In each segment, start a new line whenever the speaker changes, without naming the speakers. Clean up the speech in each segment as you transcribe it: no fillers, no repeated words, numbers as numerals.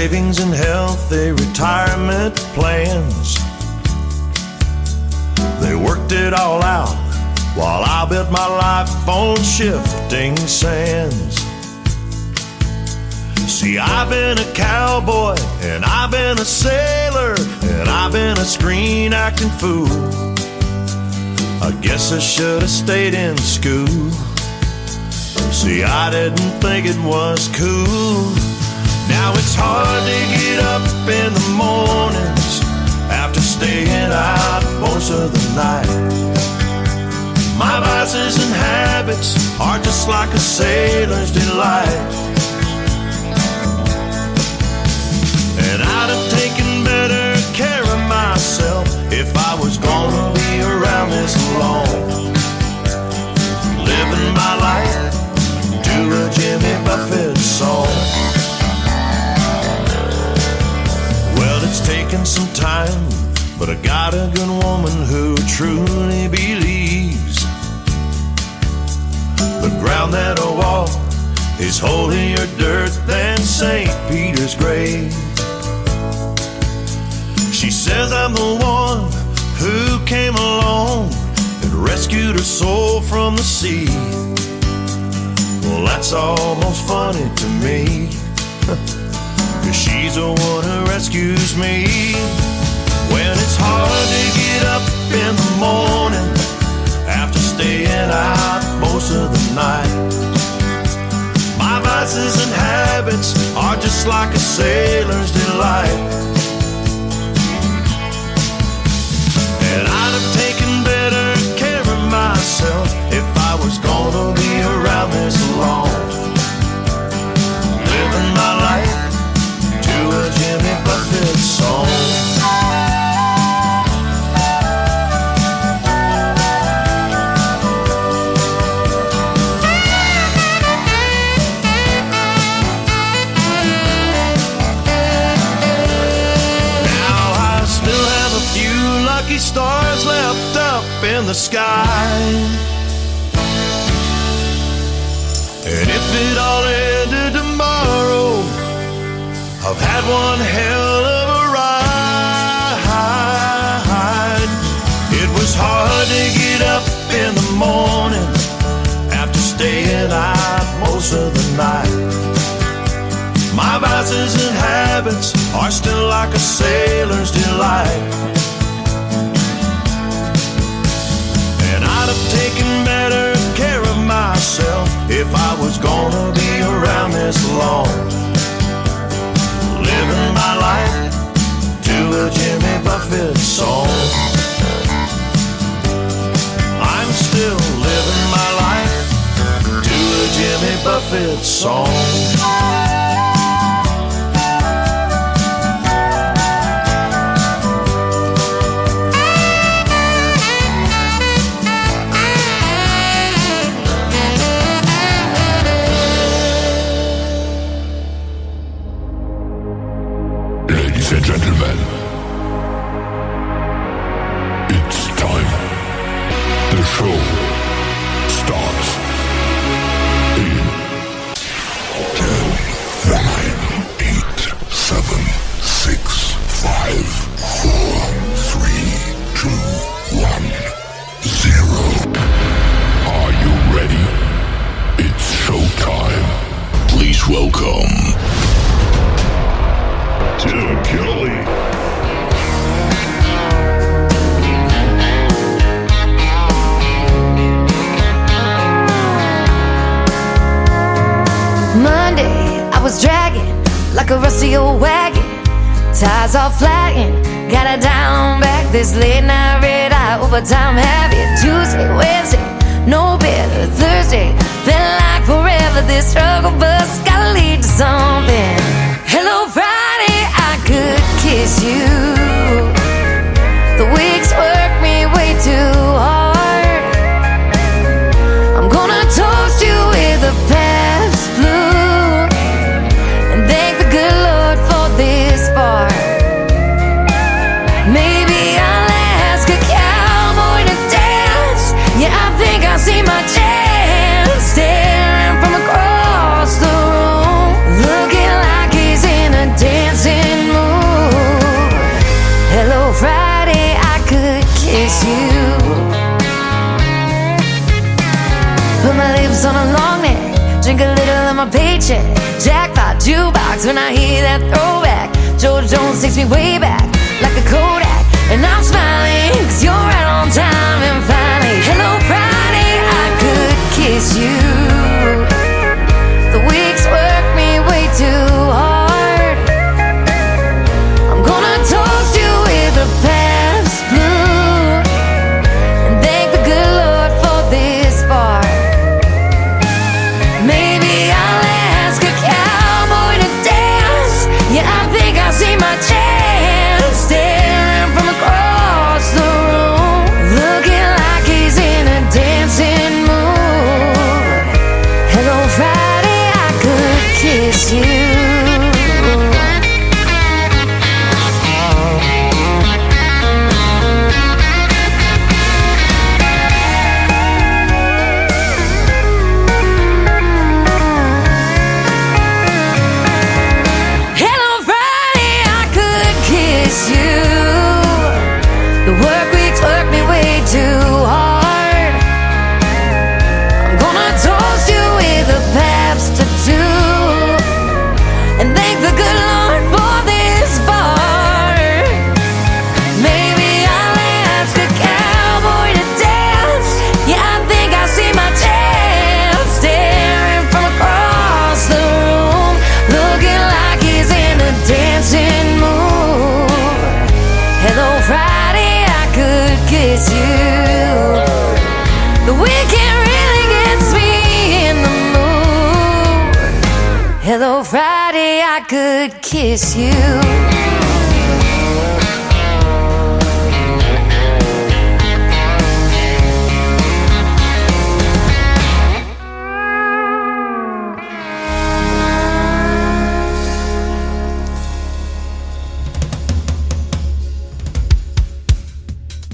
savings and healthy retirement plans. They worked it all out while I built my life on shifting sands. See, I've been a cowboy, and I've been a sailor, and I've been a screen acting fool. I guess I should have stayed in school. See, I didn't think it was cool. Now it's hard to get up in the mornings after staying out most of the night. My vices and habits are just like a sailor's delight. And I'd have taken better care of myself if I was gonna be around this long. Living my life to a Jimmy Buffett song. Well, it's taken some time, but I got a good woman who truly believes the ground that I walk is holier dirt than St. Peter's grave. She says I'm the one who came along and rescued her soul from the sea. Well, that's almost funny to me, 'cause she's the one who rescues me. When it's hard to get up in the morning after staying out most of the night. My vices and habits are just like a sailor's delight. And I'd have taken better care of myself if I was gonna be around this long. Living my life to a Jimmy Buffett song. Stars left up in the sky. And if it all ended tomorrow, I've had one hell of a ride. It was hard to get up in the morning after staying out most of the night. My vices and habits are still like a sailor's delight. I'd have taken better care of myself if I was gonna be around this long. Living my life to a Jimmy Buffett song. I'm still living my life to a Jimmy Buffett song.
Ladies and gentlemen, it's time. The show starts in 10, 9, 8, 7, 6, 5, 4, 3, 2, 1, 0. Are you ready? It's showtime. Please welcome Tim Kelly.
Monday, I was dragging like a rusty old wagon. Tires all flagging, gotta down back this late night red eye overtime habit. Tuesday, Wednesday, no better. Thursday, felt like forever. This struggle bus gotta lead to something. Hello, Friday, I could kiss you. The weeks work me way too hard. I'm gonna toast you with a past blue and thank the good Lord for this part. Maybe I'll ask a cowboy to dance. Yeah, I think I see my chance staring from across middle of my paycheck. Jackpot jukebox when I hear that throwback. George Jones takes me way back like a Kodak. And I'm smiling cause you're right on time. And finally, hello Friday, I could kiss you. The weeks work me way too hard. I'm gonna toast you with a Pabst Blue and thank the good Lord for this bar. Maybe I'll ask a cowboy to dance. Yeah, I think I'll see my chance. Staring from across the room, looking like he's in a dancing mood. Hello Friday, I could kiss you. The work weeks work me way too hard. I'm gonna toast you with a Pabst or two and thank the good Lord for this bar. Maybe I'll ask a cowboy to dance. Yeah, I think I see my chance. Staring from across the room, looking like he's in a dancing mood. Hello Friday, I could kiss you. The weekend really gets me in the mood. Hello Friday, I could kiss you.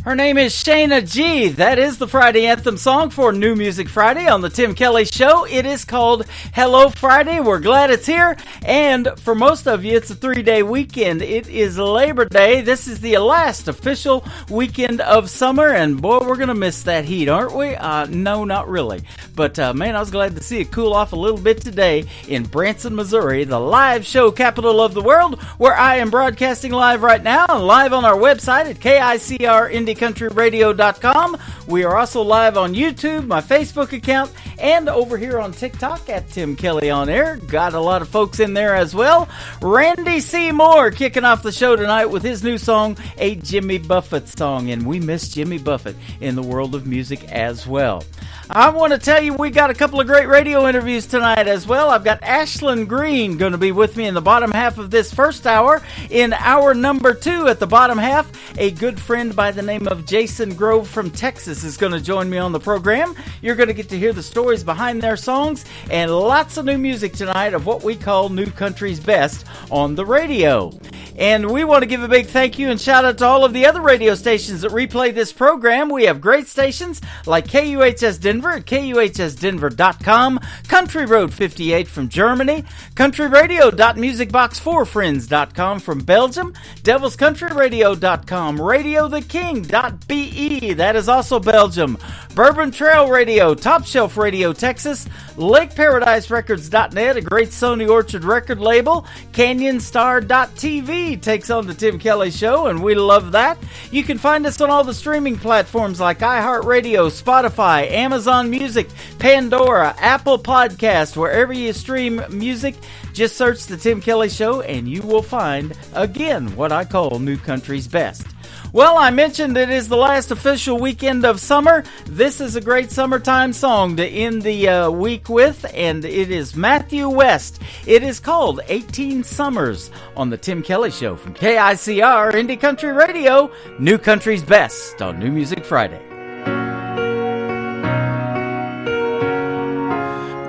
Her name is Shayna G. That is the Friday anthem song for New Music Friday on the Tim Kelly Show. It is called Hello Friday. We're glad it's here. And for most of you, it's a 3-day weekend. It is Labor Day. This is the last official weekend of summer. And boy, we're going to miss that heat, aren't we? No, not really. But man, I was glad to see it cool off a little bit today in Branson, Missouri, the live show capital of the world, where I am broadcasting live right now, live on our website at KICRIndieCountryRadio.com. We are also live on YouTube, my Facebook account, and over here on TikTok at Tim Kelly On Air. Got a lot of folks in there as well. Randy Seymour kicking off the show tonight with his new song, a Jimmy Buffett song, and we miss Jimmy Buffett in the world of music as well. I want to tell you we got a couple of great radio interviews tonight as well. I've got Ashlyn Green going to be with me in the bottom half of this first hour. In hour number 2 at the bottom half, a good friend by the name of Jason Grove from Texas is going to join me on the program. You're going to get to hear the stories behind their songs and lots of new music tonight of what we call New Country's Best on the radio. And we want to give a big thank you and shout out to all of the other radio stations that replay this program. We have great stations like KUHS Denver at KUHSdenver.com, Country Road 58 from Germany, countryradio.musicbox4friends.com from Belgium, devilscountryradio.com, radiotheking.be, that is also Belgium, Bourbon Trail Radio, Top Shelf Radio Texas, LakeParadiseRecords.net, a great Sony Orchard record label, CanyonStar.tv takes on the Tim Kelly Show, and we love that. You can find us on all the streaming platforms like iHeartRadio, Spotify, Amazon Music, Pandora, Apple Podcast, wherever you stream music. Just search the Tim Kelly Show and you will find, again, what I call New Country's Best. Well, I mentioned it is the last official weekend of summer. This is a great summertime song to end the week with, and it is Matthew West. It is called 18 Summers on the Tim Kelly Show from KICR Indie Country Radio, New Country's Best on New Music Friday.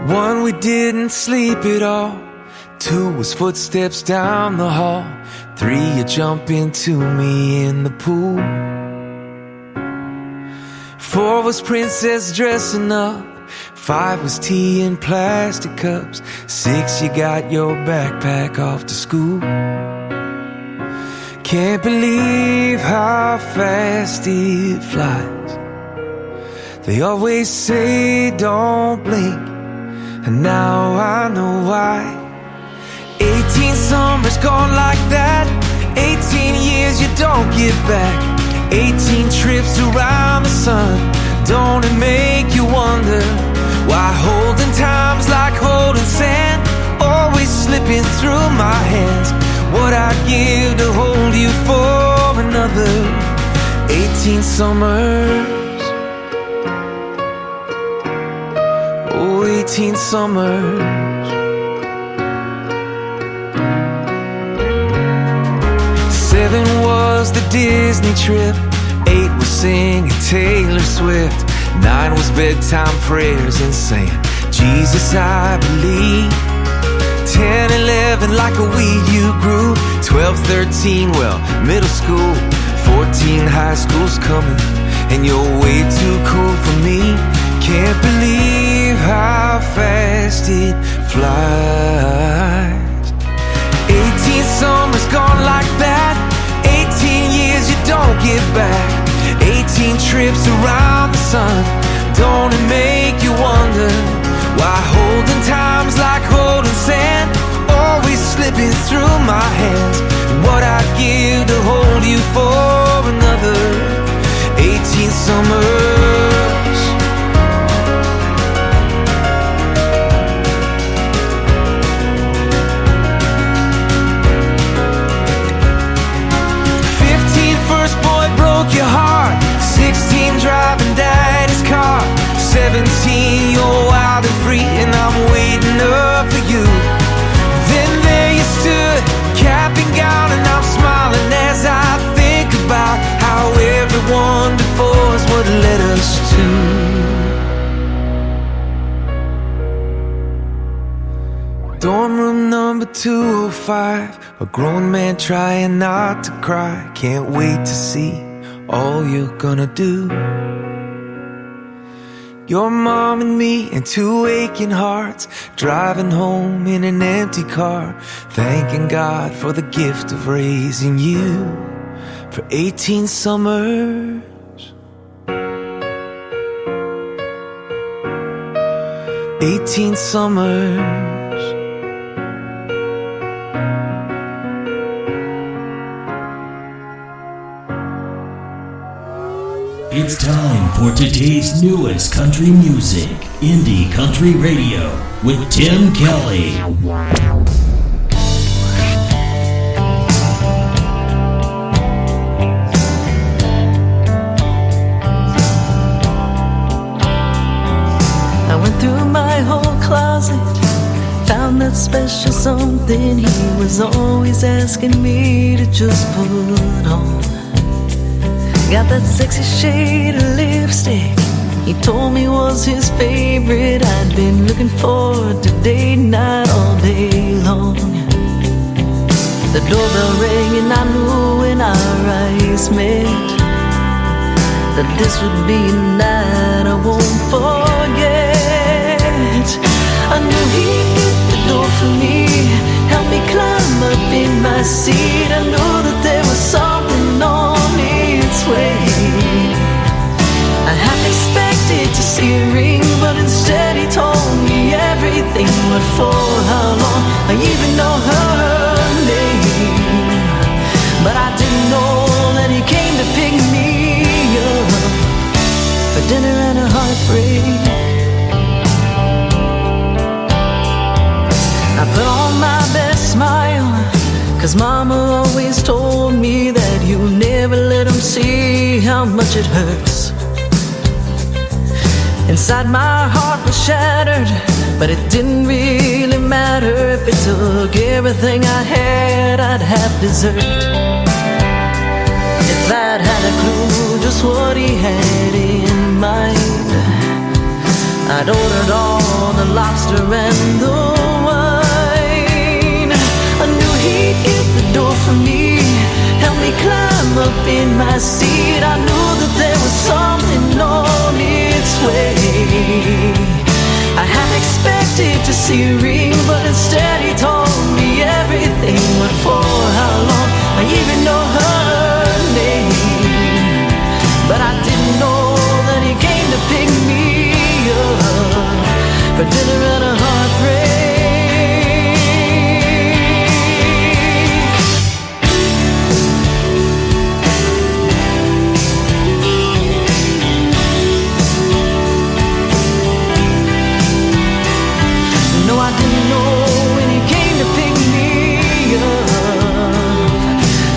1, we didn't sleep at all. 2 was footsteps down the hall. 3, you jump into me in the pool. 4 was princess dressing up. 5 was tea in plastic cups. 6, you got your backpack off to school. Can't believe how fast it flies. They always say don't blink, and now I know why. 18 summers gone like that, 18 years you don't get back, 18 trips around the sun. Don't it make you wonder why holding time's like holding sand, always slipping through my hands? What I'd give to hold you for another 18 summers. Oh, 18 summers. 7 was the Disney trip, 8 was singing Taylor Swift, 9 was bedtime prayers and saying, Jesus, I believe. 10, 11, like a weed you grew. 12, 13, well, middle school. 14, high school's coming, and you're way too cool for me. Can't believe how fast it flies. 18 summers gone like that, 18 years you don't get back, 18 trips around the sun. Don't it make you wonder why holding time's like holding sand, always slipping through my hands? What I'd give to hold you for another 18 summers. 15, first boy broke your heart. 16, driving daddy's car. 17, you're wild and free, and I'm waiting up for you. Then there you stood, cap and gown, and I'm smiling as I think about how everyone before us would let us to. Dorm room number 205, a grown man trying not to cry. Can't wait to see all you're gonna do. Your mom and me and 2 aching hearts, driving home in an empty car, thanking God for the gift of raising you for 18 summers. 18 summers.
It's time for today's newest country music, Indie Country Radio, with Tim Kelly.
I went through my whole closet, found that special something he was always asking me to just put on. Got that sexy shade of lipstick he told me was his favorite. I'd been looking forward to date night all day long. The doorbell rang and I knew when our eyes met that this would be a night I won't forget. I knew he'd get the door for me, help me climb up in my seat. I knew that there was something on its way. I half expected to see a ring, but instead he told me everything. But for how long? I even know her name, but I didn't know that he came to pick me up for dinner and a heartbreak. I put on my best smile, 'cause mama always told me that you never let them see how much it hurts. Inside my heart was shattered, but it didn't really matter. If it took everything I had, I'd have dessert. If I'd had a clue just what he had in mind, I'd ordered all the lobster and the wine. I knew he'd get the door for me, help me climb up in my seat. I knew that there was something on its way. I half expected to see a ring, but instead he told me everything. But for how long? I even know her name, but I didn't know that he came to pick me up for dinner and a heart.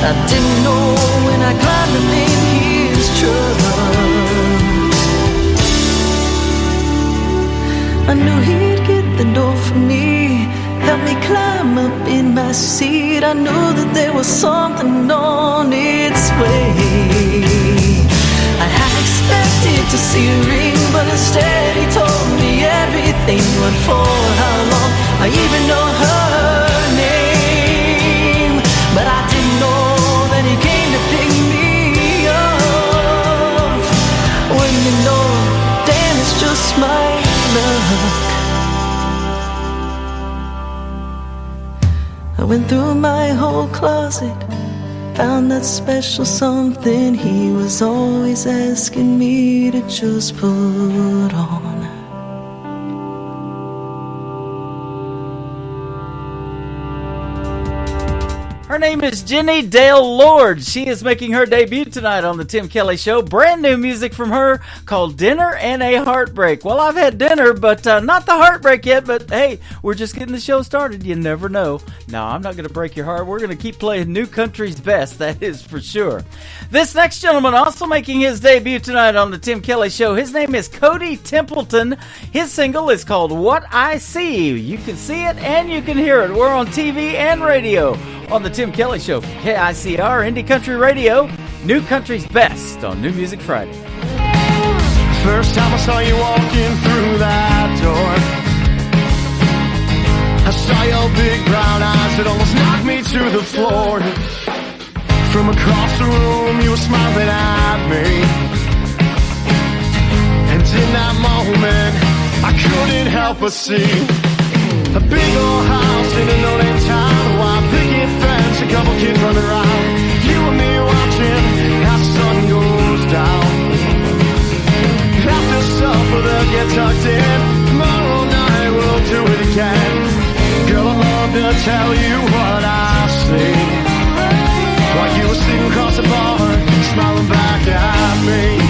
I didn't know when I climbed up in his truck. I knew he'd get the door for me, help me climb up in my seat. I knew that there was something on its way. I had expected to see a ring, but instead he told me everything, but for how long. I even know her name, but I didn't know that he came to pick me up. When you know, damn, it's just my luck. I went through my whole closet, found that special something he was always asking me to just put on.
Her name is Jenny Dale Lord. She is making her debut tonight on the Tim Kelly Show. Brand new music from her called Dinner and a Heartbreak. Well, I've had dinner, but not the heartbreak yet. But hey, we're just getting the show started. You never know. No, I'm not going to break your heart. We're going to keep playing new country's best. That is for sure. This next gentleman also making his debut tonight on the Tim Kelly Show. His name is Cody Templeton. His single is called What I See. You can see it and you can hear it. We're on TV and radio on the Tim Kelly Show for KICR Indie Country Radio, New Country's Best on New Music Friday.
First time I saw you walking through that door, I saw your big brown eyes that almost knocked me to the floor. From across the room you were smiling at me, and in that moment I couldn't help but see a big old house in a no-name town, a wide picket fence, a couple kids running around, you and me watching as the sun goes down. After supper they'll get tucked in, tomorrow night we'll do it again. Girl, I'd love to tell you what I see, while you were sitting across the bar, smiling back at me.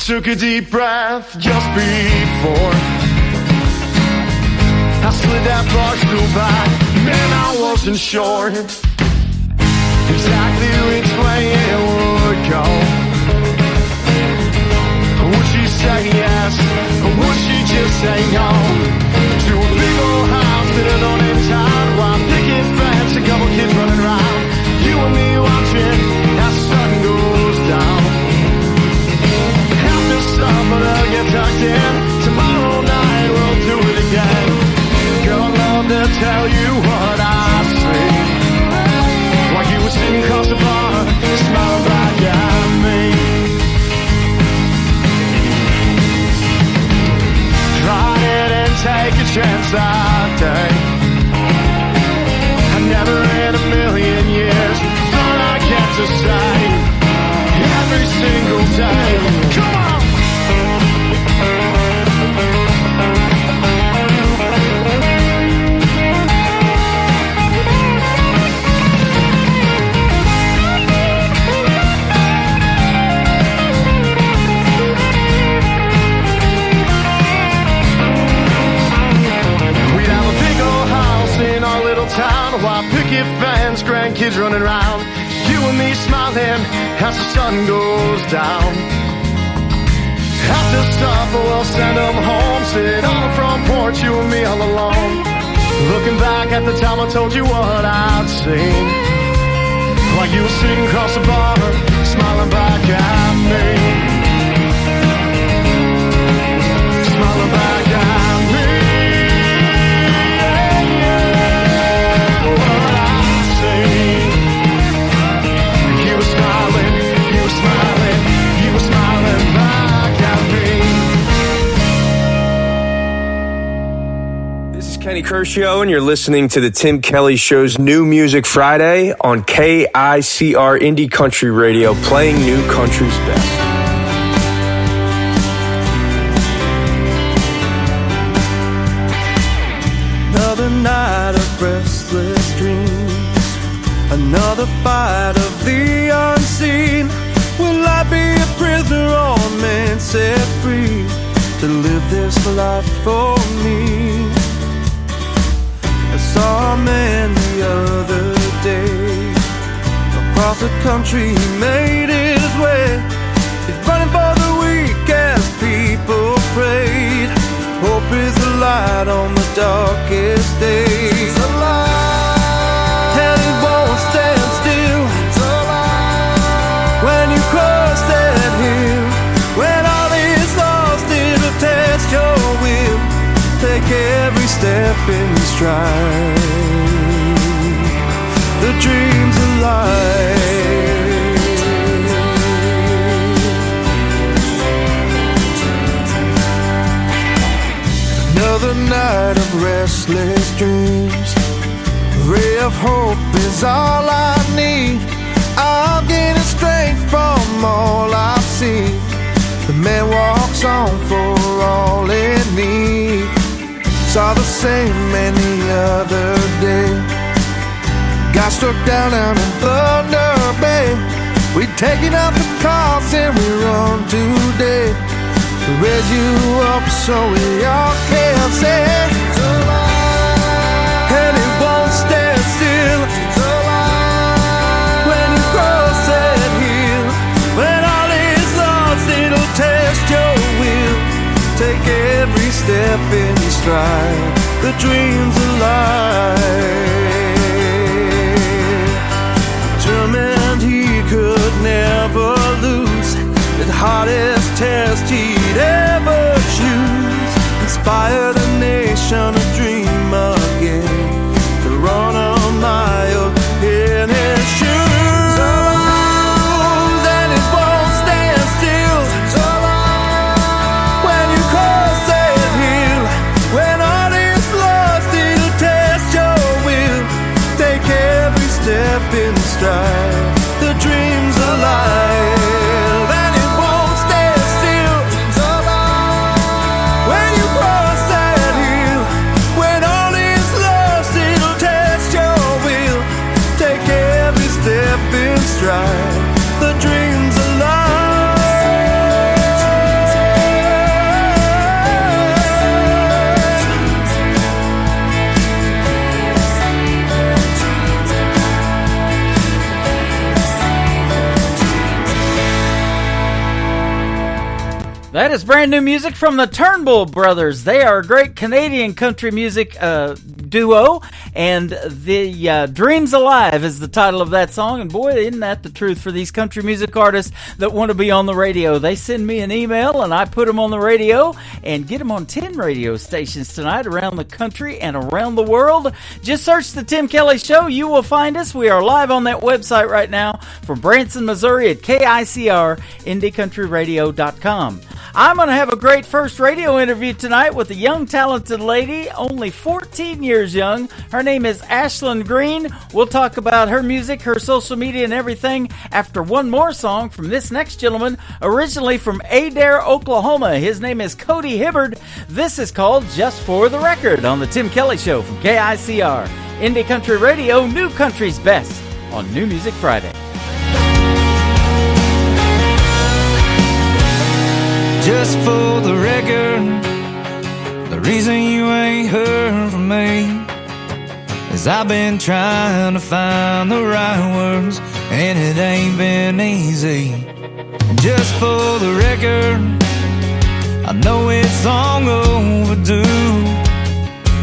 Took a deep breath just before I slid that bar stool back. Man, I wasn't sure exactly which way it would go. Would she say yes, or would she just say no? To a big old house that I don't in town, while picket fence, a couple kids running around, you and me watching as the sun goes down. But I'll get tucked in, tomorrow night we'll do it again. Girl, I'd love to tell you what I see, while you were sitting across the bar, smiling back at me. Try it and take a chance that day. I never in a million years thought I'd get to say every single day, come on! Town, a white picket fence, grandkids running around, you and me smiling as the sun goes down. After supper we'll send them home, sit on the front porch, you and me all alone, looking back at the time I told you what I'd seen, while you were sitting across the bar, smiling back at me, smiling back at me.
Kenny Kershaw, and you're listening to the Tim Kelly Show's New Music Friday on KICR Indie Country Radio, playing new country's best.
Another night of restless dreams, another fight of the unseen. Will I be a prisoner or man set free? life for me. I saw a man the other day. Across the country he made his way. He's running for the weak as people prayed. Hope is the light on the darkest days. And it won't stand still. When you cross that hill, when all is lost, it'll test your will. Take every step in stride. The dream's alive. Another night of restless dreams. A ray of hope is all I need. I'm getting strength from all I've seen. The man walks on for all in need. Saw the same man the other day. Got struck down in Thunder Bay. We taking out the cross and we run today. To raise you up so we all can say it's alive. And it won't stand still. It's alive. When you cross that hill, when all is lost, it'll test your will. Take every step in stride. The dream's alive. Determined he could never lose. The hardest test he'd ever choose. Inspire the nation to dream again. To run a mile in his shoes. And it won't stand still. When you cross that hill, when all is lost, it'll test your will. Take every step in stride. The dream's alive. The dream's
That is brand new music from the Turnbull Brothers. They are a great Canadian country music duo, and the Dreams Alive is the title of that song. And boy, isn't that the truth for these country music artists that want to be on the radio. They send me an email and I put them on the radio and get them on 10 radio stations tonight around the country and around the world. Just search The Tim Kelly Show. You will find us. We are live on that website right now from Branson, Missouri at KICR, IndieCountryRadio.com. I'm going to have a great first radio interview tonight with a young, talented lady, only 14 years young. Her name is Ashlyn Green. We'll talk about her music, her social media, and everything after one more song from this next gentleman, originally from Adair, Oklahoma. His name is Cody Hibbard. This is called Just for the Record on The Tim Kelly Show from KICR. Indie Country Radio, New Country's Best on New Music Friday.
Just for the record, the reason you ain't heard from me is I've been trying to find the right words, and it ain't been easy. Just for the record, I know it's long overdue,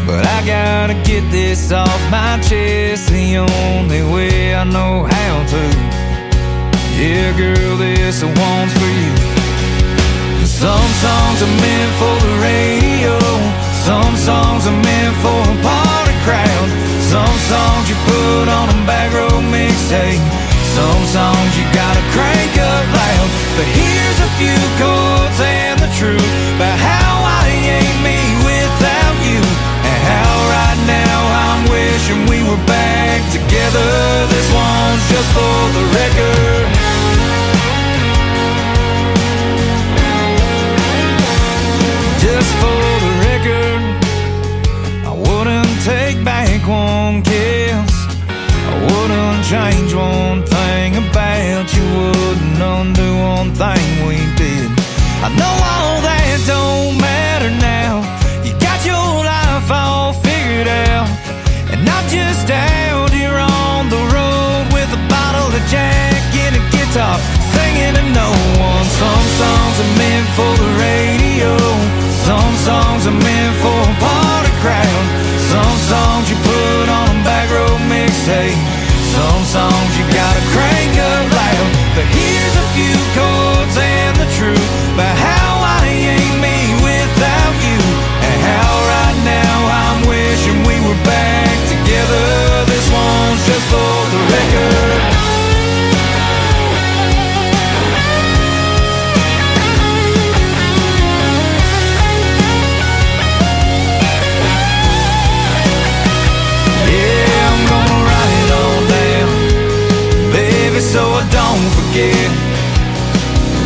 but I gotta get this off my chest the only way I know how to. Yeah, girl, this one's for you. Some songs are meant for the radio, some songs are meant for a party crowd, some songs you put on a back row mixtape, some songs you gotta crank up loud. But here's a few chords and the truth about how I ain't me without you, and how right now I'm wishing we were back together. This one's just for the record. Just for the record, I wouldn't take back one kiss, I wouldn't change one thing about you, wouldn't undo one thing we did. I know all that don't matter now,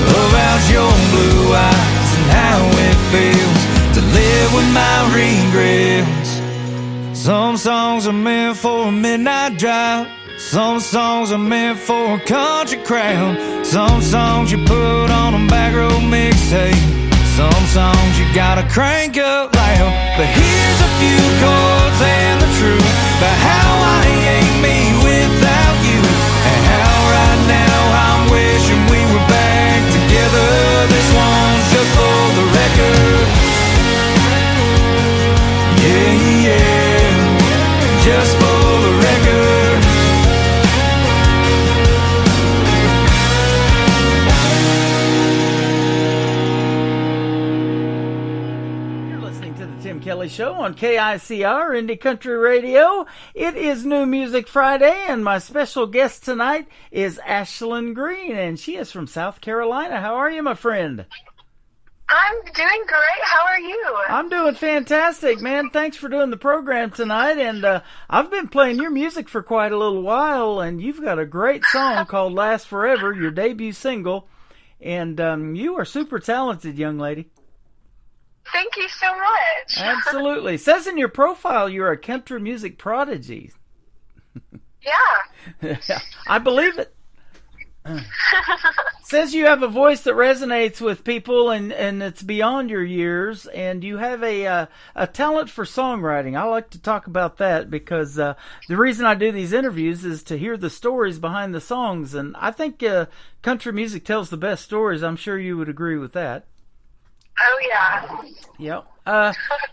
about your blue eyes and how it feels to live with my regrets. Some songs are meant for a midnight drive. Some songs are meant for a country crowd. Some songs you put on a back road mixtape. Some songs you gotta crank up loud. But here's a few chords and the truth about how I ain't me without you, and how right now I'm wishing we were back together. This one's just for the record. Yeah, yeah, just for the record.
You're listening to the Tim Kelly Show on KICR Indie Country Radio. It is New Music Friday, and my special guest tonight is Ashlyn Green, and she is from South Carolina. How are you, my friend?
I'm doing great. How are you?
I'm doing fantastic, man. Thanks for doing the program tonight. And I've been playing your music for quite a little while, and you've got a great song called Last Forever, your debut single. And you are super talented, young lady.
Thank you so much.
Absolutely. It says in your profile you're a country music prodigy.
Yeah.
I believe it. Says you have a voice that resonates with people, and it's beyond your years, and you have a talent for songwriting. I like to talk about that because the reason I do these interviews is to hear the stories behind the songs, and I think country music tells the best stories. I'm sure you would agree with that.
Oh, yeah.
Yep.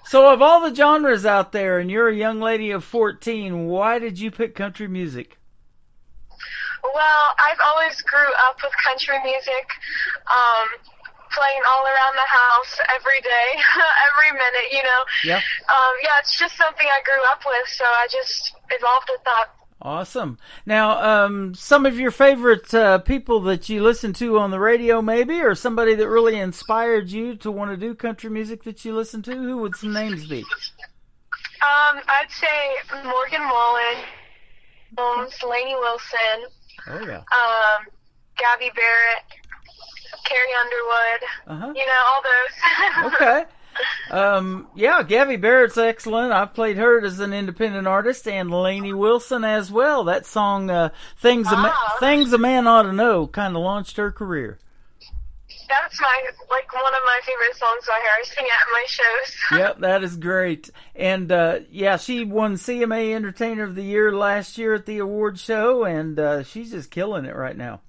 So of all the genres out there, and you're a young lady of 14, why did you pick country music?
Well, I've always grew up with country music, playing all around the house every day, every minute, you know.
Yeah.
Yeah, it's just something I grew up with, so I just evolved with that.
Awesome. Now, some of your favorite people that you listen to on the radio, maybe, or somebody that really inspired you to want to do country music that you listen to, who would some names be?
I'd say Morgan Wallen, Lainey Wilson.
Oh, yeah.
Gabby Barrett, Carrie Underwood, you know, all those.
Okay. Yeah, Gabby Barrett's excellent. I've played her as an independent artist, and Lainey Wilson as well. That song, Things a Man Ought to Know, kind of launched her career.
That's one of my favorite songs I hear. I sing it at my shows.
Yep, that is great. And, yeah, she won CMA Entertainer of the Year last year at the award show, and she's just killing it right now.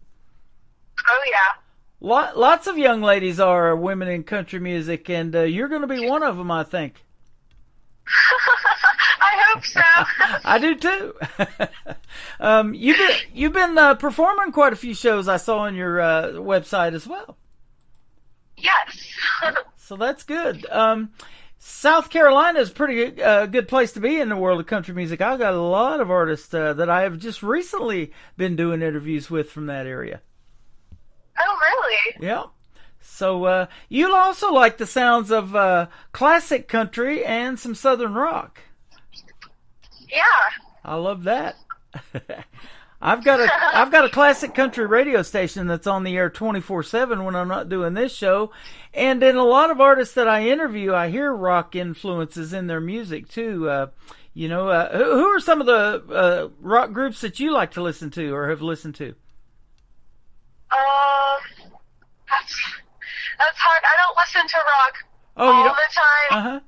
Oh, yeah.
Lots of young ladies are women in country music, and you're going to be one of them, I think.
I hope so.
I do too. You've been performing quite a few shows I saw on your website as well.
Yes.
So that's good. South Carolina is a pretty good place to be in the world of country music. I've got a lot of artists that I have just recently been doing interviews with from that area.
Oh, really?
Yeah. So you'll also like the sounds of classic country and some southern rock.
Yeah.
I love that. I've got a classic country radio station that's on the air 24/7 when I'm not doing this show, and in a lot of artists that I interview, I hear rock influences in their music too. You know, who are some of the rock groups that you like to listen to or have listened to?
That's hard. I don't listen to rock all the time.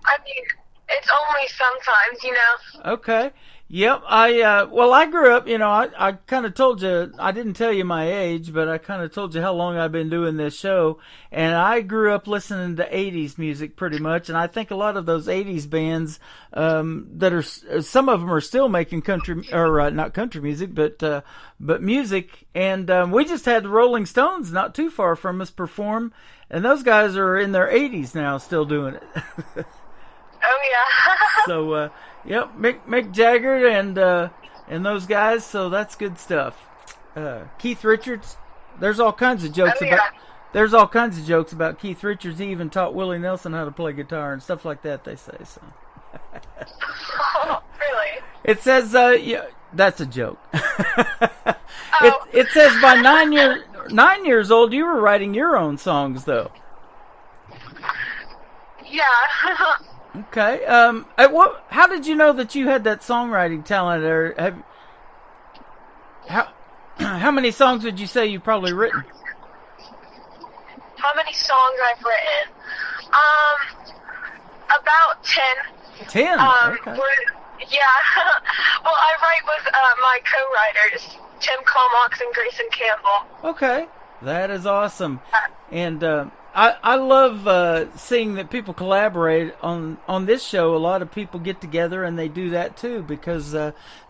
I mean, it's only sometimes, you know.
Okay. Yep. I grew up, you know, I kind of told you, I didn't tell you my age, but I kind of told you how long I've been doing this show. And I grew up listening to 80s music pretty much. And I think a lot of those 80s bands, that are, some of them are still making country, or not country music, but music. And, we just had the Rolling Stones not too far from us perform. And those guys are in their 80s now still doing it.
Oh, yeah.
So, yep, Mick Jagger and those guys, so that's good stuff. Keith Richards, there's all kinds of jokes about Keith Richards. He even taught Willie Nelson how to play guitar and stuff like that, they say. So.
Oh, really?
It says, yeah, that's a joke. It says by 9 years old, you were writing your own songs, though.
Yeah.
Okay. How did you know that you had that songwriting talent? Or how many songs would you say you've probably written?
How many songs I've written? About 10.
10? Okay.
Yeah. Well, I write with my co-writers, Tim Comox and Grayson Campbell.
Okay. That is awesome. And I love seeing that people collaborate on this show. A lot of people get together and they do that too, because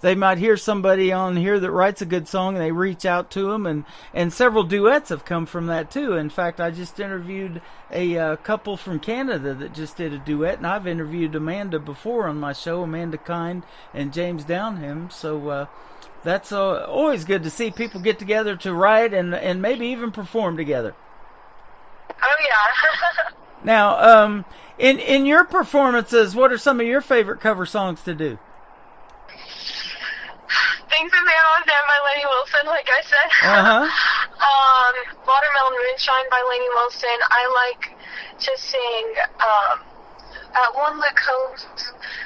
they might hear somebody on here that writes a good song and they reach out to them, and several duets have come from that too. In fact, I just interviewed a couple from Canada that just did a duet, and I've interviewed Amanda before on my show, Amanda Kind and James Downham. So that's always good to see people get together to write and maybe even perform together.
Oh, yeah.
Now, in your performances, what are some of your favorite cover songs to do?
Things That Man on Them by Lainey Wilson, like I said.
Uh-huh.
Watermelon Moonshine by Lainey Wilson. I like to sing one Luke Combs.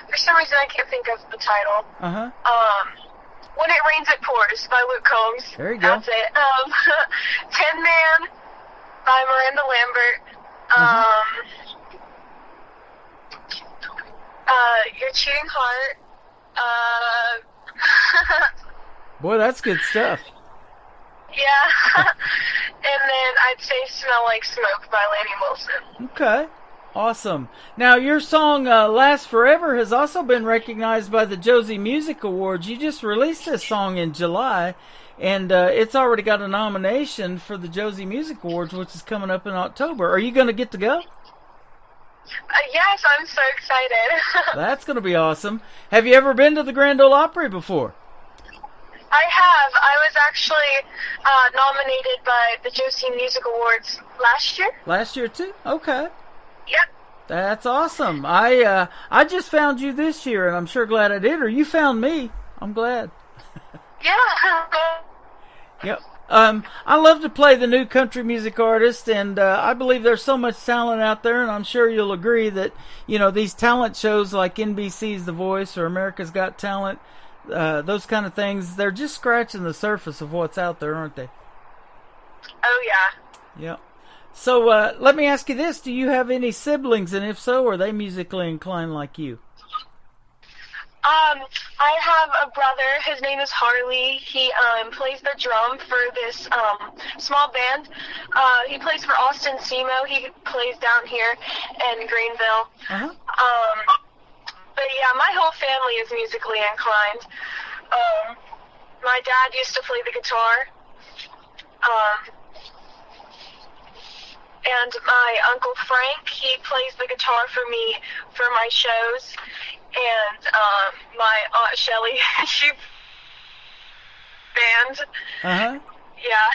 For some reason, I can't think of the title.
Uh-huh.
When It Rains, It Pours by Luke Combs.
There you go.
That's it. Tin Man by Miranda Lambert. Your Cheating Heart.
Boy, that's good stuff.
Yeah. And then I'd say Smell Like Smoke by Lainey Wilson.
Okay. Awesome. Now, your song Last Forever has also been recognized by the Josie Music Awards. You just released this song in July, and it's already got a nomination for the Josie Music Awards, which is coming up in October. Are you going to get to go?
Yes, I'm so excited.
That's going to be awesome. Have you ever been to the Grand Ole Opry before?
I have. I was actually nominated by the Josie Music Awards last year.
Last year, too? Okay.
Yep.
That's awesome. I just found you this year, and I'm sure glad I did. Or you found me. I'm glad.
Yeah.
Yep. I love to play the new country music artist, and I believe there's so much talent out there, and I'm sure you'll agree that, you know, these talent shows like NBC's The Voice or America's Got Talent, those kind of things, they're just scratching the surface of what's out there, aren't they?
Oh, yeah.
Yep. So let me ask you this. Do you have any siblings, and if so, are they musically inclined like you?
I have a brother. His name is Harley. He plays the drum for this small band. He plays for Austin Semo. He plays down here in Greenville.
Uh-huh.
But yeah, my whole family is musically inclined. My dad used to play the guitar. And my Uncle Frank, he plays the guitar for me for my shows. And my Aunt Shelly, she band.
Uh-huh.
Yeah.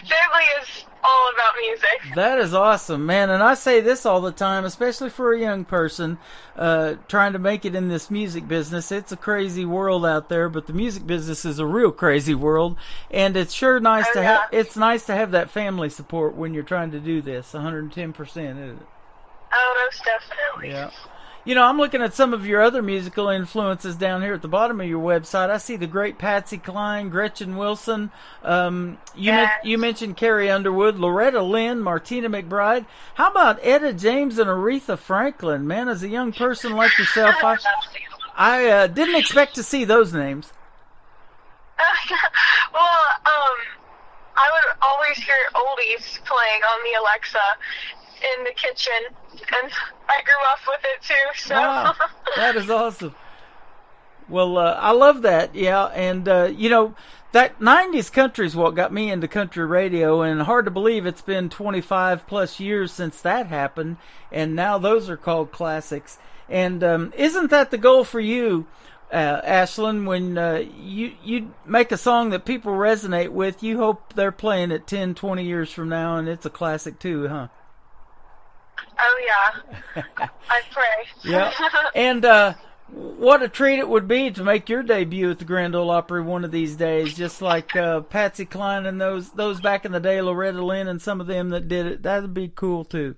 Family is all about music.
That is awesome, man. And I say this all the time, especially for a young person trying to make it in this music business. It's a crazy world out there, but the music business is a real crazy world. And it's sure nice it's nice to have that family support when you're trying to do this. 110%, isn't it?
Oh, most definitely.
Yeah. You know, I'm looking at some of your other musical influences down here at the bottom of your website. I see the great Patsy Cline, Gretchen Wilson. You mentioned Carrie Underwood, Loretta Lynn, Martina McBride. How about Etta James and Aretha Franklin? Man, as a young person like yourself, I didn't expect to see those names.
Well, I would always hear oldies playing on the Alexa in the kitchen, and I grew up with it too, so.
Wow, that is awesome. Well, I love that, yeah, and, you know, that 90s country is what got me into country radio, and hard to believe it's been 25 plus years since that happened, and now those are called classics. And isn't that the goal for you, Ashlyn, when you make a song that people resonate with, you hope they're playing it 10, 20 years from now, and it's a classic too, huh?
Oh, yeah. I pray.
Yeah. And what a treat it would be to make your debut at the Grand Ole Opry one of these days, just like Patsy Cline and those back in the day, Loretta Lynn and some of them that did it. That'd be cool too.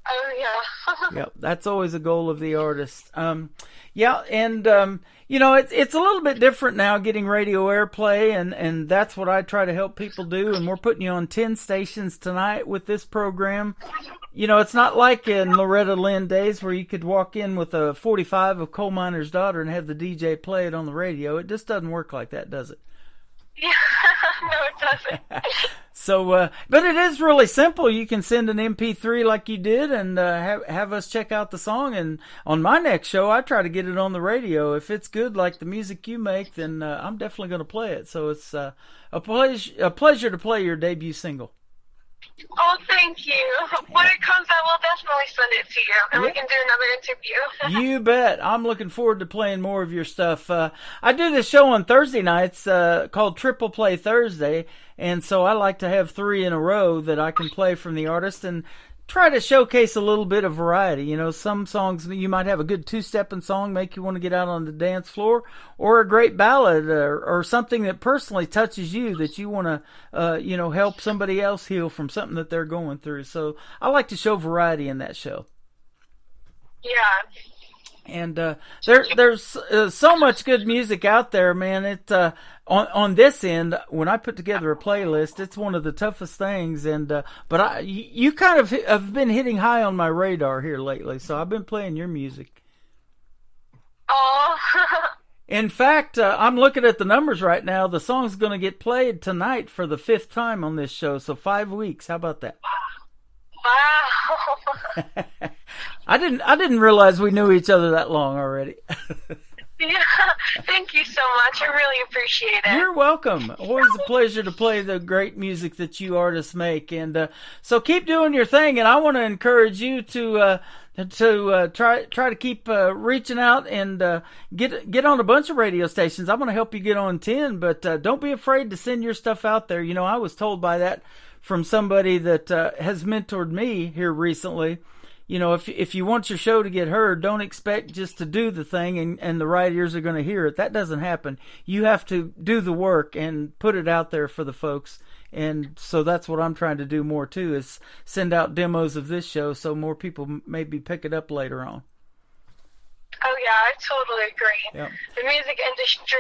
Oh, yeah.
Yep, that's always a goal of the artist. Yeah, and it's a little bit different now getting radio airplay, and that's what I try to help people do. And we're putting you on 10 stations tonight with this program. It's not like in Loretta Lynn days where you could walk in with a 45 of Coal Miner's Daughter and have the DJ play it on the radio. It just doesn't work like that, does it?
Yeah, no, it doesn't.
So, but it is really simple. You can send an MP3 like you did and have us check out the song. And on my next show, I try to get it on the radio. If it's good like the music you make, then I'm definitely going to play it. So it's a pleasure to play your debut single.
Oh, thank you. When it comes out, we'll definitely send it to you, and we can do another interview.
You bet. I'm looking forward to playing more of your stuff. I do this show on Thursday nights called Triple Play Thursday, and so I like to have 3 in a row that I can play from the artist and try to showcase a little bit of variety. Some songs you might have a good 2-stepping song, make you want to get out on the dance floor, or a great ballad, or something that personally touches you that you want to, help somebody else heal from something that they're going through. So I like to show variety in that show.
Yeah.
And there's so much good music out there, man. It on this end, when I put together a playlist, it's one of the toughest things. And but you kind of have been hitting high on my radar here lately, so I've been playing your music.
Oh.
In fact, I'm looking at the numbers right now. The song's going to get played tonight for the 5th time on this show, so 5 weeks. How about that?
Wow.
I didn't realize we knew each other that long already.
Yeah, thank you so much. I really appreciate it.
You're welcome. Always a pleasure to play the great music that you artists make. And so keep doing your thing. And I want to encourage you to try to keep reaching out and get on a bunch of radio stations. I'm going to help you get on 10, but don't be afraid to send your stuff out there. I was told by that from somebody that has mentored me here recently. If you want your show to get heard, don't expect just to do the thing and the right ears are going to hear it. That doesn't happen. You have to do the work and put it out there for the folks. And so that's what I'm trying to do more too, is send out demos of this show so more people maybe pick it up later on.
Oh, yeah, I totally agree.
Yep.
The music industry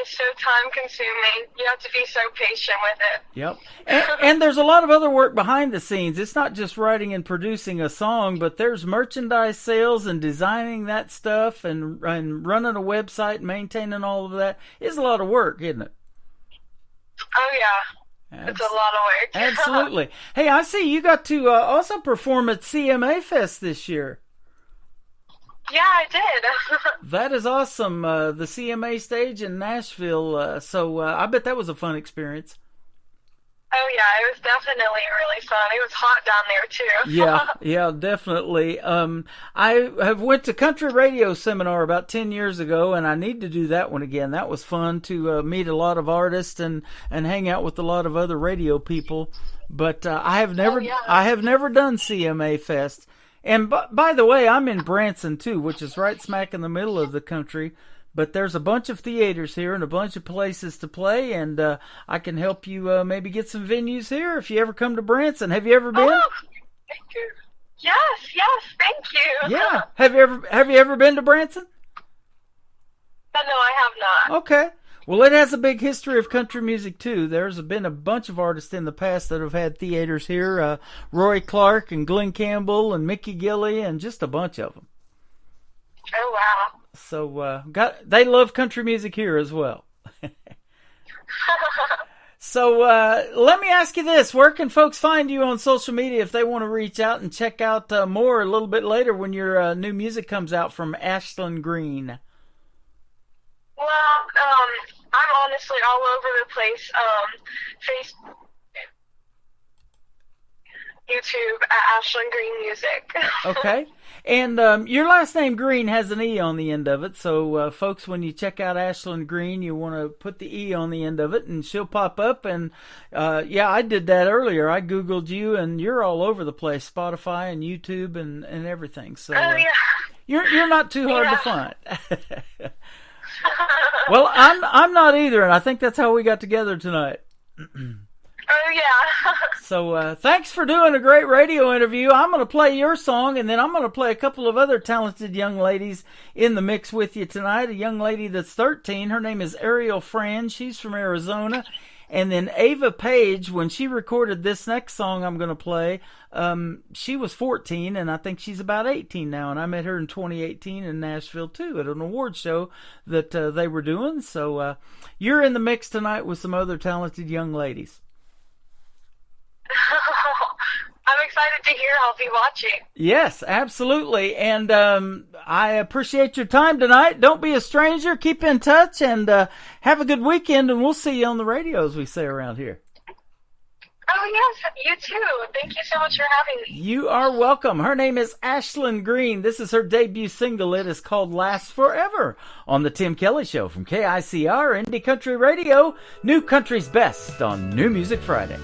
is so time-consuming. You have to be so patient with it.
Yep. And there's a lot of other work behind the scenes. It's not just writing and producing a song, but there's merchandise sales and designing that stuff and running a website and maintaining all of that. It's a lot of work, isn't it?
Oh, yeah. It's a lot of work.
Absolutely. Hey, I see you got to also perform at CMA Fest this year.
Yeah, I did.
That is awesome. The CMA stage in Nashville. So I bet that was a fun experience.
Oh, yeah, it was definitely really fun. It was hot down there, too.
Yeah, definitely. I have went to country radio seminar about 10 years ago, and I need to do that one again. That was fun to meet a lot of artists and hang out with a lot of other radio people. But I have never done CMA Fest. And by the way, I'm in Branson, too, which is right smack in the middle of the country. But there's a bunch of theaters here and a bunch of places to play, and I can help you maybe get some venues here if you ever come to Branson. Have you ever been?
Oh, thank you. Yes, thank you.
Yeah. Have you ever been to Branson?
No, I have not.
Okay. Well, it has a big history of country music, too. There's been a bunch of artists in the past that have had theaters here. Roy Clark and Glenn Campbell and Mickey Gilley and just a bunch of them.
Oh, wow.
So they love country music here as well. So let me ask you this. Where can folks find you on social media if they want to reach out and check out more a little bit later when your new music comes out from Ashlyn Green?
Well, I'm honestly all over the place. Facebook, YouTube at Ashlyn Green Music.
Okay. And your last name Green has an E on the end of it. So, folks, when you check out Ashlyn Green, you want to put the E on the end of it, and she'll pop up. And, I did that earlier. I Googled you, and you're all over the place, Spotify and YouTube and everything. So,
oh, yeah.
You're not too hard to find. Well, I'm not either, and I think that's how we got together tonight.
Oh, yeah.
So thanks for doing a great radio interview. I'm going to play your song, and then I'm going to play a couple of other talented young ladies in the mix with you tonight. A young lady that's 13. Her name is Ariel Fran. She's from Arizona. And then Ava Page, when she recorded this next song I'm going to play, she was 14, and I think she's about 18 now. And I met her in 2018 in Nashville, too, at an award show that they were doing. So you're in the mix tonight with some other talented young ladies.
I'm excited to hear. I'll be watching.
Yes, absolutely. And I appreciate your time tonight. Don't be a stranger. Keep in touch and have a good weekend, and we'll see you on the radio, as we say around here.
Oh, yes, you too. Thank you so much for having me.
You are welcome. Her name is Ashlyn Green. This is her debut single. It is called Last Forever on The Tim Kelly Show from KICR Indie Country Radio, New Country's Best on New Music Friday.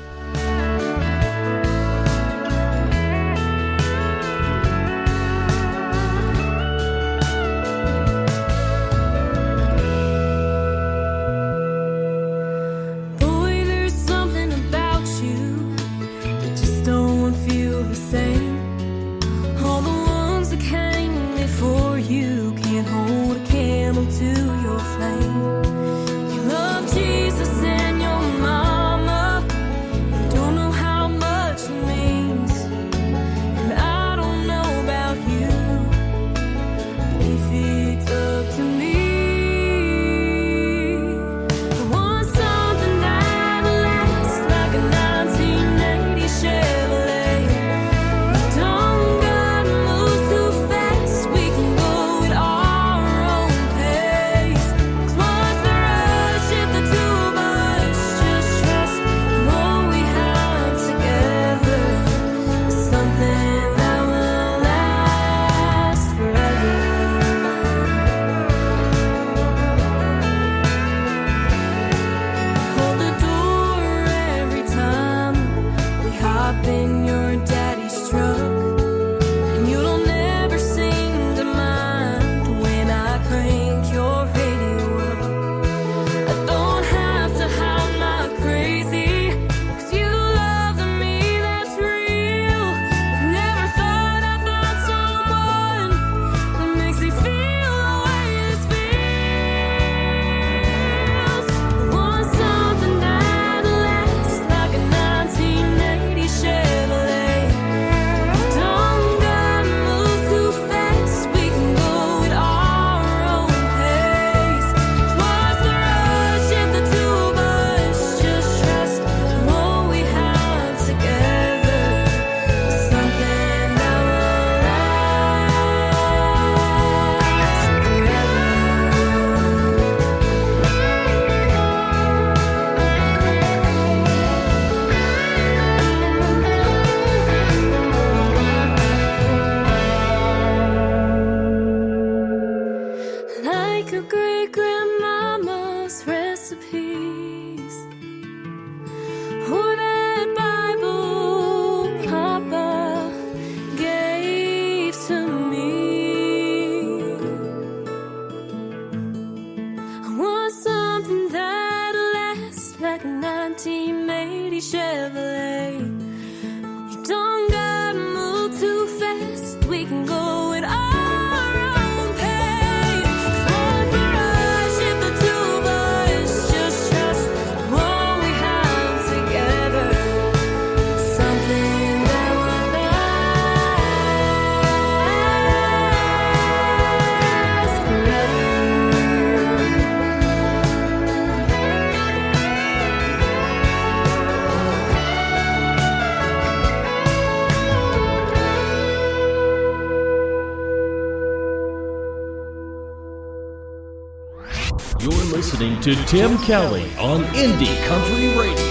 Listening to Tim Kelly on Indie Country Radio.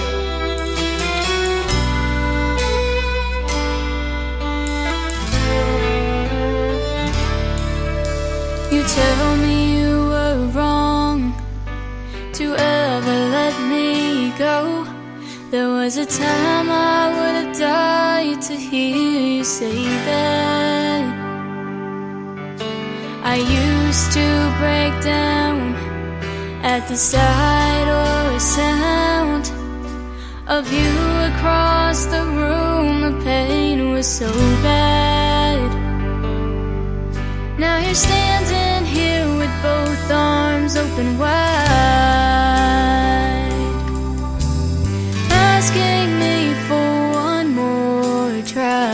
You tell me you were wrong to ever let me go. There was a time I would have died to hear you say that.
I used to break down at the sight or sound of you across the room. The pain was so bad. Now you're standing here with both arms open wide, asking me for one more try.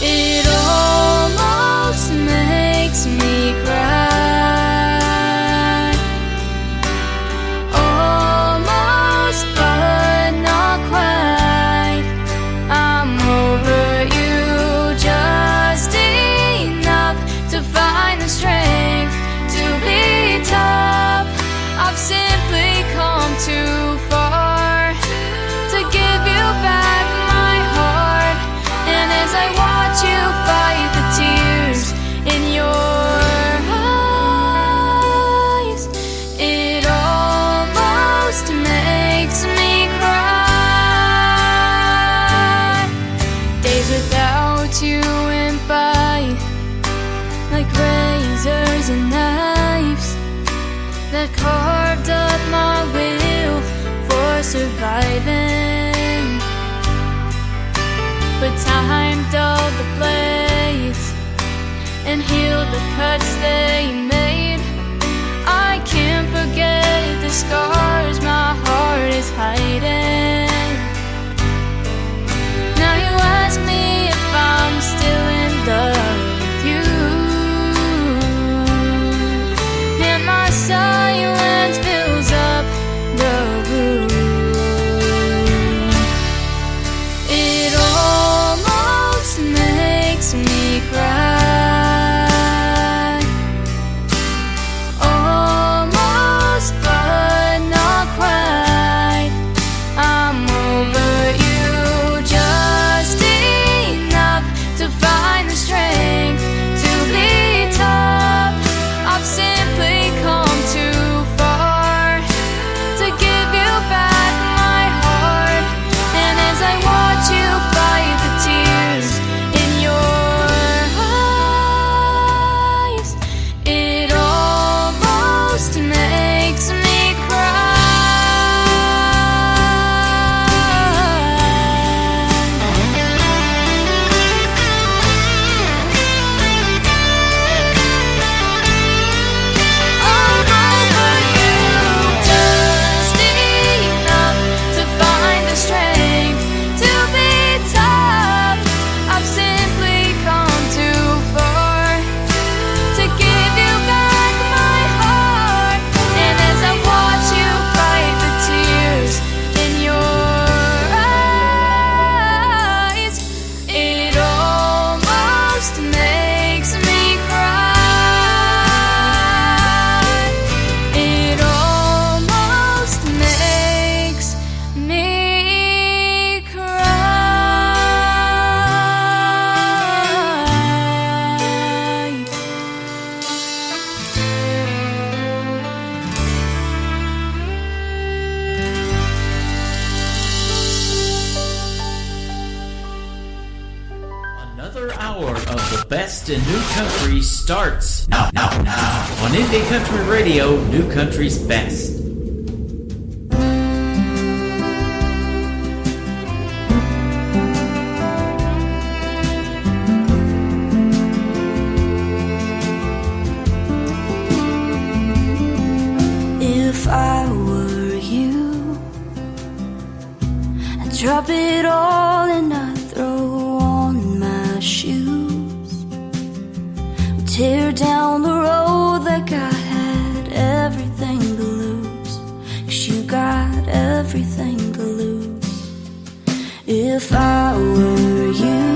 It almost makes me cry, almost but not quite. I'm over you just enough to find the strength to be tough. I've simply come too far to give you back my heart, and as I watch you fight the tears in your eyes, it almost makes me cry. Days without you went by like razors and knives that carved up my will for surviving. But time dulled the blades and healed the cuts they made. I can't forget the scars my heart is hiding. Now you ask me if I'm still in love with you, and my silence fills up the room. It almost makes me cry, almost but not quite. I'm over you just enough to find the strength to be tough. I've simply come too far to give you back my heart, and as I watch you fight the tears in your eyes, it almost makes me cry. I'm over you just enough to find the strength to be tough. I've simply come too far to give you back my heart, and as I watch you fight the tears in your eyes, it almost makes me cry. It almost makes me cry.
Another hour of the best in new country starts now on Indie Country Radio, New Country's Best.
If I were you, I'd drop it all and I'd throw on my shoes, tear down the road that God had everything to lose, 'cause you got everything to lose. If I were you,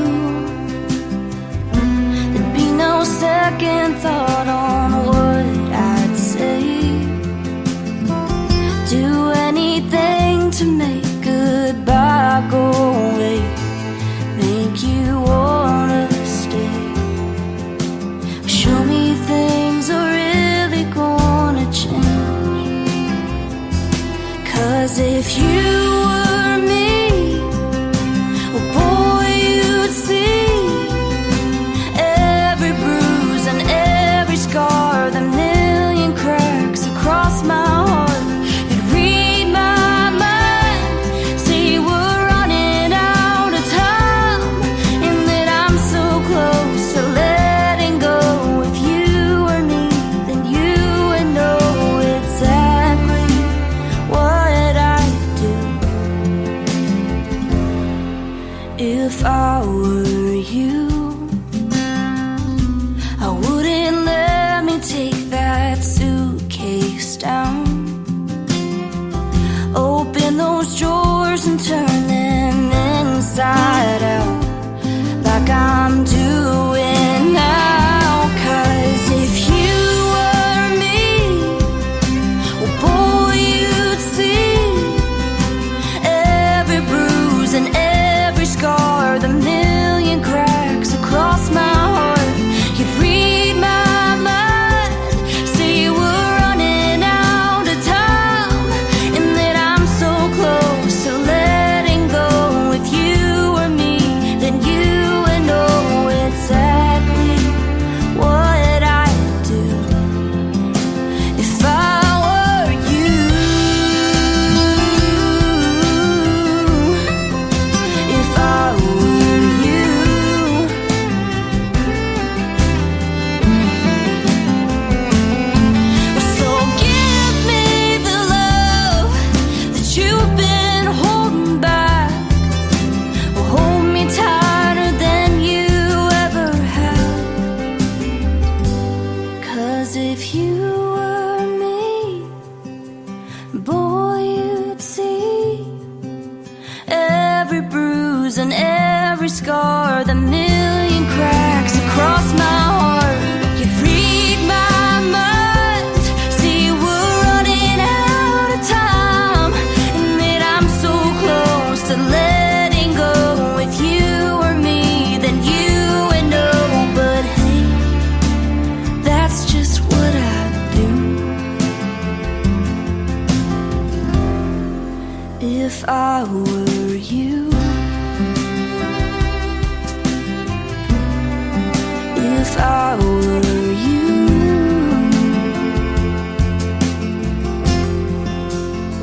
there'd be no second thought on what I'd say. Do anything to make goodbye go away, make you wanna stay. Show me things are really gonna change, 'cause if you were me, oh boy, you'd see If I were you, I wouldn't let me take that suitcase down. Open those drawers and turn them inside out, like I'm doing now. 'Cause if you were me, well, boy, you'd see every bruise and every scar, the million cracks across my heart. You'd read my mind, say you were running out of time, and that I'm so close to letting go. If you were me, then you would know exactly what I'd do. If I were you, if I were you. So give me the love that you've been holding back. Well, hold me tighter than you ever have. 'Cause if you were me, boy, you'd see every bruise and every scar, the million cracks across my heart. You'd read my mind, see you were running out of time, and that I'm so close to letting go. If you were me, then you would know. But hey, that's just what I do. If I were you, if I were you,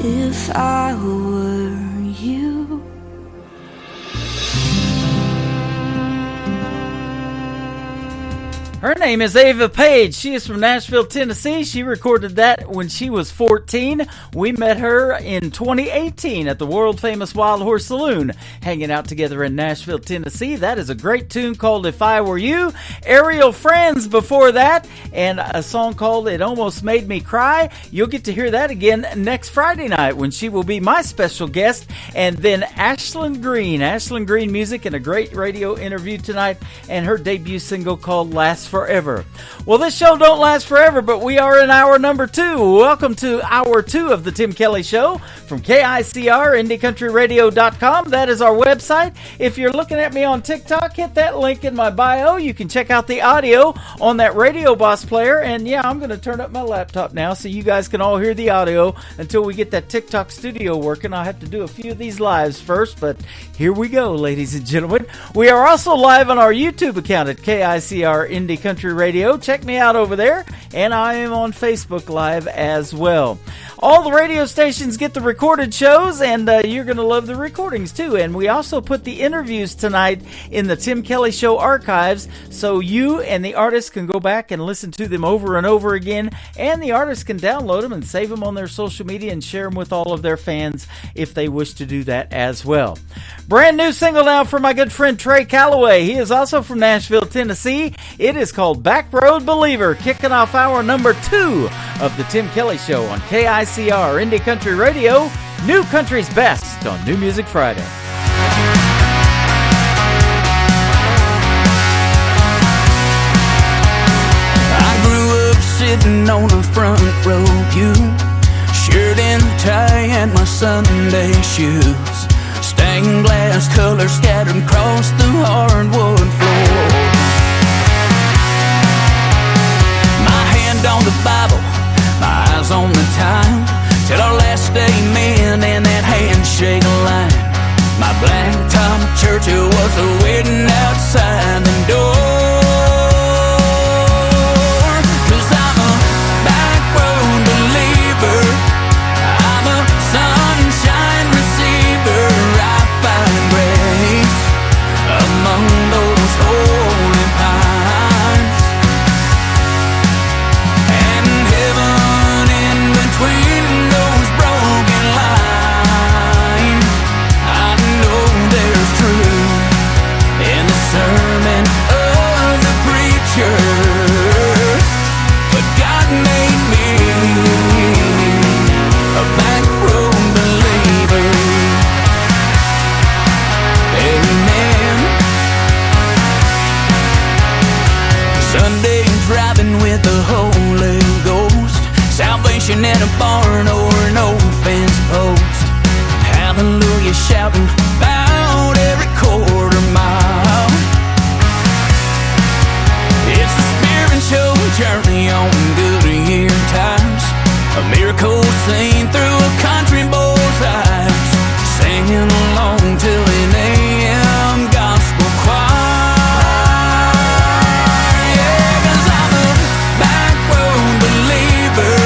if I were you.
Her name is Ava Page. She is from Nashville, Tennessee. She recorded that when she was 14. We met her in 2018 at the world-famous Wild Horse Saloon, hanging out together in Nashville, Tennessee. That is a great tune called If I Were You. Aerial Friends before that, and a song called It Almost Made Me Cry. You'll get to hear that again next Friday night when she will be my special guest. And then Ashlyn Green Music, and a great radio interview tonight, and her debut single called Last Forever. Well, this show don't last forever, but we are in hour number 2. Welcome to hour 2 of the Tim Kelly Show from KICR, IndieCountryRadio.com. That is our website. If you're looking at me on TikTok, hit that link in my bio. You can check out the audio on that Radio Boss player. And yeah, I'm going to turn up my laptop now so you guys can all hear the audio until we get that TikTok studio working. I'll have to do a few of these lives first, but here we go, ladies and gentlemen. We are also live on our YouTube account at KICR Indie Country Radio. Check me out over there, and I am on Facebook Live as well. All the radio stations get the recorded shows, and you're going to love the recordings too. And we also put the interviews tonight in the Tim Kelly Show archives, so you and the artists can go back and listen to them over and over again, and the artists can download them and save them on their social media and share them with all of their fans if they wish to do that as well. Brand new single now from my good friend Trey Calloway. He is also from Nashville, Tennessee. It is called Back Road Believer, kicking off hour number 2 of the Tim Kelly Show on KICR Indie Country Radio, New Country's Best on New Music Friday.
I grew up sitting on a front row pew, shirt and tie and my Sunday shoes, stained glass colors scattered across the hardwood floor. My hand on the Bible, my eyes on the time, till our last amen and that handshake line. My blacktop church was waiting outside the door. 'Cause I'm a back road believer, I'm a sunshine receiver. I find grace among those holy pines, and heaven in between those broken lines. I know there's truth you shouting about every quarter mile. It's a spiritual journey on good year times, a miracle seen through a country boy's eyes, singing along to an AM gospel choir. Yeah, 'cause I'm a back road believer,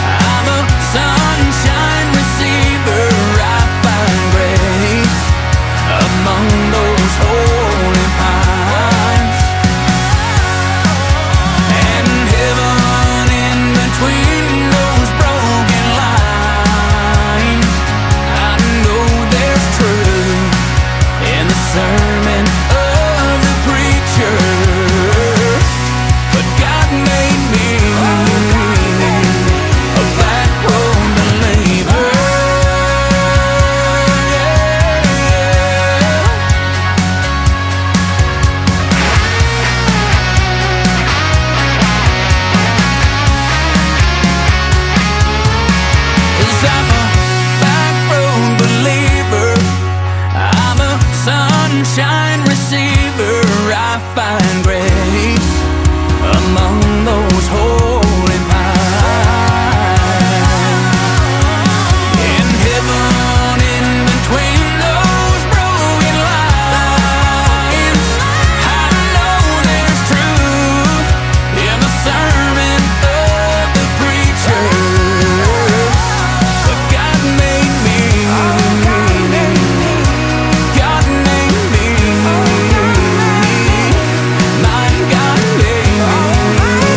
I'm a sunshine receiver. I find grace among those holy pines, and heaven in between those broken lines. I know there's truth in the sermon of the preacher, but God made me a back road believer. Cause I'm a back road believer, I'm a sunshine receiver. I find grace among those holy pines, in heaven in between those broken lines. I know there's truth in the sermon of the preacher, but God made me, God made me, my God made me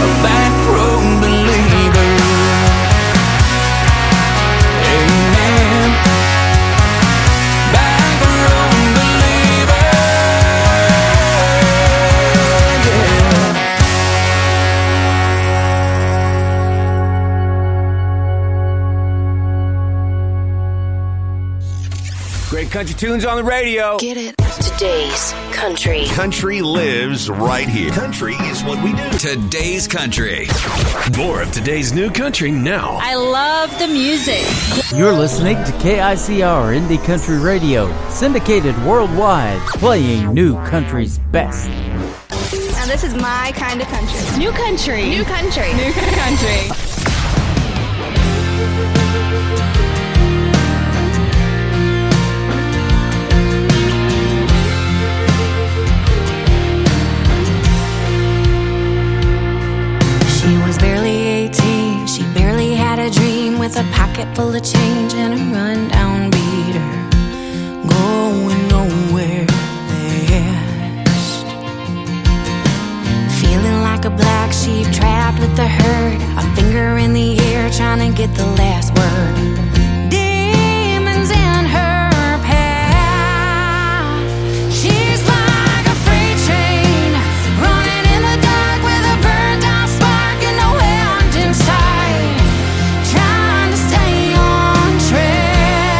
a back road believer. Amen. Back road believer. Yeah.
Great country tunes on the radio.
Get it? Today's country.
Country lives right here. Country is what we do.
Today's country. More of today's new country now.
I love the music.
You're listening to KICR Indie Country Radio, syndicated worldwide, playing new country's best.
Now this is my kind of country. New country. New country. New country.
She was barely 18, she barely had a dream, with a pocket full of change and a rundown beater, going nowhere fast. Feeling like a black sheep trapped with the herd, a finger in the air trying to get the last word. Demons in her path. She's like a freight train running in the dark with a burned out spark and nowhere inside, trying to stay on track.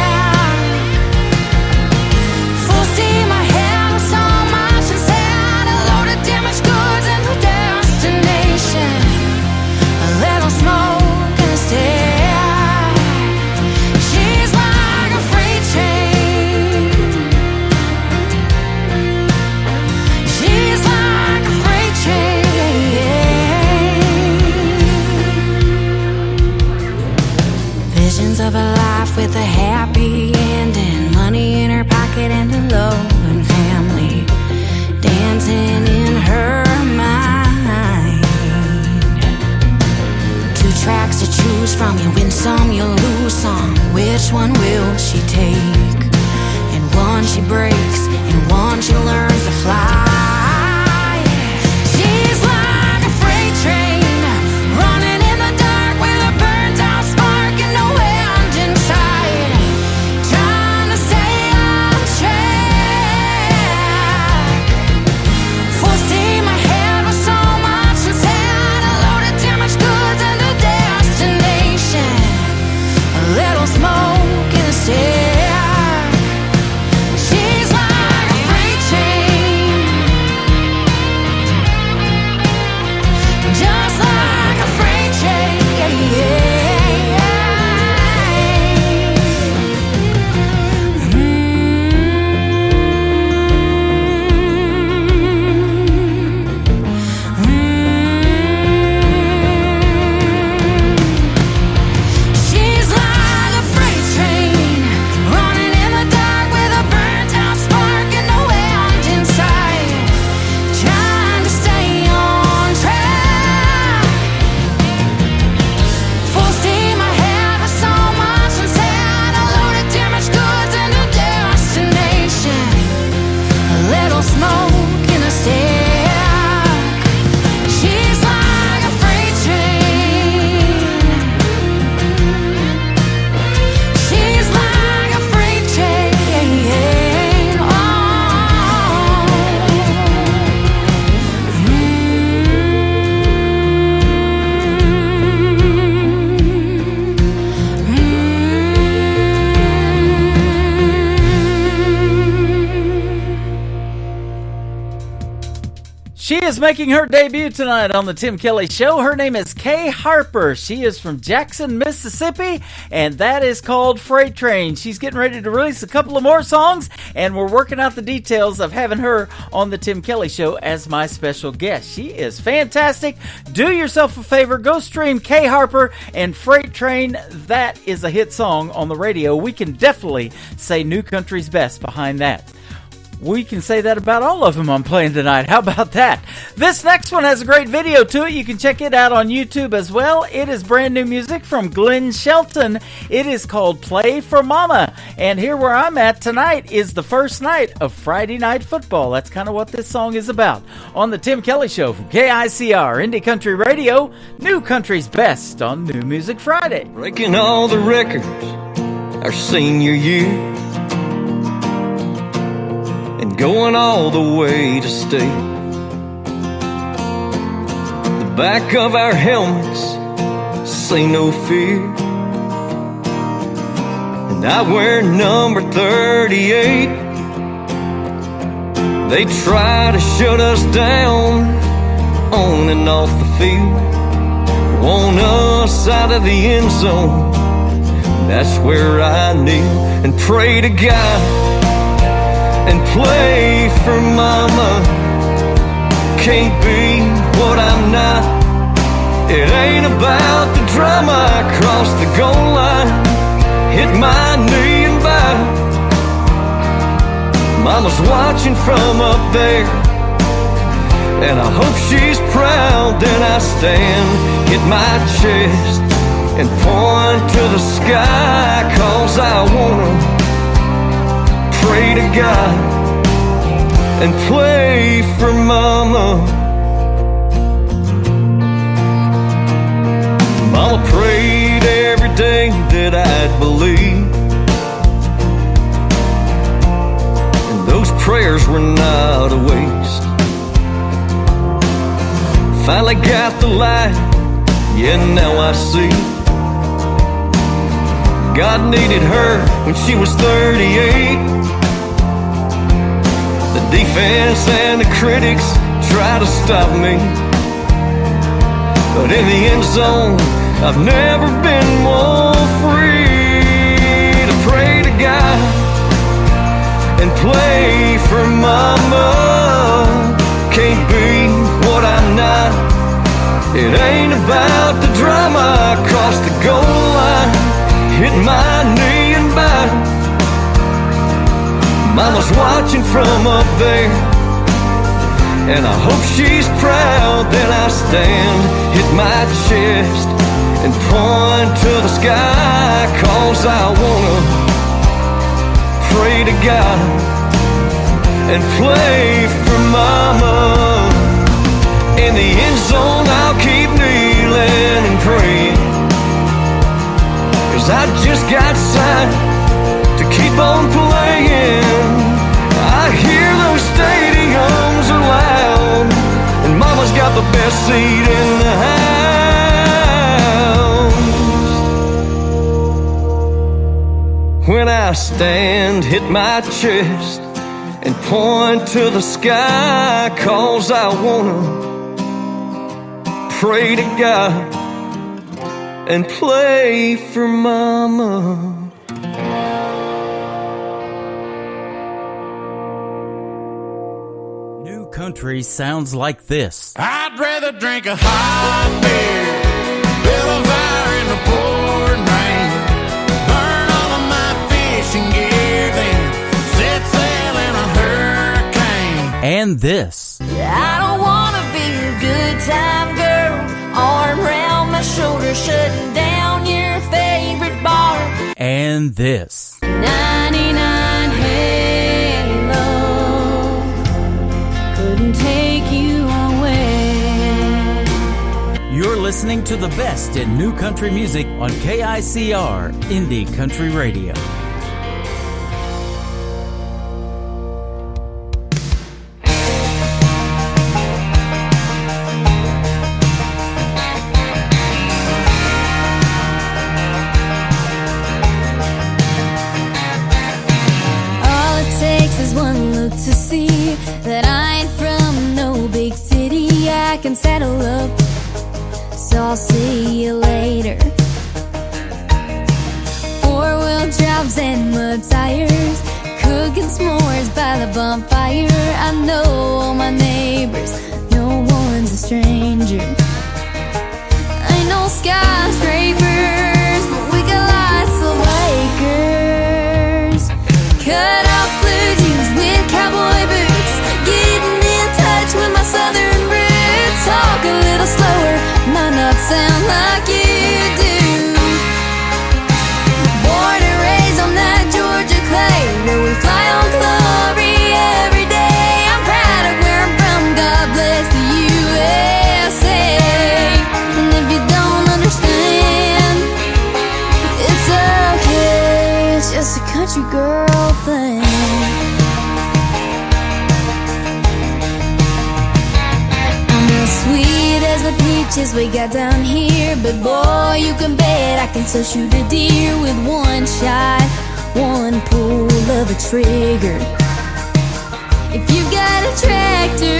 She is making her debut tonight on the Tim Kelly Show. Her name is Kay Harper. She is from Jackson, Mississippi, and that is called Freight Train. She's getting ready to release a couple of more songs, and we're working out the details of having her on the Tim Kelly Show as my special guest. She is fantastic. Do yourself a favor. Go stream Kay Harper and Freight Train. That is a hit song on the radio. We can definitely say New Country's best behind that. We can say that about all of them I'm playing tonight. How about that? This next one has a great video to it. You can check it out on YouTube as well. It is brand new music from Glenn Shelton. It is called Play for Mama. And here where I'm at tonight is the first night of Friday Night Football. That's kind of what this song is about. On the Tim Kelly Show from KICR, Indie Country Radio, New Country's best on New Music Friday.
Breaking all the records our senior year, and going all the way to state. The back of our helmets say no fear, and I wear number 38. They try to shut us down on and off the field, want us out of the end zone. That's where I kneel and pray to God and play for mama. Can't be what I'm not. It ain't about the drama. I cross the goal line, hit my knee and bow. Mama's watching from up there, and I hope she's proud. Then I stand, hit my chest, and point to the sky, 'cause I wanna pray to God and play for mama. Mama prayed every day that I'd believe, and those prayers were not a waste. Finally got the light, yeah, now I see. God needed her when she was 38. The defense and the critics try to stop me, but in the end zone I've never been more free to pray to God and play for mama. Can't be what I'm not. It ain't about the drama. I crossed the goal line, hit my knee and bow. Mama's watching from up there, and I hope she's proud. Then I stand, hit my chest, and point to the sky, 'cause I wanna pray to God and play for mama. In the end zone I'll keep kneeling and praying, 'cause I just got signed to keep on playing. I hear those stadiums are loud, and mama's got the best seat in the house. When I stand, hit my chest, and point to the sky, 'cause I wanna pray to God and play for mama.
New country sounds like this.
I'd rather drink a hot beer, build a fire in the pouring rain, burn all of my fishing gear, then set sail in a hurricane.
And this.
I don't wanna be a good time girl, arm around my shoulder, shutting down your favorite bar.
And this.
99 Halo couldn't take you away.
You're listening to the best in new country music on KICR, Indie Country Radio.
All it takes is one look to see that I ain't from no big city. can settle up. So I'll see you later. Four-wheel drives and mud tires, cooking s'mores by the bonfire. I know all my neighbors, no one's a stranger. Ain't no skyscrapers, but we got lots of Lakers. Cut off blue jeans with cowboy boots, getting in touch with my southern roots. Talk a little slower, might not sound like you do. Born and raised on that Georgia clay, where we fly on glory every day. I'm proud of where I'm from, God bless the USA. And if you don't understand, it's okay, it's just a country girl thing. I'm as sweet as the peaches we got down here, but boy, you can bet I can still shoot a deer with one shot, one pull of a trigger. If you got a tractor,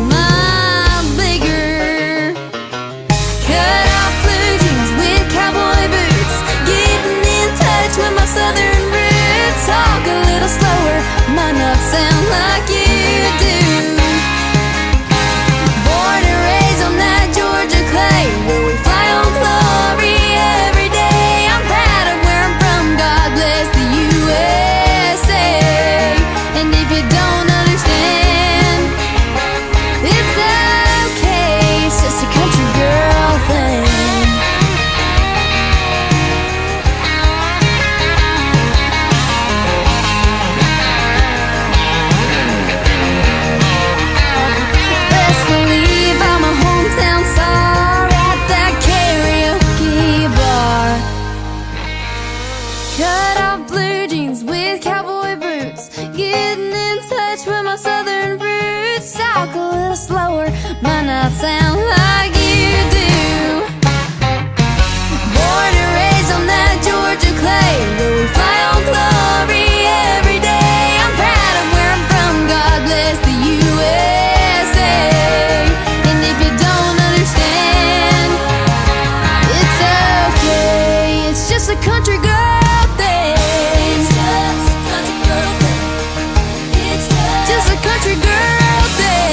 mine bigger. Cut off blue jeans with cowboy boots, getting in touch with my southern roots. Talk a little slower, might not sound like you do. Born and raised on that Georgia clay, where we fly on glory every day. I'm proud of where I'm from, God bless the USA. And if you don't understand, it's okay, it's just a country girl thing. Best believe I'm a hometown star at that karaoke bar. Cut off blue jeans with cowboy boots, getting in touch with my southern roots. Talk a little slower, might not sound like you do. Born and raised on that Georgia clay, where we fly on glory every day. I'm proud of where I'm from, God bless the USA. And if you don't understand, it's okay, it's just a country girl thing. It's just a country girl thing. It's just a country girl thing.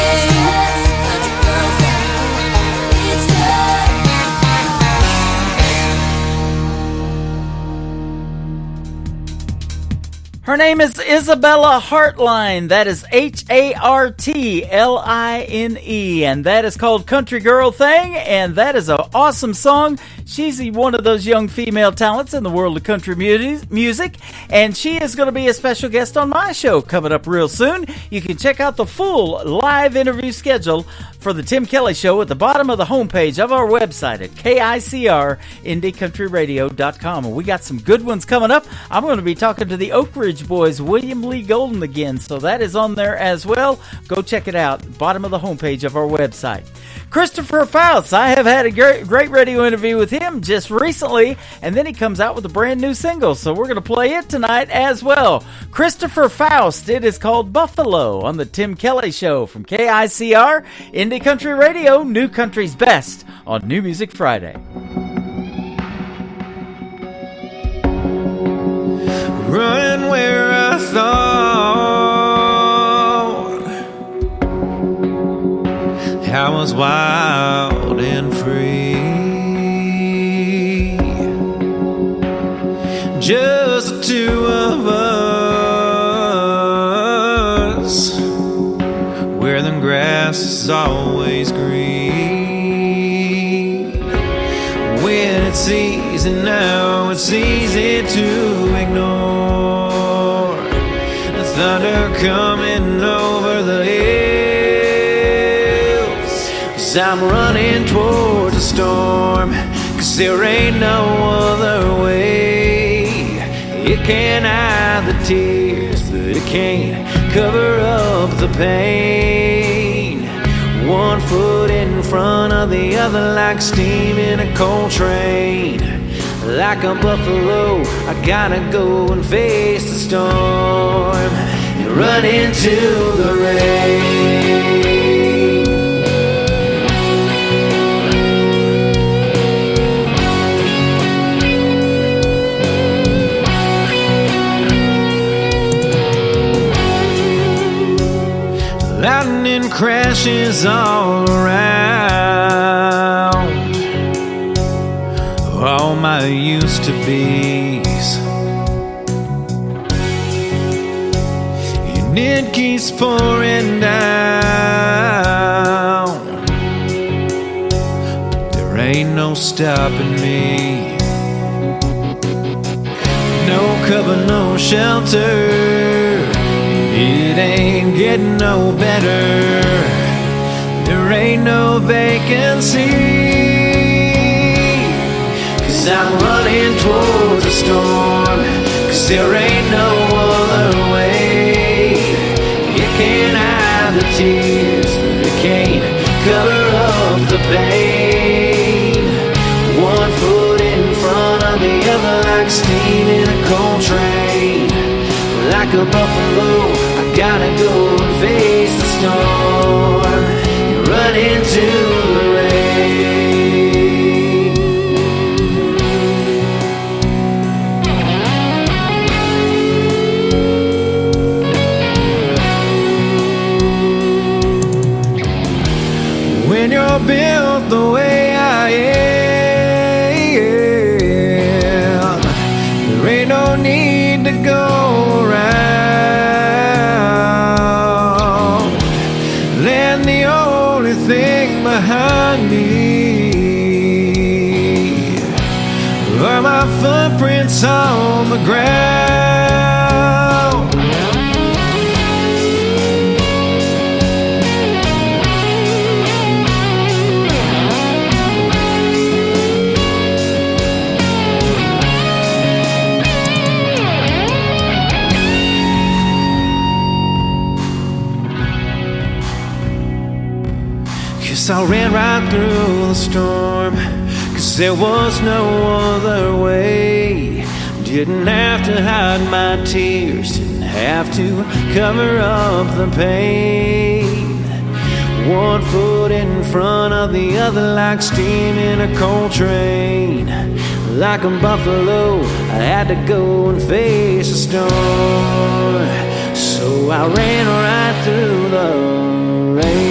It's just a country girl thing. It's just.
Her name is Isabella Hartline. That is Hartline, and that is called Country Girl Thing, and that is an awesome song. She's one of those young female talents in the world of country music, and she is going to be a special guest on my show coming up real soon. You can check out the full live interview schedule for the Tim Kelly Show at the bottom of the homepage of our website at KICRIndieCountryRadio.com. And we got some good ones coming up. I'm going to be talking to the Oak Ridge Boys, William Lee Golden again, so that is on there as well. Go check it out, bottom of the homepage of our website. Christopher Faust, I have had a great radio interview with him just recently, and then he comes out with a brand new single, so we're going to play it tonight as well. Christopher Faust, it is called Buffalo on the Tim Kelly Show from KICR Indie Country Radio, New Country's Best on New Music Friday.
Running where I thought I was wild and free, just the two of us, where the grass is always green. When it's easy now, it's easy to ignore the thunder coming over the hills. 'Cause I'm running towards a storm, 'cause there ain't no other way. It can't hide the tears, but it can't cover up the pain. One foot in front of the other, like steam in a coal train. Like a buffalo, I gotta go and face the storm and run into the rain. lightning crashes all around. All my used to be's, and it keeps pouring down. There ain't no stopping me. No cover, no shelter. It ain't getting no better. There ain't no vacancy. 'Cause I'm running towards a storm. 'Cause there ain't no other way. You can't hide the tears, but it can't cover up the pain. One foot in front of the other like steam in a cold train. Like a buffalo, I gotta go and face the storm. You run into the rain. When you're built the way I am, there ain't no need to go around. Land the only thing behind me are my footprints on the ground. I ran right through the storm, 'cause there was no other way. Didn't have to hide my tears, didn't have to cover up the pain. One foot in front of the other like steam in a cold train. Like a buffalo, I had to go and face the storm. So I ran right through the rain.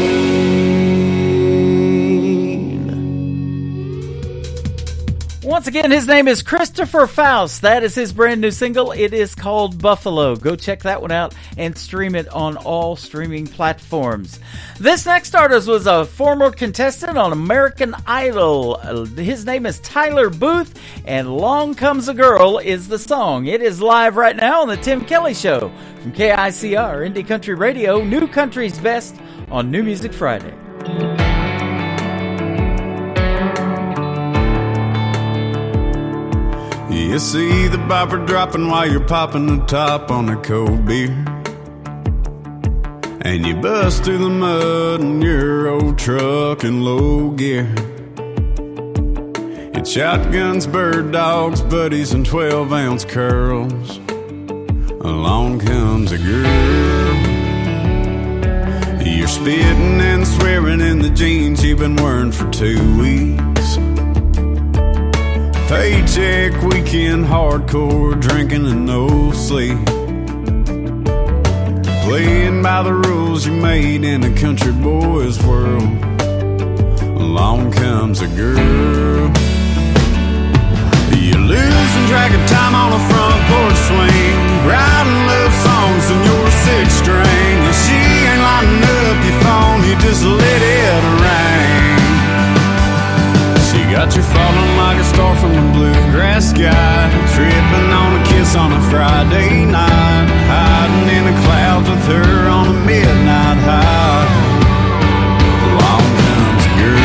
Once again, his name is Christopher Faust. That is his brand new single. It is called Buffalo. Go check that one out and stream it on all streaming platforms. This next artist was a former contestant on American Idol. His name is Tyler Booth, and Long Comes a Girl is the song. It is live right now on the Tim Kelly Show from KICR, Indie Country Radio, New Country's Best on New Music Friday.
You see the bopper dropping while you're popping the top on a cold beer, and you bust through the mud in your old truck in low gear. It's shotguns, bird dogs, buddies, and 12-ounce curls. Along comes a girl. You're spitting and swearing in the jeans you've been wearing for 2 weeks. Paycheck, weekend, hardcore, drinking and no sleep. Playing by the rules you made in a country boy's world. Along comes a girl. You're losing track of time on a front porch swing, writing love songs in your 6-string. And she ain't lighting up your phone, you just let it rain. She got you falling like a star from the bluegrass sky, tripping on a kiss on a Friday night, hiding in the clouds with her on a midnight high. Along comes a girl.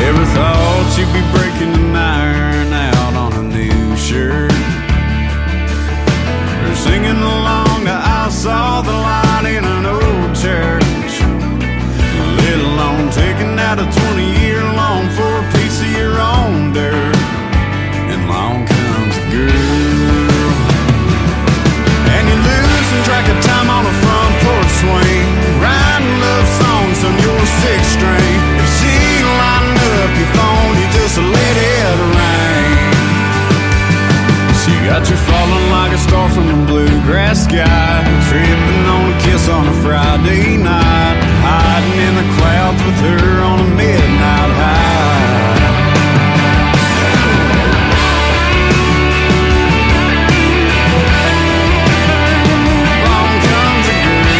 Never thought you'd be breaking an iron out on a new shirt, singing along to I Saw the Light in an old church, let alone taking out a 20 you falling like a star from a bluegrass sky, tripping on a kiss on a Friday night, hiding in the clouds with her on a midnight high. Along comes a girl.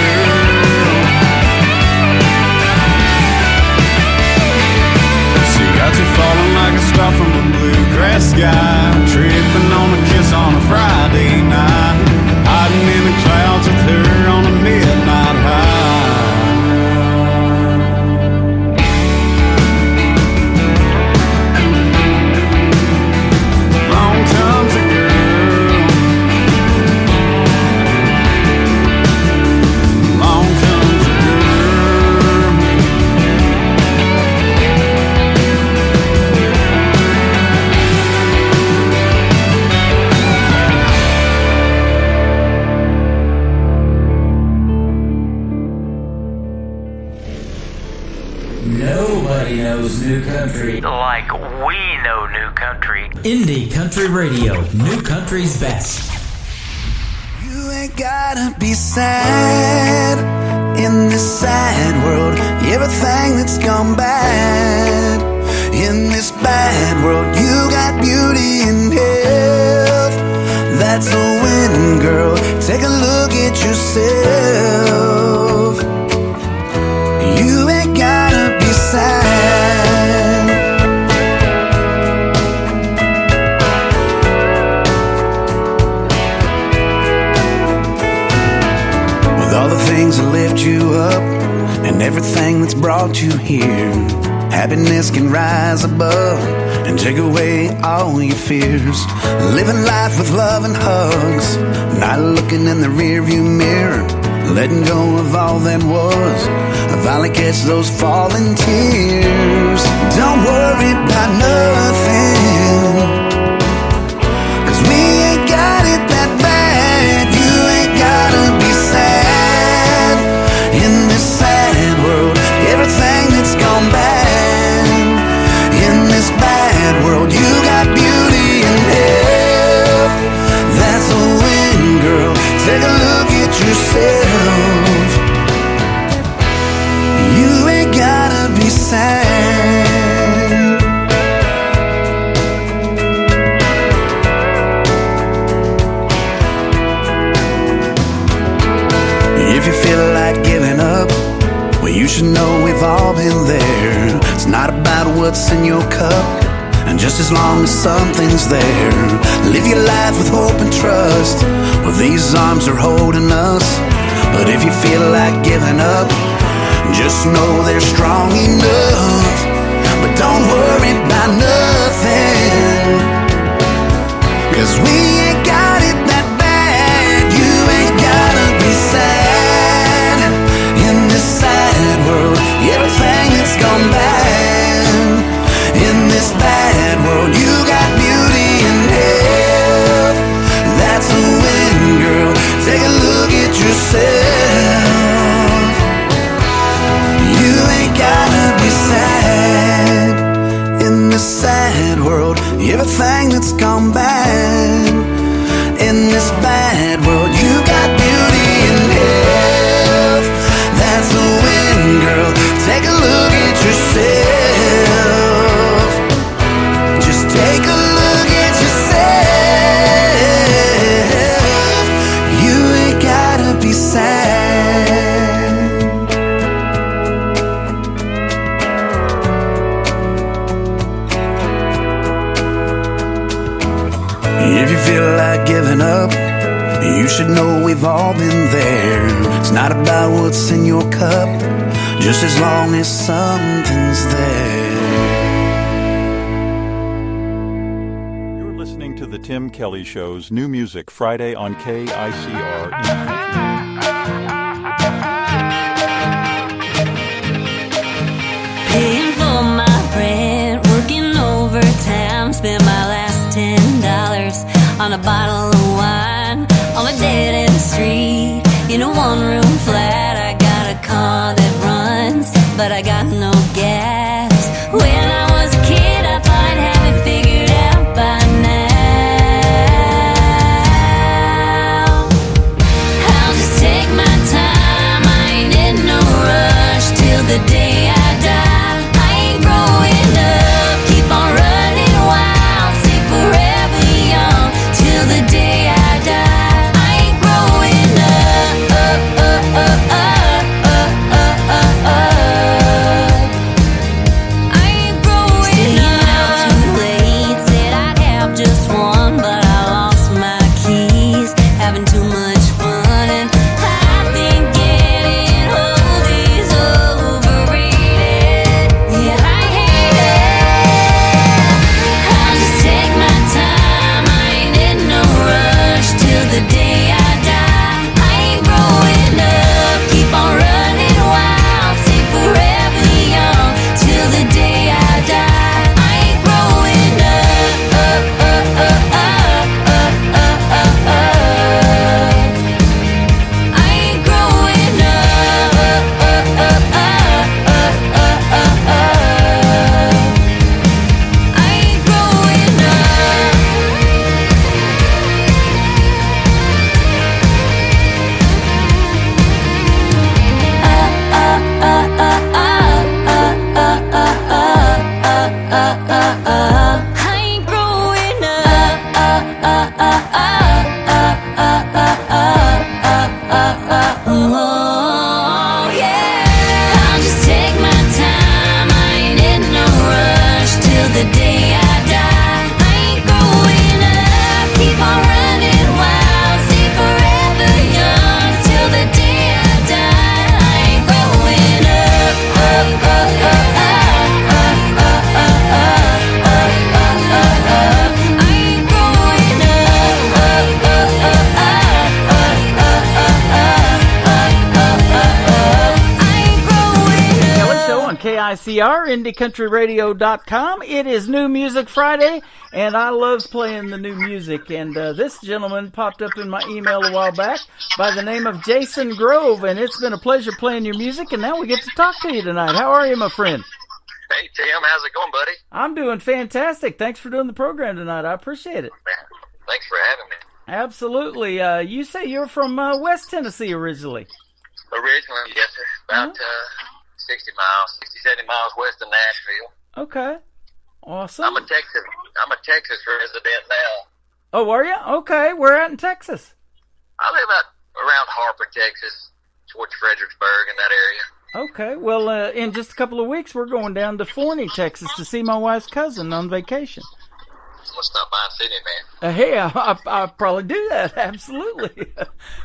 She got you falling like a star from a bluegrass sky, tripping on a kiss on a Friday night, hiding in the clouds with her on a midnight high. Along comes a girl. Along comes a girl.
Nobody knows new country
like we know new country.
Indie Country Radio, new country's best.
You ain't gotta be sad in this sad world. Everything that's gone bad in this bad world. You got beauty and health. That's a win, girl. Take a look at yourself. You ain't gotta be sad. With all the things that lift you up and everything that's brought you here, happiness can rise above and take away all your fears. Living life with love and hugs, not looking in the rearview mirror, letting go of all that was. I finally catch those falling tears. Don't worry about nothing, 'cause we ain't got it that bad. You ain't gotta be sad in this sad world. Everything that's gone bad in this bad world. You got beauty and health. That's a win, girl. Take a look at yourself. You ain't gotta be sad. If you feel like giving up, well, you should know we've all been there. It's not about what's in your cup, and just as long as something's there, live your life with hope and trust. Well, these arms are holding us. But if you feel like giving up, just know they're strong enough. But don't worry about nothing, 'cause we ain't got it that bad. You ain't gotta be sad in this sad world. Everything that's gone bad in this bad world. You got beauty and health. That's a win, girl. Take a look at yourself. You ain't gotta be sad in this sad world. Everything that's gone bad in this bad world. You got beauty and health. That's a win, girl. Take a look at yourself. Just take a look at yourself. You ain't gotta be sad. If you feel like giving up, you should know we've all been there. It's not about what's in your cup, just as long as something's there.
You're listening to The Tim Kelly Show's New Music Friday on KICR Indie Country.
Paying for my rent, working overtime, spent my last $10 on a bottle of wine on a dead-end street in a one-room flat. I got a car that runs, but I got no gas. When I was a kid, I thought I'd have it figured out by now.
KICR, IndieCountryRadio.com. It is New Music Friday, and I love playing the new music. And this gentleman popped up in my email a while back by the name of Jason Grove, and it's been a pleasure playing your music, and now we get to talk to you tonight. How are you, my friend?
Hey, Tim. How's it going, buddy?
I'm doing fantastic. Thanks for doing the program tonight. I appreciate it.
Thanks for having me.
Absolutely. You say you're from West Tennessee originally.
Originally, yes, sir. About 60 miles, 60, 70 miles west of Nashville.
Okay. Awesome.
I'm a Texas resident now.
Oh, are you? Okay. Where at in Texas?
I live around Harper, Texas, towards Fredericksburg in that area.
Okay. Well, in just a couple of weeks, we're going down to Forney, Texas to see my wife's cousin on vacation.
I'm going to stop by and see me, man.
Hey, I'll probably do that. Absolutely.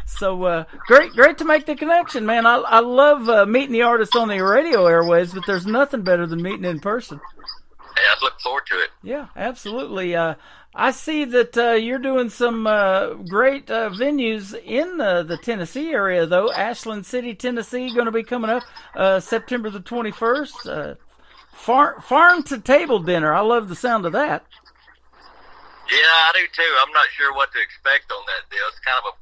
So, great to make the connection, man. I love meeting the artists on the radio airways, but there's nothing better than meeting in person.
Hey, I look forward to it.
Yeah, absolutely. I see that you're doing some great venues in the Tennessee area, though. Ashland City, Tennessee, going to be coming up September the 21st. Farm to table dinner. I love the sound of that.
Yeah, I do too. I'm not sure what to expect on that deal. It's kind of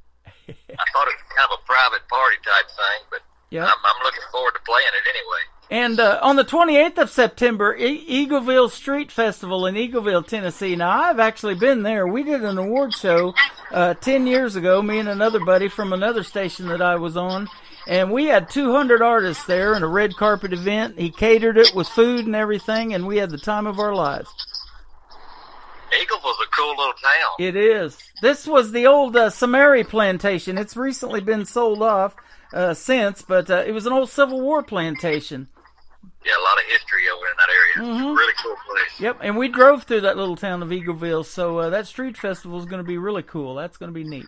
I thought it was kind of a private party type thing, but
yeah.
I'm looking forward to playing it anyway.
And on the 28th of September, Eagleville Street Festival in Eagleville, Tennessee. Now, I've actually been there. We did an award show 10 years ago, me and another buddy from another station that I was on, and we had 200 artists there in a red carpet event. He catered it with food and everything, and we had the time of our lives.
Eagleville's a cool little town.
It is. This was the old Samari plantation. It's recently been sold off since, but it was an old Civil War plantation.
Yeah, a lot of history over in that area. It's a really cool place.
Yep, and we drove through that little town of Eagleville, so that street festival is going to be really cool. That's going to be neat.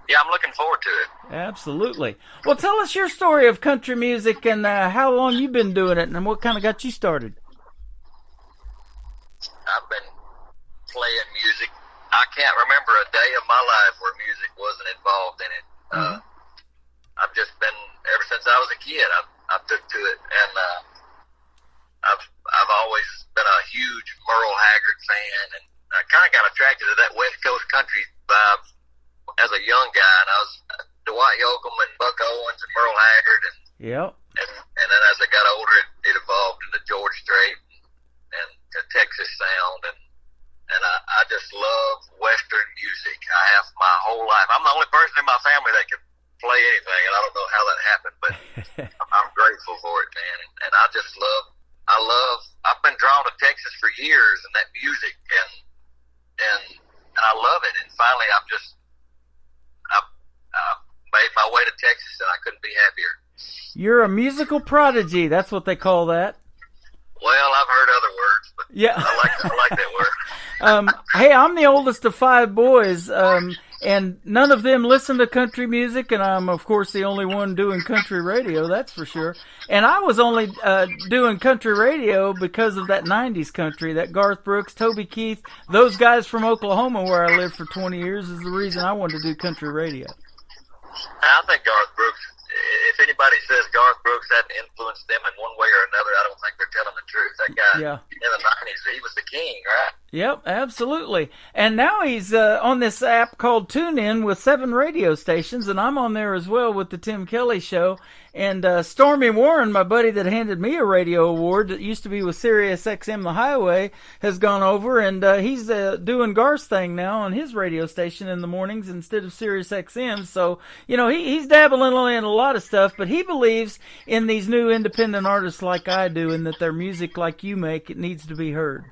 Yeah, I'm looking forward to it.
Absolutely. Well, tell us your story of country music and how long you've been doing it and what kind of got you started.
I've been playing music. I can't remember a day of my life where music wasn't involved in it. I've just been, ever since I was a kid, I took to it, and I've always been a huge Merle Haggard fan, and I kind of got attracted to that West Coast country vibe as a young guy, and I was Dwight Yoakam and Buck Owens and Merle Haggard, and then as I got older, it evolved into George Strait and the Texas sound, and I just love Western music. I have my whole life. I'm the only person in my family that can play anything, and I don't know how that happened, but I'm grateful for it, man. And I've been drawn to Texas for years and that music, and I love it. And finally, I made my way to Texas, and I couldn't be happier.
You're a musical prodigy. That's what they call that.
Well, I've heard other words, but
yeah.
I like that word.
Hey, I'm the oldest of 5 boys, and none of them listen to country music, and I'm, of course, the only one doing country radio, that's for sure. And I was only doing country radio because of that 90s country, that Garth Brooks, Toby Keith, those guys from Oklahoma where I lived for 20 years is the reason I wanted to do country radio.
I think Garth Brooks, if anybody says Garth Brooks hadn't influenced them in one way or another, I don't think they're telling the truth. That guy in the 90s, he was the king, right?
Yep, absolutely. And now he's on this app called TuneIn with 7 radio stations, and I'm on there as well with the Tim Kelly Show. And Stormy Warren, my buddy that handed me a radio award that used to be with Sirius XM The Highway, has gone over, and he's doing Garth's thing now on his radio station in the mornings instead of Sirius XM. So, you know, he's dabbling in a lot of stuff, but he believes in these new independent artists like I do, and that their music like you make, it needs to be heard.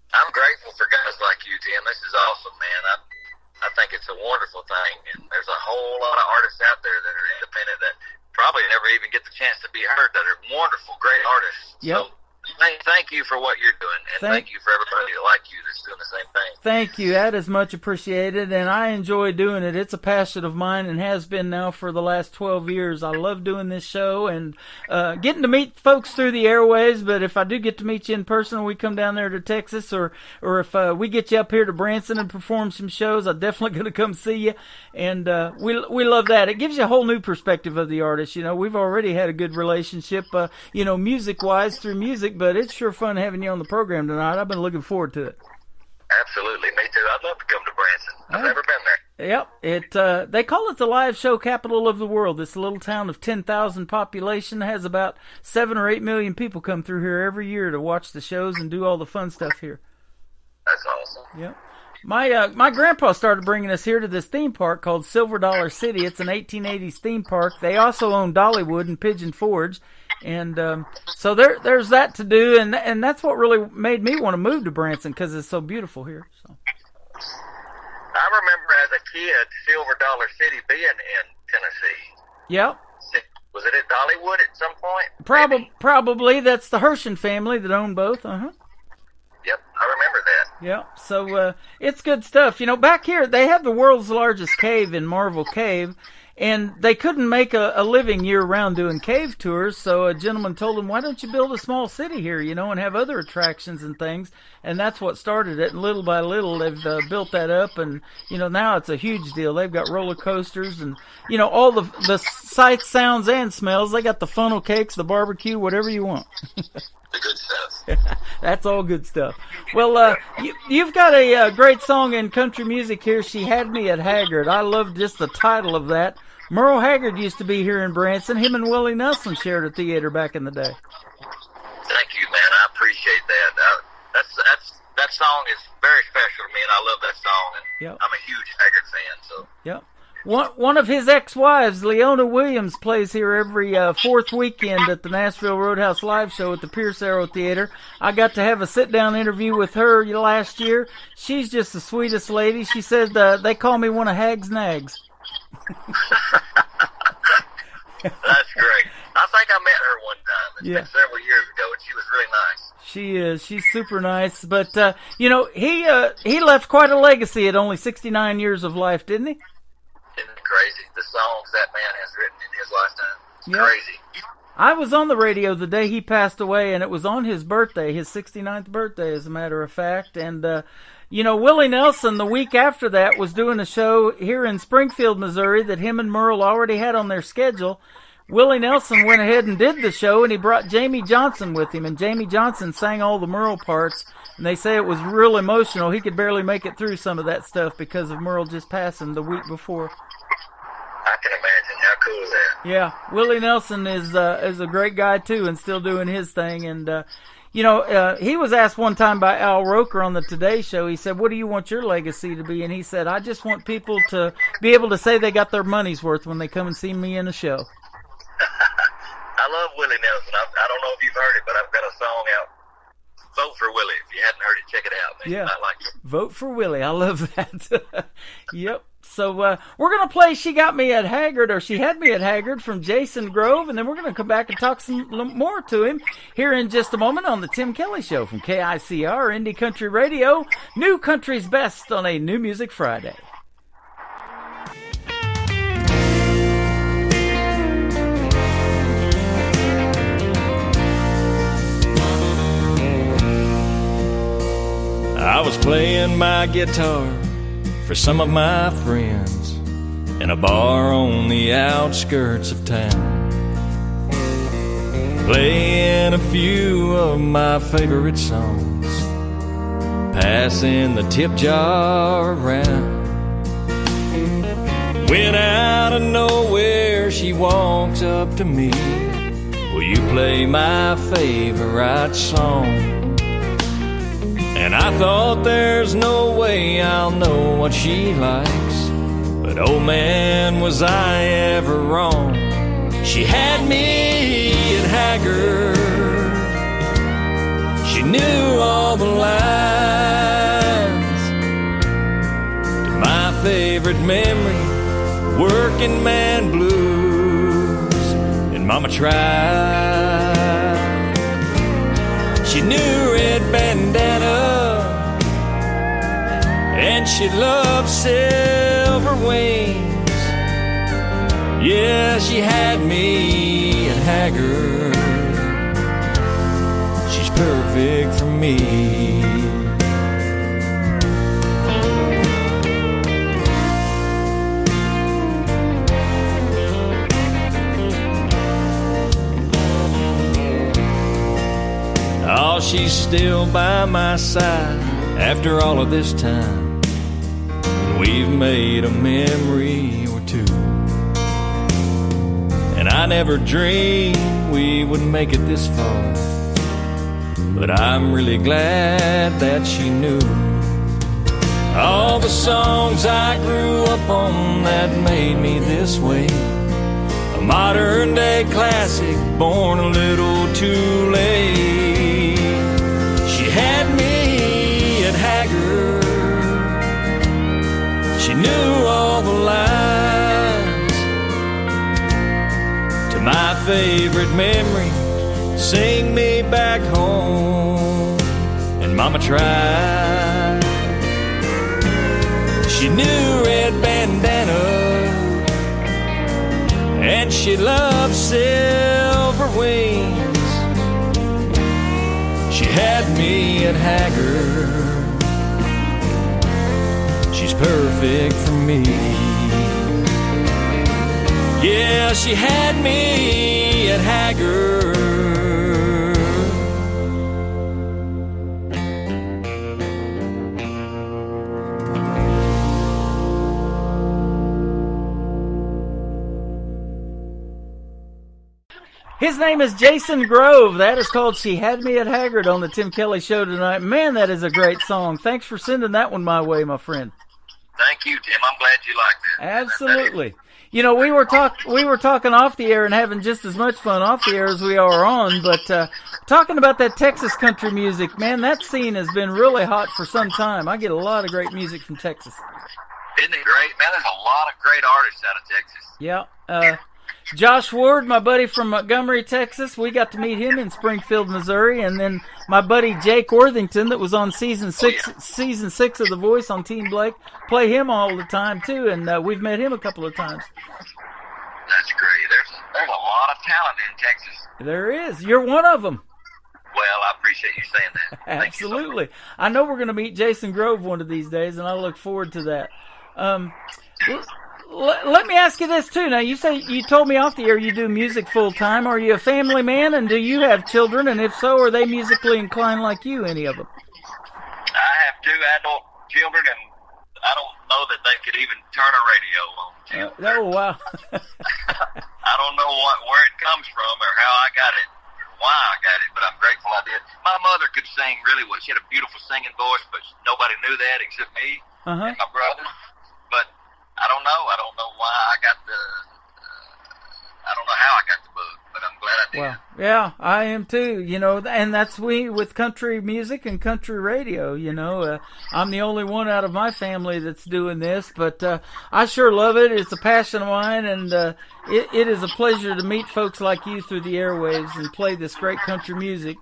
I'm grateful for guys like you, Tim. This is awesome, man. I think it's a wonderful thing, and there's a whole lot of artists out there that are independent that probably never even get the chance to be heard, that are wonderful, great artists.
Yep.
So thank you for what you're doing, and thank you for everybody like you that's doing the same thing.
Thank you. That is much appreciated, and I enjoy doing it. It's a passion of mine and has been now for the last 12 years. I love doing this show and getting to meet folks through the airways, but if I do get to meet you in person, we come down there to Texas, or if we get you up here to Branson and perform some shows, I'm definitely going to come see you, and we love that. It gives you a whole new perspective of the artist. You know, we've already had a good relationship, music-wise through music, but it's sure fun having you on the program tonight. I've been looking forward to it.
Absolutely, me too. I'd love to come to Branson. I've never been there.
Yep, they call it the live show capital of the world. It's a little town of 10,000 population. It has about 7 or 8 million people come through here every year to watch the shows and do all the fun stuff here.
That's awesome.
Yep. My grandpa started bringing us here to this theme park called Silver Dollar City. It's an 1880s theme park. They also own Dollywood and Pigeon Forge. And so there's that to do, and that's what really made me want to move to Branson, because it's so beautiful here. So
I remember as a kid Silver Dollar City being in Tennessee.
Yep.
Was it at Dollywood at some point?
Probably. That's the Herschen family that own both. Uh-huh.
Yep, I remember that.
Yep. So it's good stuff. You know, back here they have the world's largest cave in Marvel Cave. And they couldn't make a living year-round doing cave tours, so a gentleman told them, why don't you build a small city here, and have other attractions and things. And that's what started it. And little by little, they've built that up. And, now it's a huge deal. They've got roller coasters and, all the sights, sounds, and smells. They got the funnel cakes, the barbecue, whatever you want.
The good stuff.
That's all good stuff. Well, you've got a great song in country music here, She Had Me at Haggard. I love just the title of that. Merle Haggard used to be here in Branson. Him and Willie Nelson shared a theater back in the day.
Thank you, man. I appreciate that. That song is very special to me, and I love that song. And
yep.
I'm a huge Haggard fan. So.
Yep. One of his ex-wives, Leona Williams, plays here every fourth weekend at the Nashville Roadhouse Live Show at the Pierce Arrow Theater. I got to have a sit-down interview with her last year. She's just the sweetest lady. She said they call me one of Hag's nags.
That's great. I think I met her one time. It's been several years ago, and she was really nice.
She is. She's super nice. But, he left quite a legacy at only 69 years of life, didn't he?
Isn't it crazy? The songs that man has written in his lifetime. It's crazy.
I was on the radio the day he passed away, and it was on his birthday, his 69th birthday, as a matter of fact. And, Willie Nelson, the week after that, was doing a show here in Springfield, Missouri, that him and Merle already had on their schedule. Willie Nelson went ahead and did the show, and he brought Jamie Johnson with him, and Jamie Johnson sang all the Merle parts, and they say it was real emotional. He could barely make it through some of that stuff because of Merle just passing the week before.
I can imagine. How cool is that?
Yeah, Willie Nelson is a great guy, too, and still doing his thing, and he was asked one time by Al Roker on the Today Show, he said, what do you want your legacy to be? And he said, I just want people to be able to say they got their money's worth when they come and see me in a show.
I love Willie Nelson. I don't know if you've heard it, but I've got a song out. Vote for Willie. If you hadn't heard it, check it out. Man.
Yeah.
I like it.
Vote for Willie. I love that. Yep. So we're going to play She Got Me at Haggard, or She Had Me at Haggard, from Jason Grove, and then we're going to come back and talk some more to him here in just a moment on the Tim Kelly Show from KICR Indie Country Radio, New Country's Best on a New Music Friday.
I was playing my guitar for some of my friends in a bar on the outskirts of town, playing a few of my favorite songs, passing the tip jar around. When out of nowhere she walks up to me, will you play my favorite song? And I thought there's no way I'll know what she likes, but oh man, was I ever wrong. She had me at Haggard. She knew all the lines to my favorite memory, working man blues, and Mama tried.
She knew red bandana, and she loved silver wings. Yeah, she had me at Haggard. She's perfect for me. Oh, she's still by my side after all of this time. We've made a memory or two, and I never dreamed we would make it this far. But I'm really glad that she knew all the songs I grew up on that made me this way. A modern day classic, born a little too late. She had me at Haggard. She knew all the lines to my favorite memory, Sing Me Back Home. And Mama tried. She knew red bandana, and she loved silver wings. She had me at Haggard. She's perfect for me. Yeah, she had me at Haggard.
His name is Jason Grove. That is called She Had Me at Haggard on the Tim Kelly Show tonight. Man, that is a great song. Thanks for sending that one my way, my friend.
Thank you, Tim. I'm glad you like that.
Absolutely. You know, we were talking off the air and having just as much fun off the air as we are on, but talking about that Texas country music, man, that scene has been really hot for some time. I get a lot of great music from Texas.
Isn't it great? Man, there's a lot of great artists out of Texas.
Yeah. Josh Ward, my buddy from Montgomery, Texas, we got to meet him in Springfield, Missouri, and then my buddy Jake Worthington, that was on season six of The Voice on Team Blake, play him all the time too, and we've met him a couple of times.
That's great. There's a lot of talent in Texas.
There is. You're one of them.
Well, I appreciate you saying that.
Absolutely. So I know we're going to meet Jason Grove one of these days, and I look forward to that. Let me ask you this too. Now, you told me off the air you do music full time. Are you a family man, and do you have children? And if so, are they musically inclined like you? Any of them?
I have 2 adult children, and I don't know that they could even turn a radio on.
Oh wow!
I don't know where it comes from or how I got it, or why I got it, but I'm grateful I did. My mother could sing really well. She had a beautiful singing voice, but nobody knew that except me and my brother. But I don't know. I don't know why I got I don't know how I got the bug, but I'm glad I did.
Well, yeah, I am too. You know, and that's with country music and country radio. You know, I'm the only one out of my family that's doing this, but I sure love it. It's a passion of mine, and it is a pleasure to meet folks like you through the airwaves and play this great country music.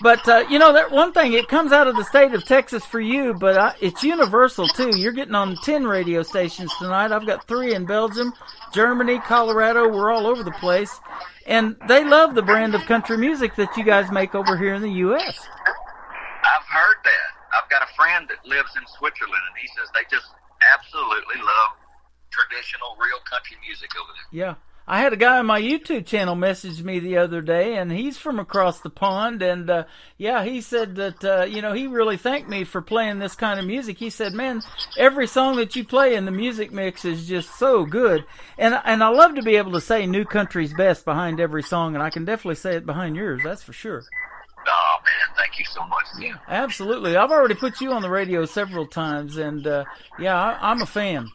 But you know, that one thing, it comes out of the state of Texas for you, but it's universal too. You're getting on 10 radio stations tonight. I've got 3 in Belgium, Germany, Colorado. We're all over the place, and they love the brand of country music that you guys make over here in the U.S.
I've heard that. I've got a friend that lives in Switzerland, and he says they just absolutely love traditional, real country music over there.
Yeah. I had a guy on my YouTube channel message me the other day, and he's from across the pond, and he said that, he really thanked me for playing this kind of music. He said, man, every song that you play in the music mix is just so good. And I love to be able to say New Country's best behind every song, and I can definitely say it behind yours, that's for sure.
Oh, man, thank you so much.
Yeah, absolutely. I've already put you on the radio several times, and, I'm a fan.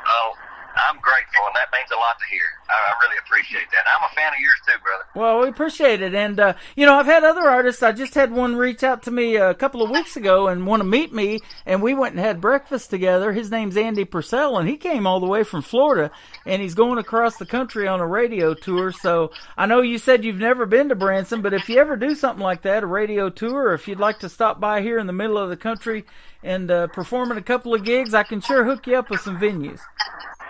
Oh, I'm grateful, and that means a lot to hear. I really appreciate that. I'm a fan of yours too, brother.
Well, we appreciate it. And, I've had other artists. I just had one reach out to me a couple of weeks ago and want to meet me, and we went and had breakfast together. His name's Andy Purcell, and he came all the way from Florida, and he's going across the country on a radio tour. So I know you said you've never been to Branson, but if you ever do something like that, a radio tour, or if you'd like to stop by here in the middle of the country and perform at a couple of gigs, I can sure hook you up with some venues.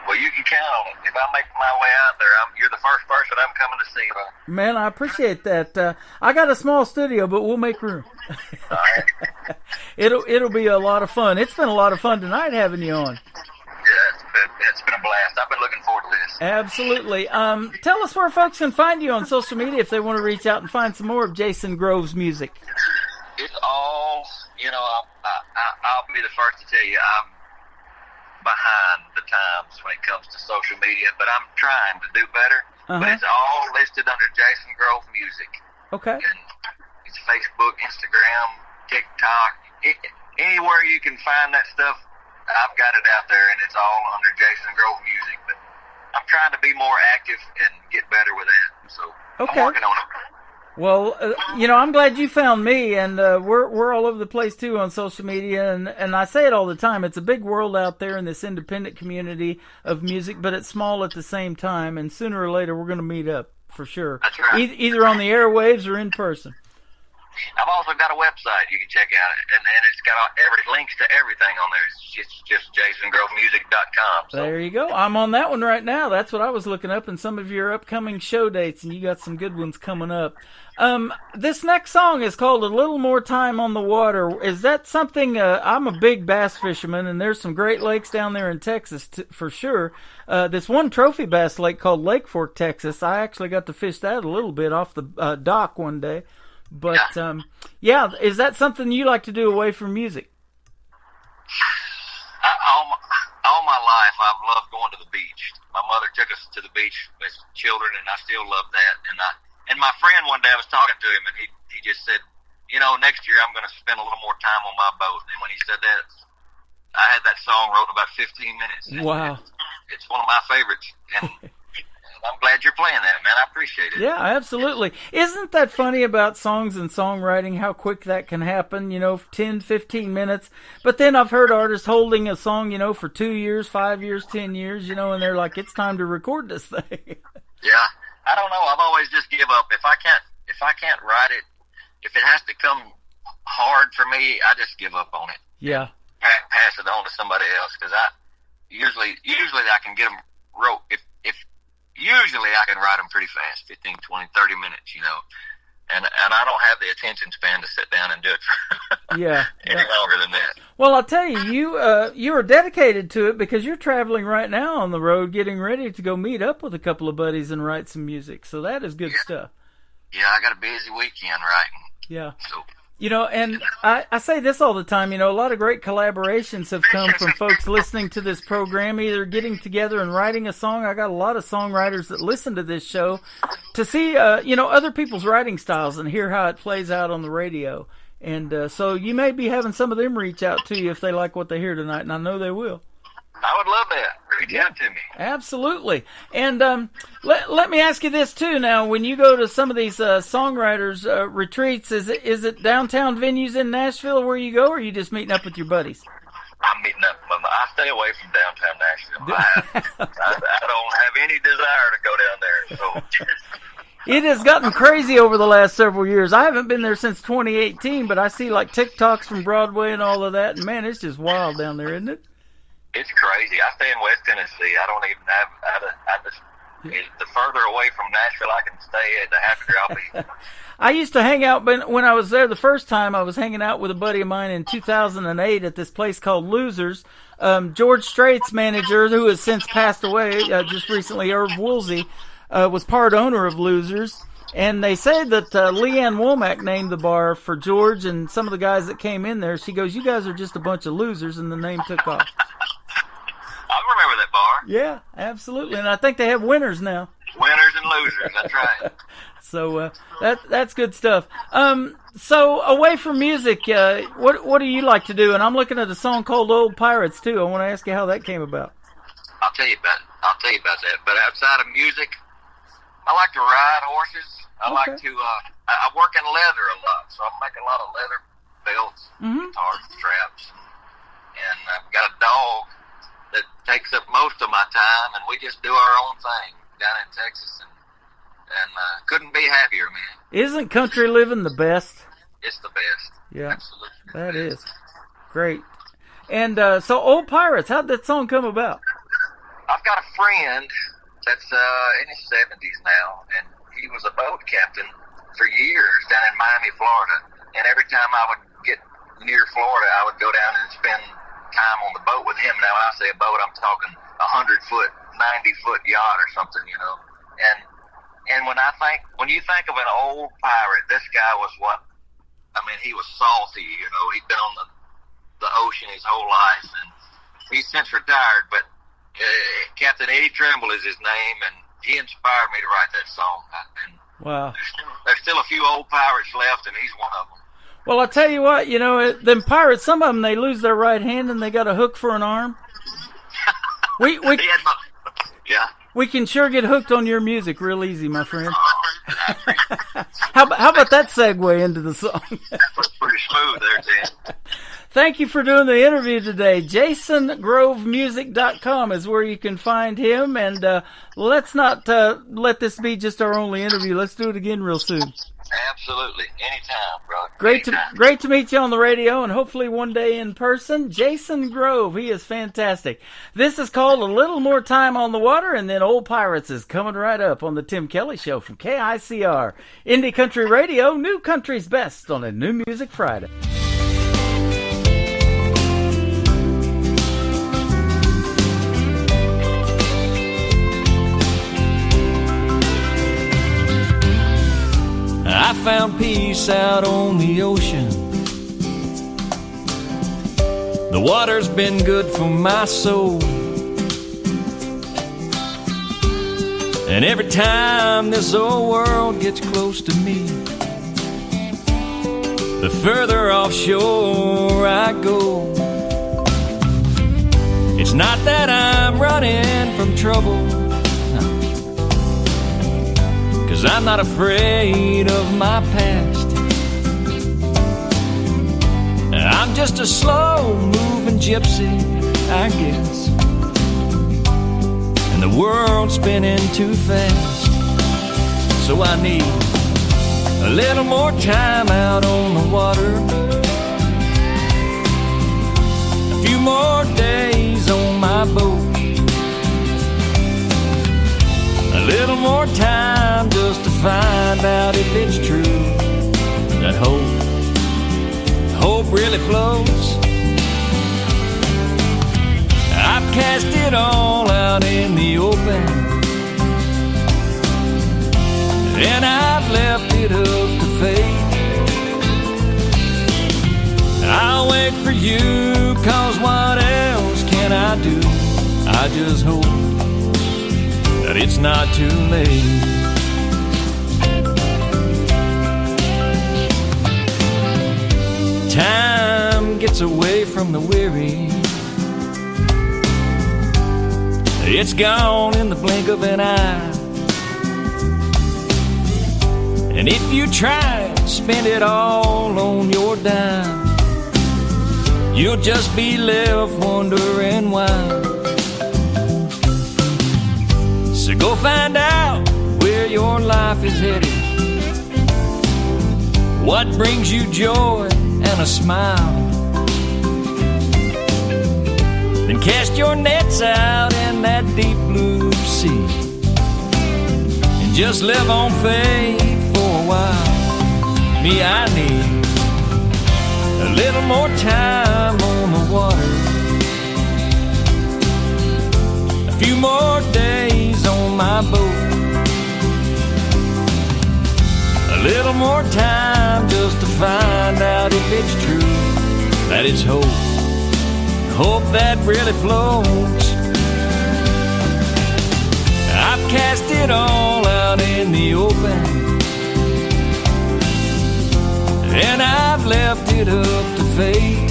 Well, you can count on it. If I make my way out there, you're the first person I'm coming to see.
Man, I appreciate that. I got a small studio, but we'll make room.
All right.
It'll be a lot of fun. It's been a lot of fun tonight having you on.
Yeah, it's been a blast. I've been looking forward to this.
Absolutely. Tell us where folks can find you on social media if they want to reach out and find some more of Jason Grove's music.
It's all, I'll be the first to tell you, I'm behind the times when it comes to social media, but I'm trying to do better.
Uh-huh.
But it's all listed under Jason Grove Music.
Okay.
And it's Facebook, Instagram, TikTok, anywhere you can find that stuff, I've got it out there, and it's all under Jason Grove Music. But I'm trying to be more active and get better with that. So
Okay.
I'm working on it.
Well, I'm glad you found me, and we're all over the place too on social media, and I say it all the time. It's a big world out there in this independent community of music, but it's small at the same time. And sooner or later, we're going to meet up for sure.
That's right.
Either on the airwaves or in person.
I've also got a website you can check out, and it's got links to everything on there. It's just jasongrovemusic.com. So.
There you go. I'm on that one right now. That's what I was looking up, and some of your upcoming show dates, and you got some good ones coming up. This next song is called A Little More Time on the Water. Is that something, I'm a big bass fisherman, and there's some great lakes down there in Texas for sure. This one trophy bass lake called Lake Fork, Texas, I actually got to fish that a little bit off the dock one day. But, is that something you like to do away from music?
All my life, I've loved going to the beach. My mother took us to the beach as children, and I still love that. And my friend one day, I was talking to him, and he just said, next year I'm going to spend a little more time on my boat. And when he said that, I had that song wrote in about 15 minutes.
Wow.
It's one of my favorites. And I'm glad you're playing that, man. I appreciate it.
Yeah, absolutely. Isn't that funny about songs and songwriting, how quick that can happen, 10, 15 minutes. But then I've heard artists holding a song, for 2 years, 5 years, 10 years, and they're like, it's time to record this thing.
Yeah. I don't know. I've always just give up. If I can't write it, if it has to come hard for me, I just give up on it.
Yeah.
Pass it on to somebody else, because usually I can get them wrote. Usually I can write them pretty fast, 15, 20, 30 minutes, and I don't have the attention span to sit down and do it for any longer than that.
Well, I'll tell you, you are dedicated to it because you're traveling right now on the road, getting ready to go meet up with a couple of buddies and write some music. So that is good stuff.
Yeah, I got a busy weekend writing.
Yeah.
So.
And I say this all the time, a lot of great collaborations have come from folks listening to this program, either getting together and writing a song. I got a lot of songwriters that listen to this show to see, other people's writing styles and hear how it plays out on the radio. And so you may be having some of them reach out to you if they like what they hear tonight, and I know they will.
I would love that. Reach out to me.
Absolutely. And let me ask you this, too. Now, when you go to some of these songwriters' retreats, is it downtown venues in Nashville where you go, or are you just meeting up with your buddies?
I'm meeting up. I stay away from downtown Nashville. I don't have any desire to go down there. So.
It has gotten crazy over the last several years. I haven't been there since 2018, but I see like TikToks from Broadway and all of that, and man, it's just wild down there, isn't it?
It's crazy. I stay in West Tennessee. I don't even have. The further away from Nashville I can stay, the happier I'll be.
I used to hang out, but when I was there the first time, I was hanging out with a buddy of mine in 2008 at this place called Losers. George Strait's manager, who has since passed away just recently, Irv Woolsey, was part owner of Losers. And they say that Leanne Womack named the bar for George and some of the guys that came in there. She goes, "You guys are just a bunch of losers," and the name took off.
I remember that bar.
Yeah, absolutely. And I think they have winners now.
Winners and losers, that's right.
So that's good stuff. So away from music, what do you like to do? And I'm looking at a song called Old Pirates, too. I want to ask you how that came about.
I'll tell you about that. But outside of music, I like to ride horses. I
Okay.
like to, I work in leather a lot, so I make a lot of leather belts, guitars, straps. And I've got a dog that takes up most of my time, and we just do our own thing down in Texas, and couldn't be happier, man.
Isn't country living the best?
It's the best.
Yeah,
absolutely.
That is great. And so, Old Pirates, how'd that song come about?
I've got a friend that's in his 70s now, and he was a boat captain for years down in Miami, Florida. And every time I would get near Florida, I would go down and spend time on the boat with him. Now, when I say a boat, I'm talking 100-foot, 90-foot yacht or something, you know. And when you think of an old pirate, this guy was he was salty, you know. He'd been on the ocean his whole life, and he's since retired, but Captain Eddie Trimble is his name, and he inspired me to write that song. And
Wow.
there's still a few old pirates left, and he's one of them.
Well, I'll tell you what, you know, them pirates, some of them, they lose their right hand and they got a hook for an arm. We can sure get hooked on your music real easy, my friend. How about that segue into the song?
Pretty smooth there, Tim.
Thank you for doing the interview today. JasonGroveMusic.com is where you can find him. And let's not let this be just our only interview. Let's do it again real soon.
Absolutely. Anytime, brother.
Great to meet you on the radio, and hopefully one day in person. Jason Grove, he is fantastic. This is called A Little More Time on the Water, and then Old Pirates is coming right up on the Tim Kelly Show from KICR. Indie Country Radio, New Country's Best on a New Music Friday.
I found peace out on the ocean. The water's been good for my soul. And every time this old world gets close to me, the further offshore I go. It's not that I'm running from trouble, 'cause I'm not afraid of my past. I'm just a slow-moving gypsy, I guess, and the world's spinning too fast. So I need a little more time out on the water, a few more days on my boat, a little more time just to find out if it's true that hope really flows. I've cast it all out in the open, and I've left it up to fate. I'll wait for you, 'cause what else can I do? I just hope that it's not too late. Time gets away from the weary. It's gone in the blink of an eye. And if you try to spend it all on your dime, you'll just be left wondering why. So go find out where your life is headed, what brings you joy and a smile. Then cast your nets out in that deep blue sea, and just live on faith for a while. Me, I need a little more time on the water, a few more days on my boat, a little more time just to find out if it's true that it's hope that really flows. I've cast it all out in the open, and I've left it up to fate.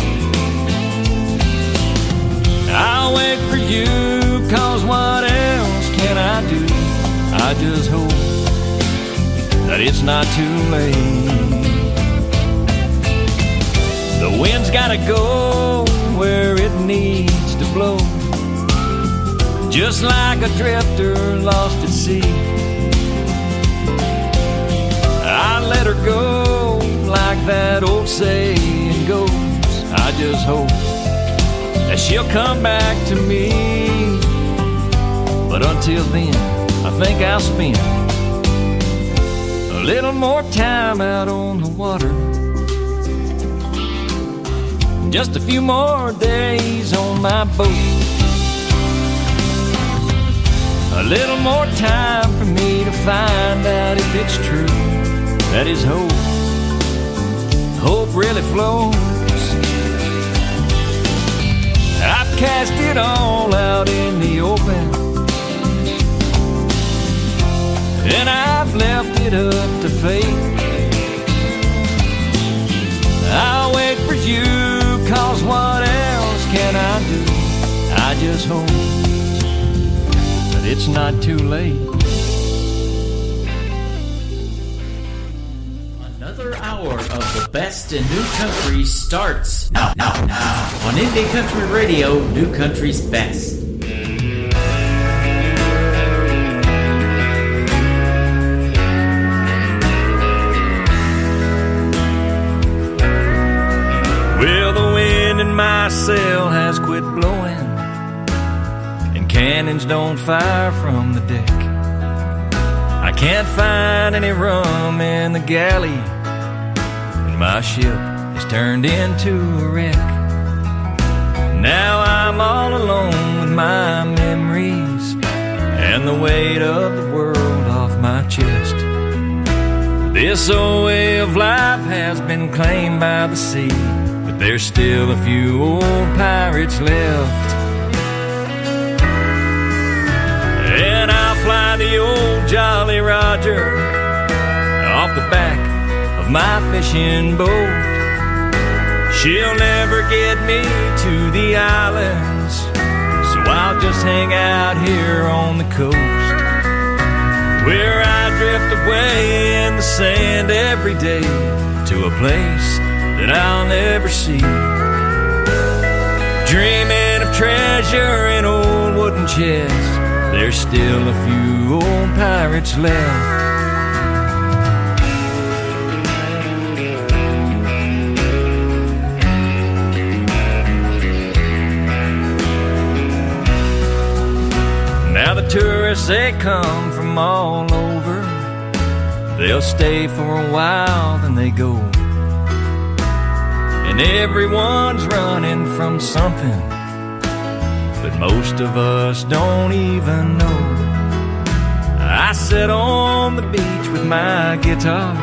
I'll wait for you, 'cause what else can I do? I just hope but it's not too late. The wind's gotta go where it needs to blow, just like a drifter lost at sea. I let her go like that old saying goes. I just hope that she'll come back to me. But until then, I think I'll spend a little more time out on the water, just a few more days on my boat, a little more time for me to find out if it's true that his hope really flows. I've cast it all out in the open, and I've left it up to fate. I'll wait for you, 'cause what else can I do? I just hope that it's not too late.
Another hour of the best in new country starts now on Indie Country Radio, New Country's Best.
Well, the wind in my sail has quit blowing, and cannons don't fire from the deck. I can't find any rum in the galley, and my ship is turned into a wreck. Now I'm all alone with my memories and the weight of the world off my chest. This old way of life has been claimed by the sea, but there's still a few old pirates left. And I'll fly the old Jolly Roger off the back of my fishing boat. She'll never get me to the islands, so I'll just hang out here on the coast, where I drift away in the sand every day to a place that I'll never see. Dreaming of treasure in old wooden chests, there's still a few old pirates left. Now the tourists, they come from all over. They'll stay for a while, then they go. And everyone's running from something, but most of us don't even know. I sit on the beach with my guitar,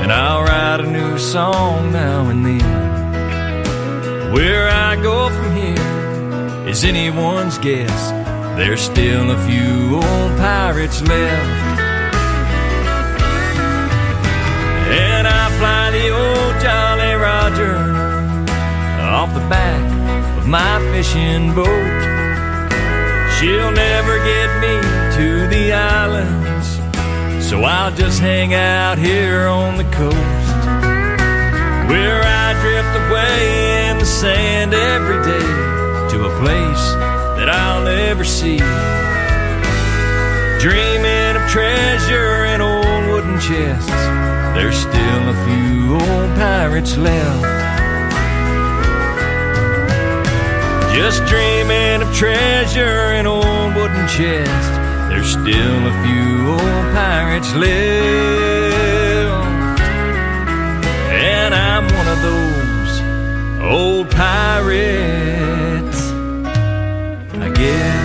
and I'll write a new song now and then. Where I go from here is anyone's guess. There's still a few old pirates left. And I fly the old Jolly Roger off the back of my fishing boat. She'll never get me to the islands, so I'll just hang out here on the coast, where I drift away in the sand every day to a place that I'll never see. Dreaming of treasure in old wooden chests, there's still a few old pirates left. Just dreaming of treasure in old wooden chests, there's still a few old pirates left. And I'm one of those old pirates, I guess.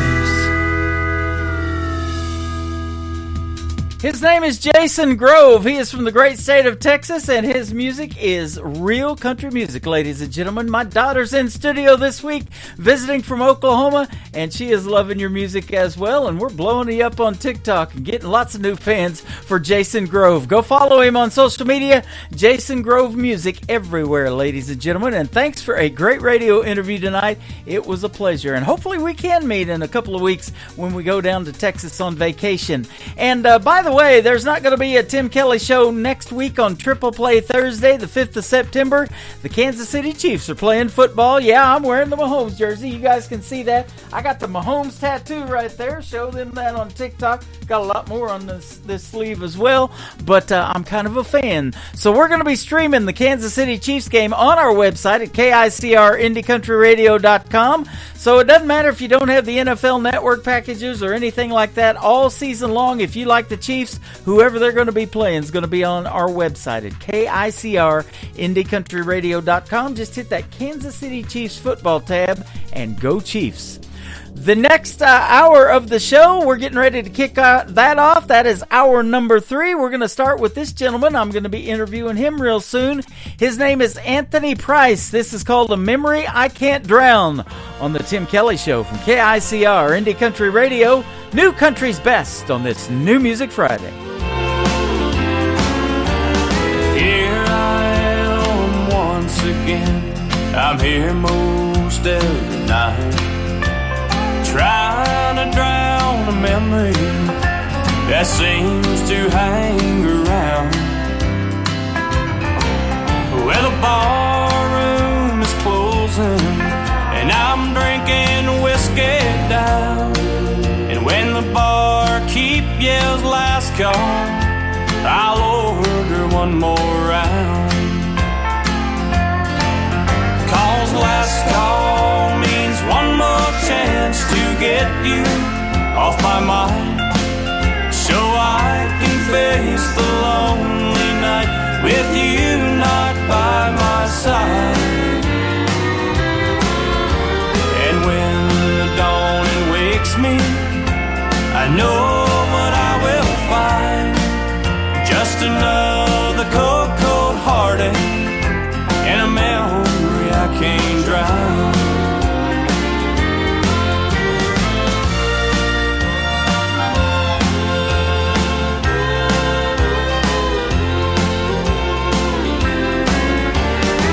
His name is Jason Grove. He is from the great state of Texas, and his music is real country music, ladies and gentlemen. My daughter's in studio this week, visiting from Oklahoma, and she is loving your music as well, and we're blowing you up on TikTok and getting lots of new fans for Jason Grove. Go follow him on social media, Jason Grove Music, everywhere, ladies and gentlemen, and thanks for a great radio interview tonight. It was a pleasure, and hopefully we can meet in a couple of weeks when we go down to Texas on vacation. And by the way, there's not going to be a Tim Kelly show next week on Triple Play Thursday, the 5th of September. The Kansas City Chiefs are playing football. Yeah, I'm wearing the Mahomes jersey. You guys can see that. I got the Mahomes tattoo right there. Show them that on TikTok. Got a lot more on this sleeve as well, but I'm kind of a fan. So we're going to be streaming the Kansas City Chiefs game on our website at KICRIndieCountryRadio.com. So it doesn't matter if you don't have the NFL Network packages or anything like that. All season long, if you like the Chiefs, whoever they're going to be playing is going to be on our website at KICRIndieCountryRadio.com. Just hit that Kansas City Chiefs football tab and go Chiefs. The next hour of the show, we're getting ready to kick that off. That is hour number 3. We're going to start with this gentleman. I'm going to be interviewing him real soon. His name is Anthony Price. This is called A Memory I Can't Drown on the Tim Kelly Show from KICR Indie Country Radio. New Country's Best on this New Music Friday.
Here I am once again. I'm here most every night, trying to drown a memory that seems to hang around. Well, the barroom is closing and I'm drinking whiskey down. And when the barkeep yells last call, I'll order one more round. 'Cause last call means one more chance to get you off my mind, so I can face the lonely night with you not by my side. And when the dawning wakes me, I know what I will find. Just another cold, cold heartache and a memory I can't drown.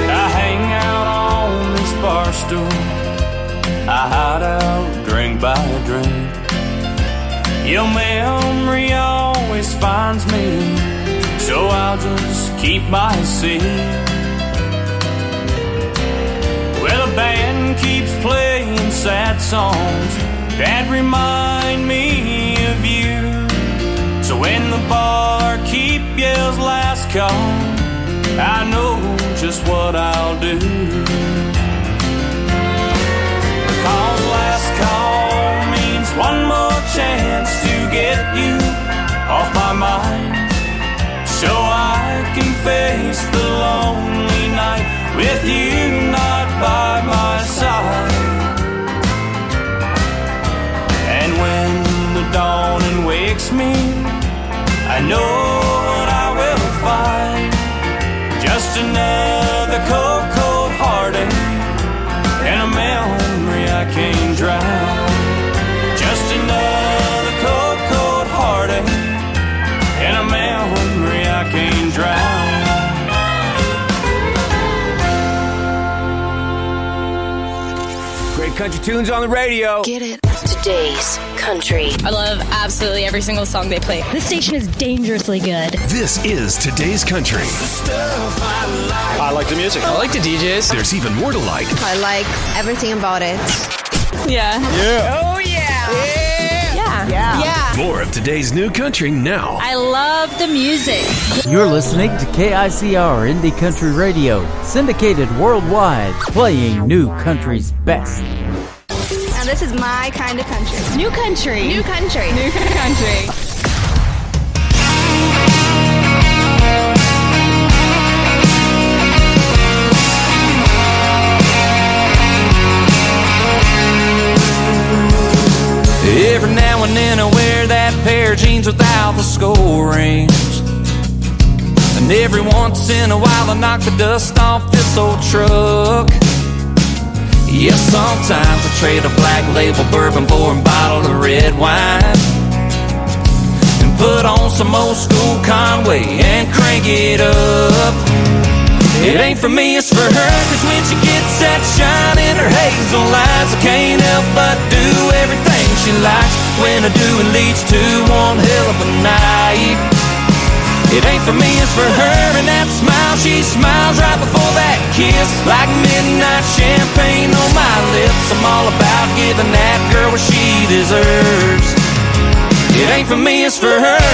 I hang out on this bar stool, I hide out drink by drink. Your memory always finds me, so I'll just keep my seat. Well, the band keeps playing sad songs that remind me of you. So when the barkeep yells last call, I know just what I'll do. Because last call means one more chance to get you off my mind, so I can face the lonely night with you not by my side. And when the dawning wakes me, I know what I will find. Just another cold, cold heartache and a memory I can't drown. Just another cold, cold heartache and a memory I can't drown.
Great country tunes on the radio.
Get it. Today's country.
I love absolutely every single song they play.
This station is dangerously good.
This is Today's Country.
I like the music.
I like the DJs. There's even more to like.
I like everything about it.
Yeah.
Yeah.
Oh, yeah. Yeah.
More of today's new country now.
I love the music.
You're listening to KICR Indie Country Radio, syndicated worldwide, playing New Country's best.
And this is my kind of country.
New country.
New country. New country.
Every now and then I wear that pair of jeans without the skull rings, and every once in a while I knock the dust off this old truck. Yeah, sometimes I trade a black label bourbon for a bottle of red wine, and put on some old school Conway and crank it up. It ain't for me, it's for her, 'cause when she gets that shine in her hazel eyes, I can't help but do everything she likes. When I do, it leads to one hell of a night.
It ain't for me, it's for her. And that smile, she smiles right before that kiss, like midnight champagne on my lips. I'm all about giving that girl what she deserves. It ain't for me, it's for her.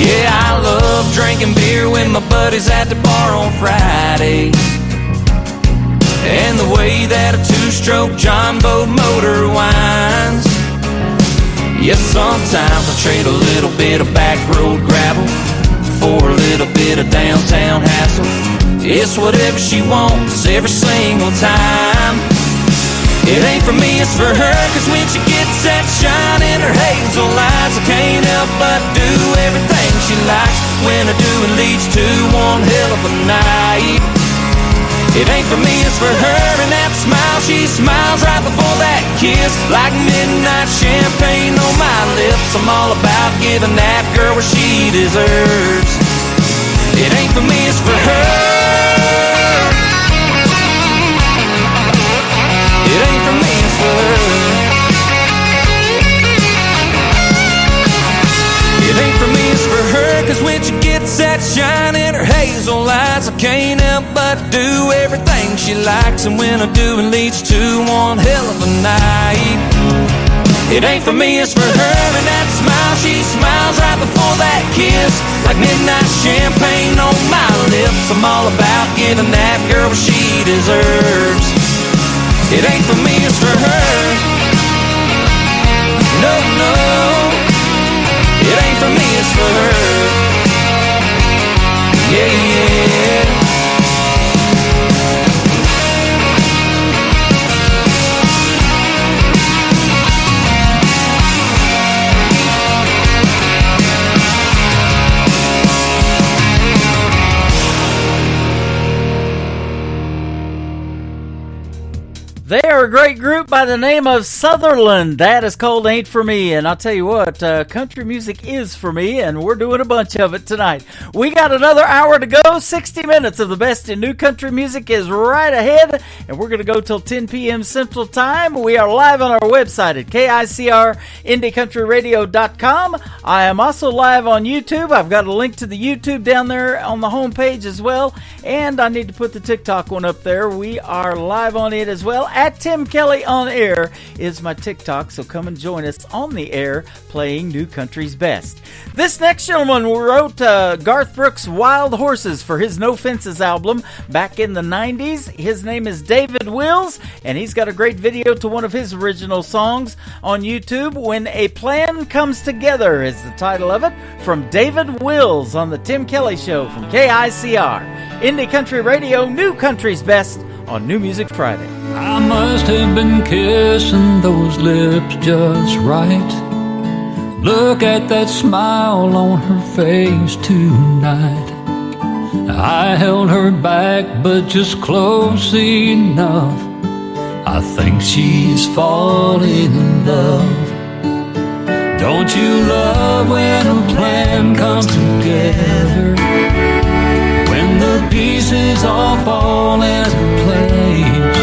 Yeah, I love drinking beer with my buddies at the bar on Friday, and the way that a two-stroke John Boat motor winds. Yes, sometimes I trade a little bit of back road gravel for a little bit of downtown hassle. It's whatever she wants every single time. It ain't for me, it's for her. Cause when she gets that shine in her hazel eyes, I can't help but do everything she likes. When I do, it leads to one hell of a night. It ain't for me, it's for her. And that smile, she smiles right before that kiss, like midnight champagne on my lips. I'm all about giving that girl what she deserves. It ain't for me, it's for her. It ain't for me, it's for her. It ain't for me, it's for her. Cause when she gets that shine in her hazel eyes, I can't help but do everything she likes. And when I do, it leads to one hell of a night. It ain't for me, it's for her. And that smile, she smiles right before that kiss, like midnight champagne on my lips. I'm all about giving that girl what she deserves. It ain't for me, it's for her. No, no. It ain't for me, it's for her. Yeah, yeah.
They are a great group by the name of Sutherland. That is called Ain't For Me. And I'll tell you what, country music is for me, and we're doing a bunch of it tonight. We got another hour to go. 60 minutes of the best in new country music is right ahead, and we're going to go till 10 p.m. Central Time. We are live on our website at KICRIndieCountryRadio.com. I am also live on YouTube. I've got a link to the YouTube down there on the homepage as well, and I need to put the TikTok one up there. We are live on it as well. At Tim Kelly on Air is my TikTok, so come and join us on the air playing New Country's Best. This next gentleman wrote Garth Brooks' Wild Horses for his No Fences album back in the 90s. His name is David Wills, and he's got a great video to one of his original songs on YouTube. When a Plan Comes Together is the title of it, from David Wills on the Tim Kelly Show from KICR. Indie Country Radio, New Country's Best on New Music Friday.
I must have been kissing those lips just right. Look at that smile on her face tonight. I held her back, but just close enough. I think she's falling in love. Don't you love when a plan comes together? When the pieces all fall into place.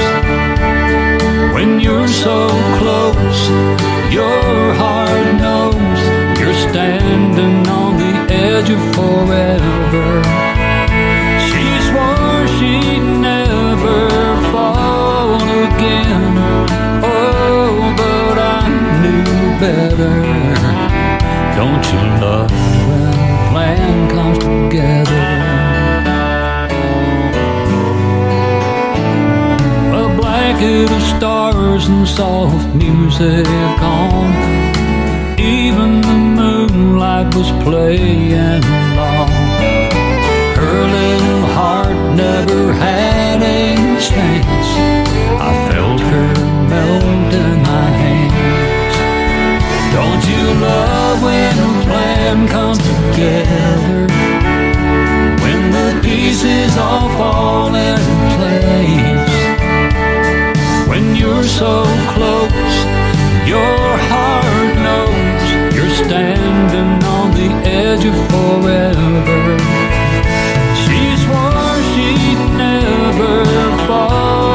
When you're so close, your heart knows you're standing on the edge of forever. She swore she'd never fall again. Oh, but I knew better. Don't you love when a plan comes together? Of stars and soft music on. Even the moonlight was playing along. Her little heart never had a chance. I felt her melt in my hands. Don't you love when a plan comes together? When the pieces all fall into place. When you're so close, your heart knows you're standing on the edge of forever. She swore she'd never fall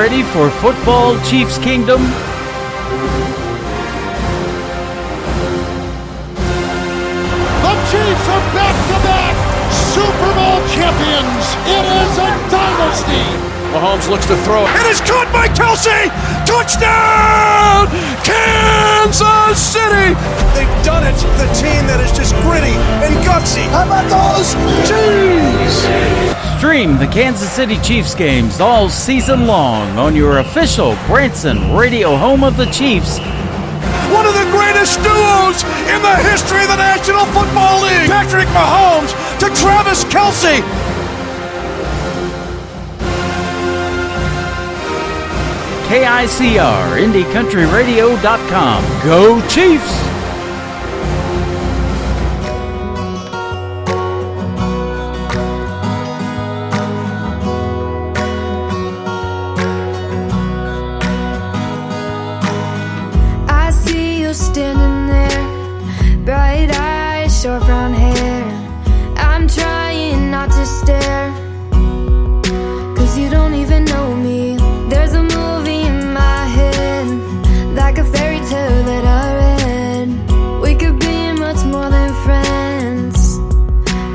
ready for Football Chiefs Kingdom?
The Chiefs are back-to-back Super Bowl champions. It is a dynasty.
Mahomes looks to throw. It is caught by Kelsey. Touchdown, Kansas City. They've done it. The team that is just gritty and gutsy. How about those Chiefs?
Stream the Kansas City Chiefs games all season long on your official Branson radio home of the Chiefs.
One of the greatest duos in the history of the National Football League. Patrick Mahomes to Travis Kelsey.
KICR, IndieCountryRadio.com. Go Chiefs!
I see you standing there, bright eyes, short brown hair. I'm trying not to stare, 'cause you don't even know me. There's a movie in my head, like a fairy tale that I read. We could be much more than friends,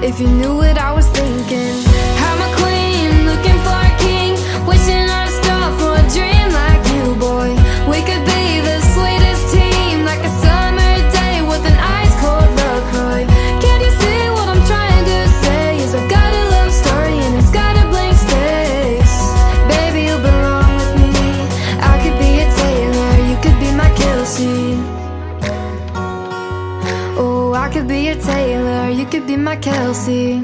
if you knew what I was thinking. I'm a queen, looking for a king, wishing on a star for a dream like you, boy. We could be the sweetest team, like a summer day with an ice-cold LaCroix. Can't you see what I'm trying to say? Is I've got a love story and it's got a blank space. Baby, you belong with me. I could be a Taylor, you could be my Kelsey. Oh, I could be a Taylor, you could be my Kelsey.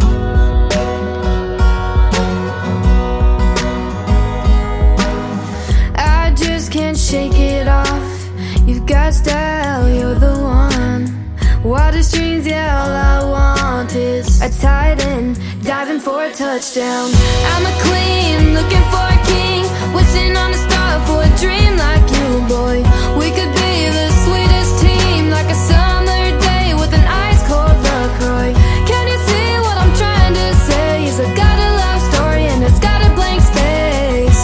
I just can't shake it off. You've got style, you're the one. Water streams, yeah, all I want is a tight end, diving for a touchdown. I'm a queen, looking for a king, wishing on a star for a dream like you, boy. We could be the sweetest team, like a summer day with an ice-cold LaCroix. Can you see what I'm trying to say? Is I've got a love story and it's got a blank space.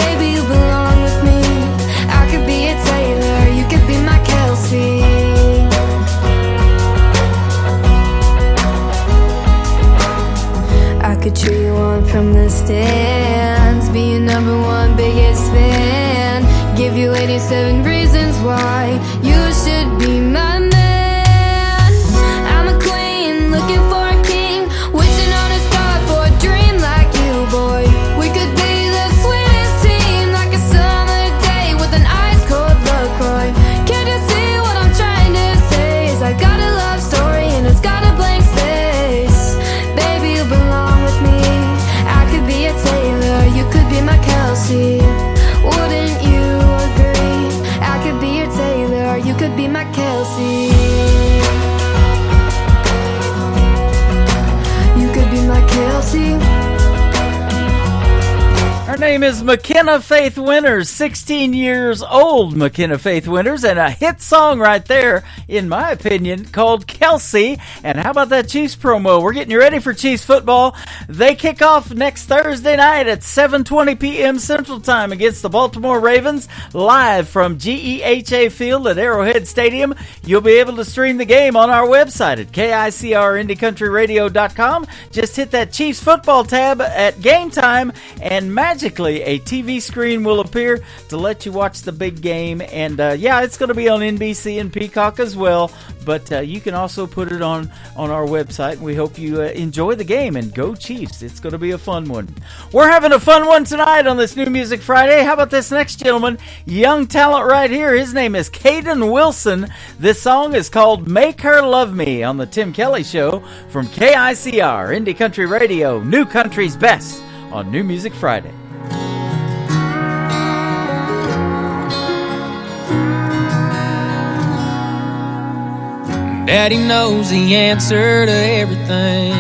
Baby, you belong with me. I could be a Taylor, you could be my Kelsey. I could cheer you on from the stands, be your number one biggest fan, give you 87 reasons why you should be my man. I'm a queen, looking for a king, wishing on a star for a dream like you, boy. We could be the sweetest team, like a summer day with an ice-cold LaCroix. Can't you see what I'm trying to say? Is I got a love story and it's got a blank space. Baby, you belong with me. I could be a Taylor, you could be my Kelsey. Wouldn't you agree? I could be your Taylor, you could be my Kelsey. You could be my Kelsey.
Her name is McKenna Faith Winters, 16 years old McKenna Faith Winters, and a hit song right there, in my opinion, called Kelsey. And how about that Chiefs promo? We're getting you ready for Chiefs football. They kick off next Thursday night at 7:20 p.m. Central Time against the Baltimore Ravens, live from GEHA Field at Arrowhead Stadium. You'll be able to stream the game on our website at KICRIndieCountryRadio.com. Just hit that Chiefs football tab at game time, and magically a TV screen will appear to let you watch the big game. And yeah, it's going to be on NBC and Peacock as well, but you can also put it on our website. We hope you enjoy the game, and go Chiefs. It's going to be a fun one. We're having a fun one tonight on this New Music Friday. How about this next gentleman? Young talent right here. His name is Caden Wilson. This song is called Make Her Love Me on the Tim Kelly Show from KICR, Indie Country Radio, New Country's Best on New Music Friday.
Daddy knows the answer to everything.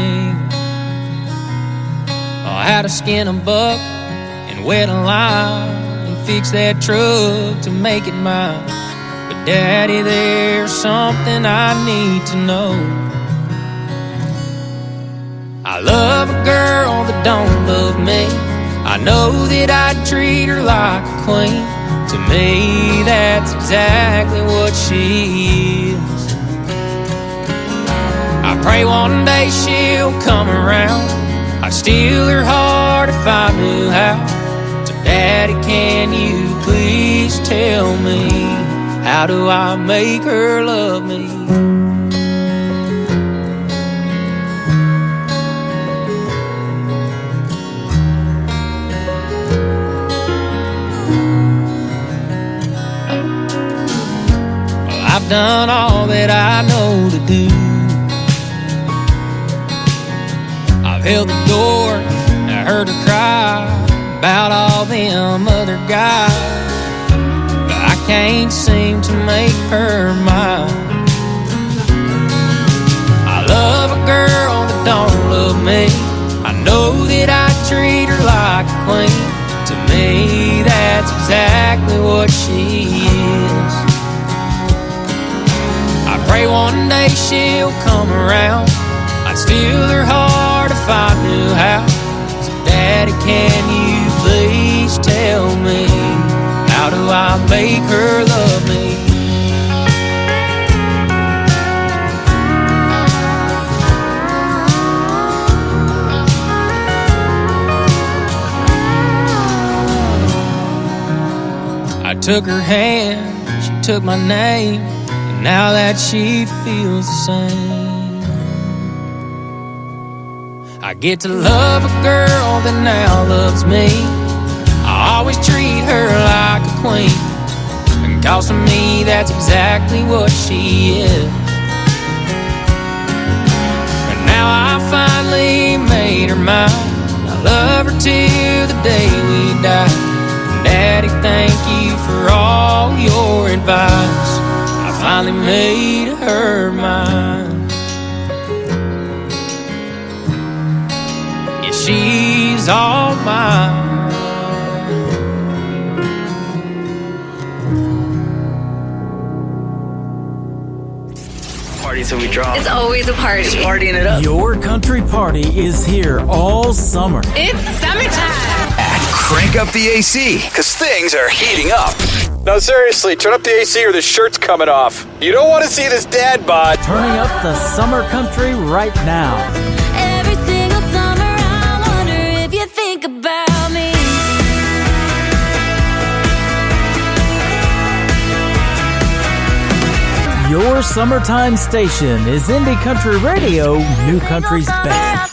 How to skin a buck and wet a lime and fix that truck to make it mine. But Daddy, there's something I need to know. I love a girl that don't love me. I know that I'd treat her like a queen. To me, that's exactly what she is. I pray one day she'll come around. I'd steal her heart if I knew how. So Daddy, can you please tell me, how do I make her love me? I've done all that I know to do. I've held the door, I heard her cry about all them other guys, but I can't seem to make her mine. I love a girl that don't love me. I know that I treat her like a queen. To me, that's exactly what she is. I pray one day she'll come around. I'd steal her heart if I knew how. So Daddy, can you please tell me, how do I make her love me? I took her hand, she took my name, and now that she feels the same. I get to love a girl that now loves me. I always treat her like a queen, and cause to me that's exactly what she is. And now I finally made her mine. I love her till the day we die. Daddy, thank you for all your advice. I finally made her mine. Yeah, she's all mine.
Party till we drop.
It's always a party.
Just partying it up.
Your country party is here all summer.
It's summertime.
Crank up the AC, because things are heating up.
No, seriously, turn up the AC or the shirt's coming off. You don't want to see this dad bod.
Turning up the summer country right now.
Every single summer I wonder if you think about me.
Your summertime station is Indie Country Radio, New Country's best.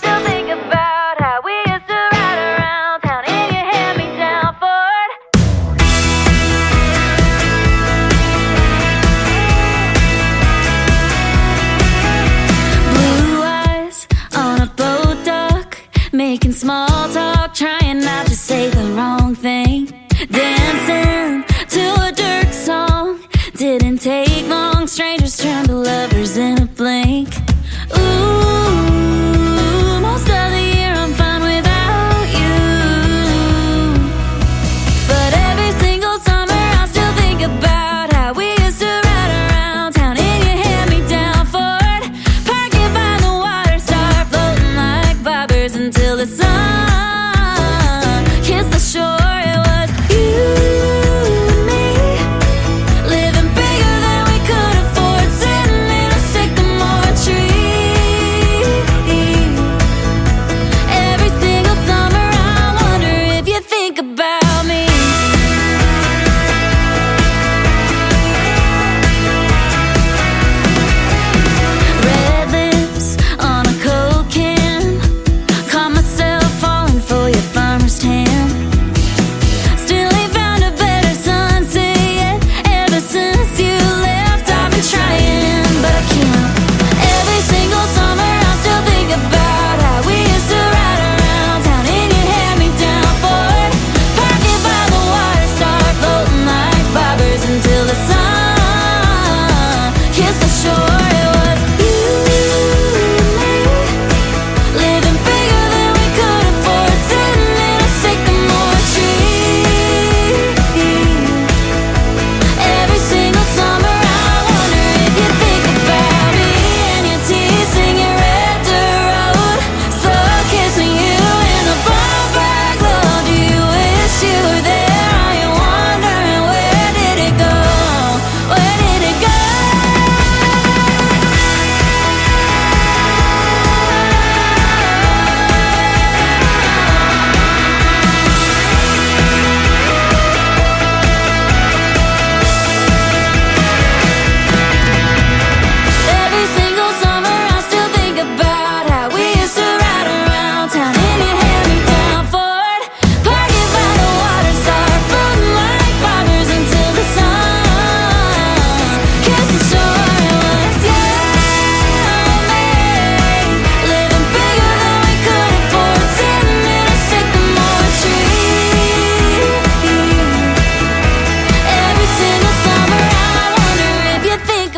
Making small talk, trying not to say the wrong thing. Dancing to a Dirk song. Didn't take long, strangers turned to lovers in a blink. Ooh, most of the year I'm fine without you. But every single summer I still think about how we used to ride around town in your hand-me-down Ford. Parking by the water, start floating like bobbers until the sun kissed the shore. It was you and me, living bigger than we could afford, sitting in a sycamore tree.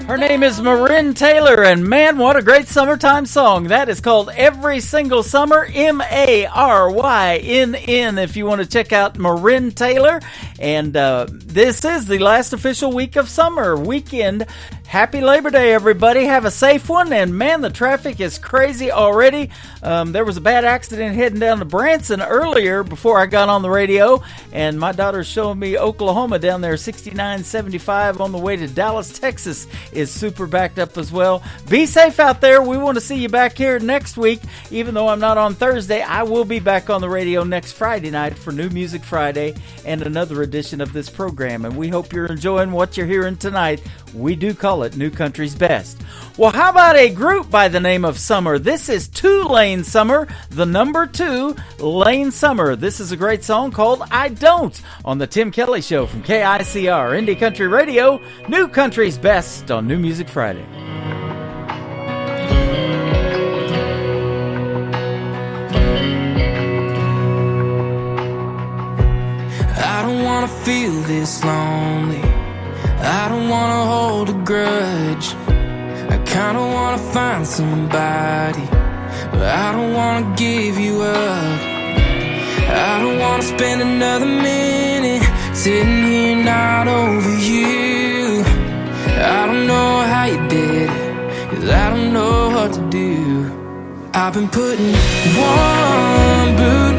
Her name is Marin Taylor, and man, what a great summertime song. That is called Every Single Summer, M-A-R-Y-N-N, if you want to check out Marin Taylor. And this is the last official week of summer weekend. Happy Labor Day, everybody. Have a safe one. And man, the traffic is crazy already. There was a bad accident heading down to Branson earlier before I got on the radio. And my daughter's showing me Oklahoma down there, 6975 on the way to Dallas, Texas is super backed up as well. Be safe out there. We want to see you back here next week. Even though I'm not on Thursday, I will be back on the radio next Friday night for New Music Friday and another edition of this program. And we hope you're enjoying what you're hearing tonight. We do call it New Country's Best. Well, how about a group by the name of Summer? This is 2 Lane Summer, the number 2 Lane Summer. This is a great song called I Don't on the Tim Kelly Show from KICR Indie Country Radio, New Country's Best on New Music Friday.
I don't wanna feel this lonely. I don't wanna hold a grudge. I kinda wanna find somebody, but I don't wanna give you up. I don't wanna spend another minute sitting here not over you. I don't know how you did it, 'cause I don't know what to do. I've been putting one boot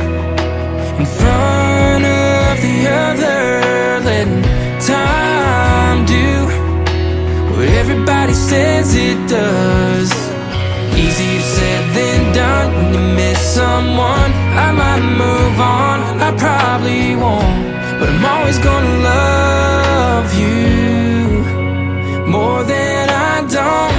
in front of the other, letting time do what everybody says it does. Easier said than done when you miss someone. I might move on, I probably won't, but I'm always gonna love you more than I don't.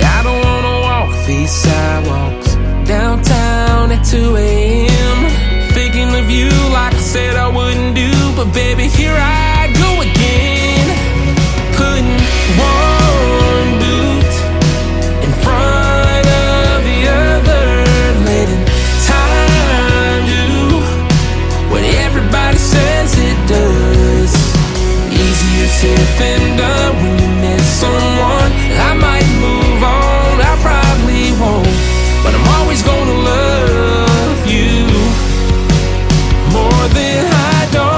I don't wanna walk these sidewalks downtown at 2 a.m. thinking of you like I said I wouldn't do, but baby, here I go again, putting one boot in front of the other, letting time do what everybody says it does. Easier said than done when you miss someone. I might move on, I probably won't, but I'm always gonna love you more than I don't.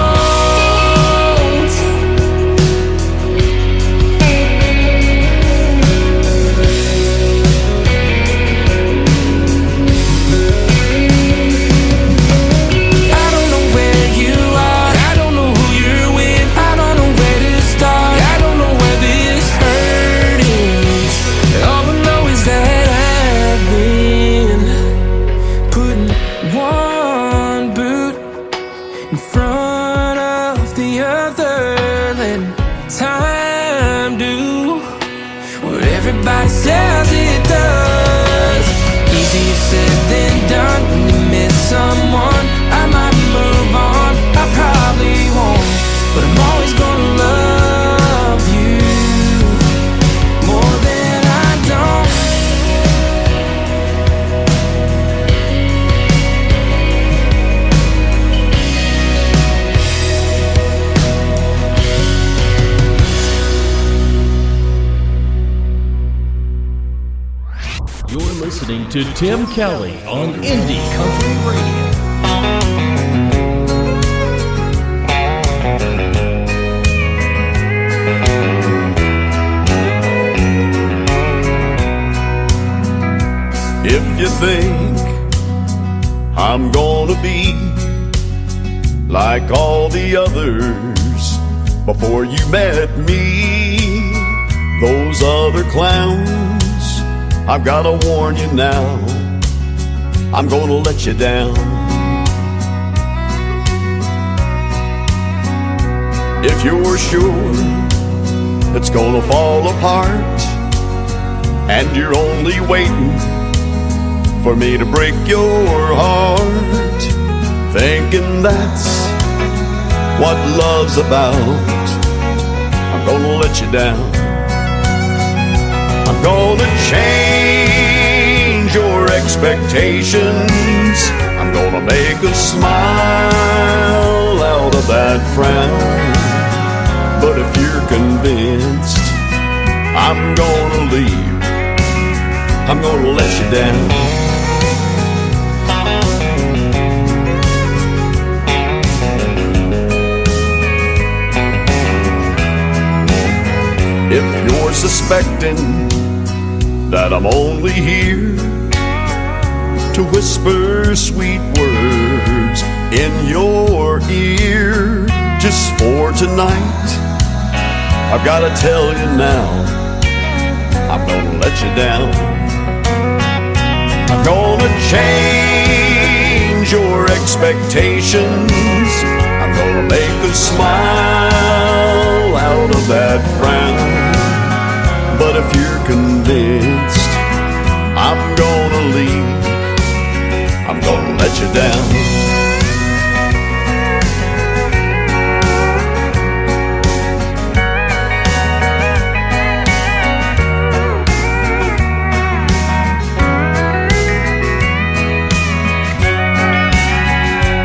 I don't know where you are, I don't know who you're with, I don't know where to start, I don't know where this hurt is. All I know is that I've been putting one boot in front of the other, letting time do what everybody says it does. Easier said than done when you miss someone. I might move on, I probably won't, but I'm always gonna love you more than I don't.
You're listening to Tim Kelly on Indie Country Radio.
If you think I'm gonna be like all the others before you met me, those other clowns, I've gotta warn you now, I'm gonna let you down. If you're sure it's gonna fall apart and you're only waiting for me to break your heart, thinking that's what love's about, I'm gonna let you down. I'm gonna change your expectations, I'm gonna make us smile that frown. But if you're convinced I'm gonna leave, I'm gonna let you down. If you're suspecting that I'm only here to whisper sweet words in your ear just for tonight, I've gotta tell you now, I'm gonna let you down. I'm gonna change your expectations. I'm gonna make a smile out of that frown. But if you're convinced I'm gonna leave, I'm gonna let you down.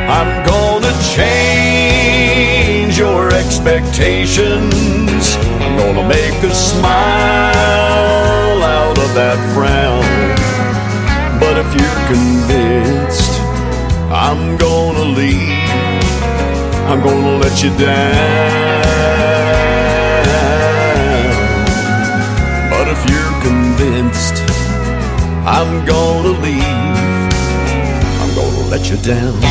I'm gonna change your expectations. I'm gonna make a smile out of that frown. But if you're convinced I'm gonna leave, I'm gonna let you down. But if you're convinced I'm gonna leave, I'm gonna let you down.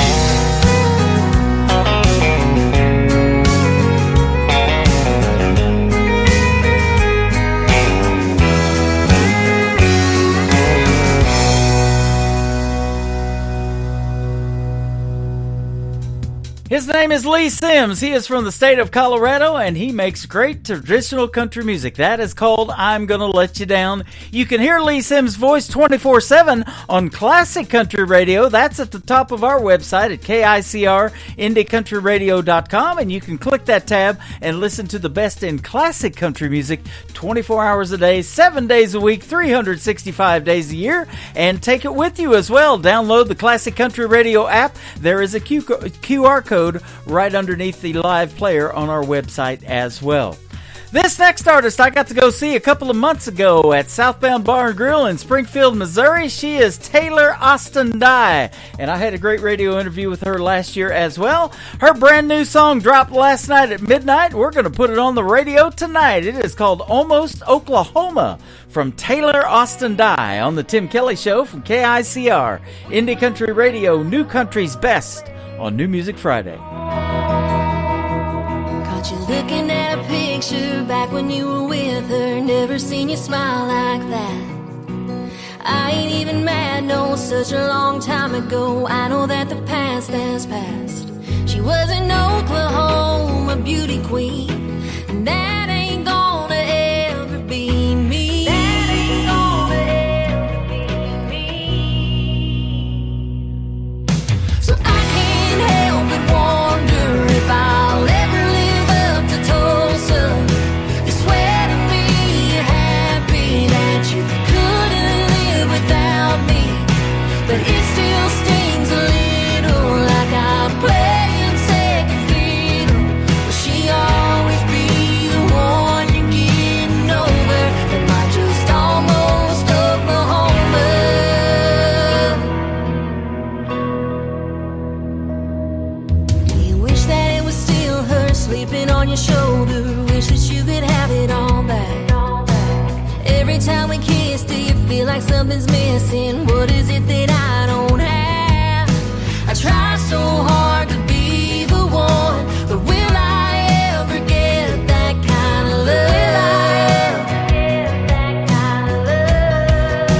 His name is Lee Sims. He is from the state of Colorado, and he makes great traditional country music. That is called I'm Gonna Let You Down. You can hear Lee Sims' voice 24/7 on Classic Country Radio. That's at the top of our website at KICR-IndieCountryRadio.com, and you can click that tab and listen to the best in classic country music 24 hours a day, 7 days a week, 365 days a year, and take it with you as well. Download the Classic Country Radio app. There is a QR code right underneath the live player on our website as well. This next artist I got to go see a couple of months ago at Southbound Bar and Grill in Springfield, Missouri. She is Taylor Austin Dye, and I had a great radio interview with her last year as well. Her brand new song dropped last night at midnight. We're going to put it on the radio tonight. It is called Almost Oklahoma from Taylor Austin Dye on the Tim Kelly Show from KICR, Indie Country Radio, New Country's Best on New Music Friday.
Caught you looking at a picture back when you were with her. Never seen you smile like that. I ain't even mad, no, such a long time ago. I know that the past has passed. She was in Oklahoma, beauty queen, and that ain't gonna ever be me. That ain't gonna ever be me. So I can't help but wonder if I'll ever live up to Tulsa. You swear to me you're happy that you couldn't live without me, but it still stings a little like I'm playing second fiddle. Will she always be the one you're getting over? Am I just almost Oklahoma? Do you wish that it was still her sleeping on your shoulder? Wish that you could have it all back. Every time we kiss, do you feel like something's missing? What is it that I don't have? I try so hard to be the one, but will I ever get that kind of love? Will I ever get that kind of love?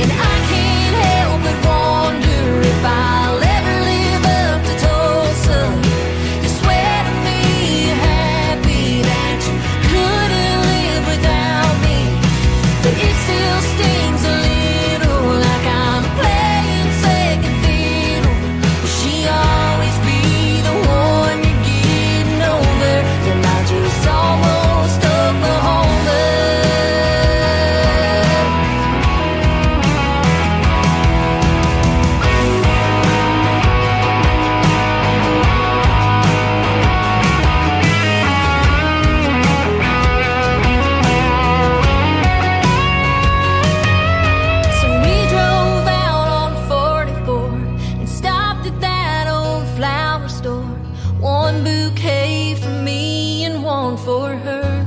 And I can't help but wonder if I'll ever live up to Tulsa. You swear to me you're happy that you couldn't live without me, but it still stings a little like I'm playing second fiddle.
one bouquet for me and one for her.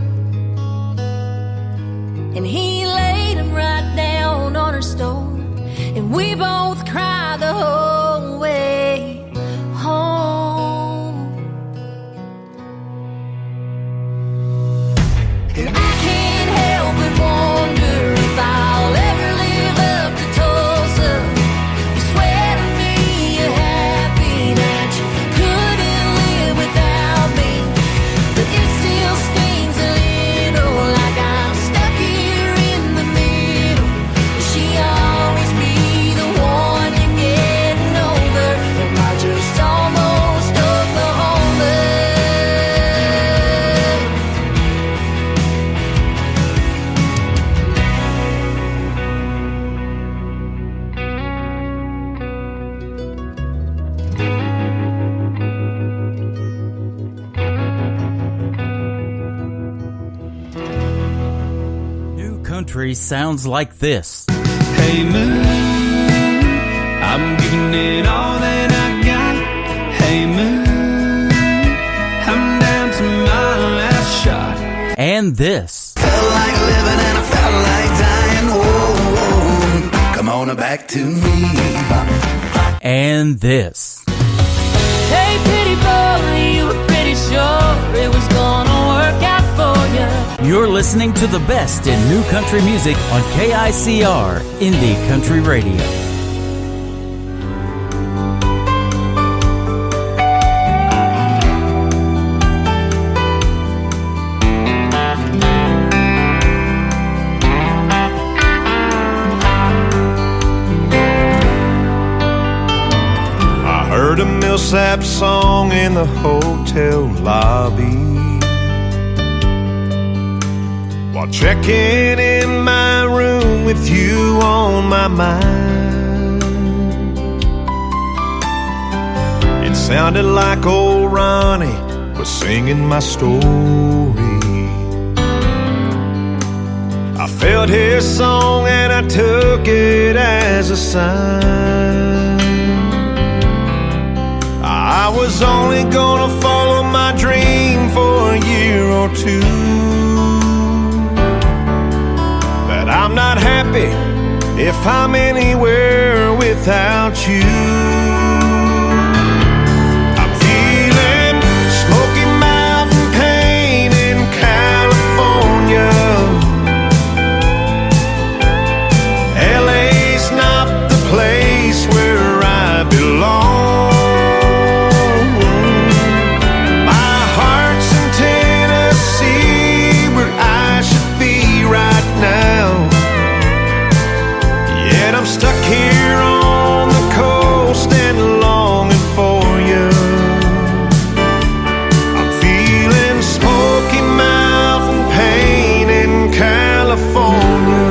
And he laid them right down on her stone, and we both cried the whole way home. And I can't help but wonder if I'll ever live up to Tulsa. You swear to me you're happy that you couldn't live without me, but it still stings a little like I'm stuck here in the middle. Will she always be the one you're getting over? Am I just almost Oklahoma?
New country sounds like this.
Hey moon, I'm giving it all that I got. Hey moon, I'm down to my last shot.
And this.
Felt like living and I felt like dying. Oh, come on back to me.
And this.
Hey pretty boy, you were pretty sure it was gonna work out for you.
You're listening to the best in new country music on KICR Indie Country Radio.
I heard a Millsap song in the hotel lobby while checking in my room with you on my mind. It sounded like old Ronnie was singing my story. I felt his song and I took it as a sign. I was only gonna follow my dream for a year or two, but I'm not happy if I'm anywhere without you. I'm feeling Smoky Mountain pain in California. LA's not the place where I belong. I'm stuck here on the coast and longing for you. I'm feeling Smoky Mountain pain in California.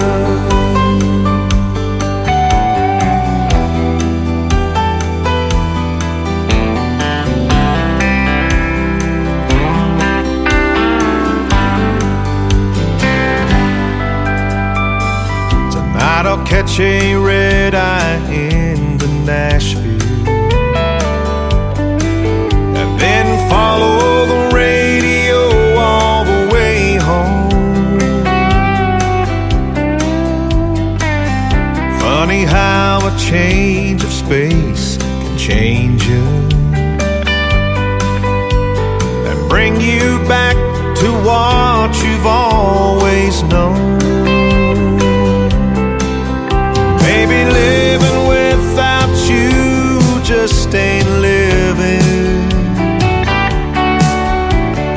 Tonight I'll catch a red eye into Nashville and then follow the radio all the way home. Funny how a change of space can change you and bring you back to what you've always known. Maybe living without you just ain't living,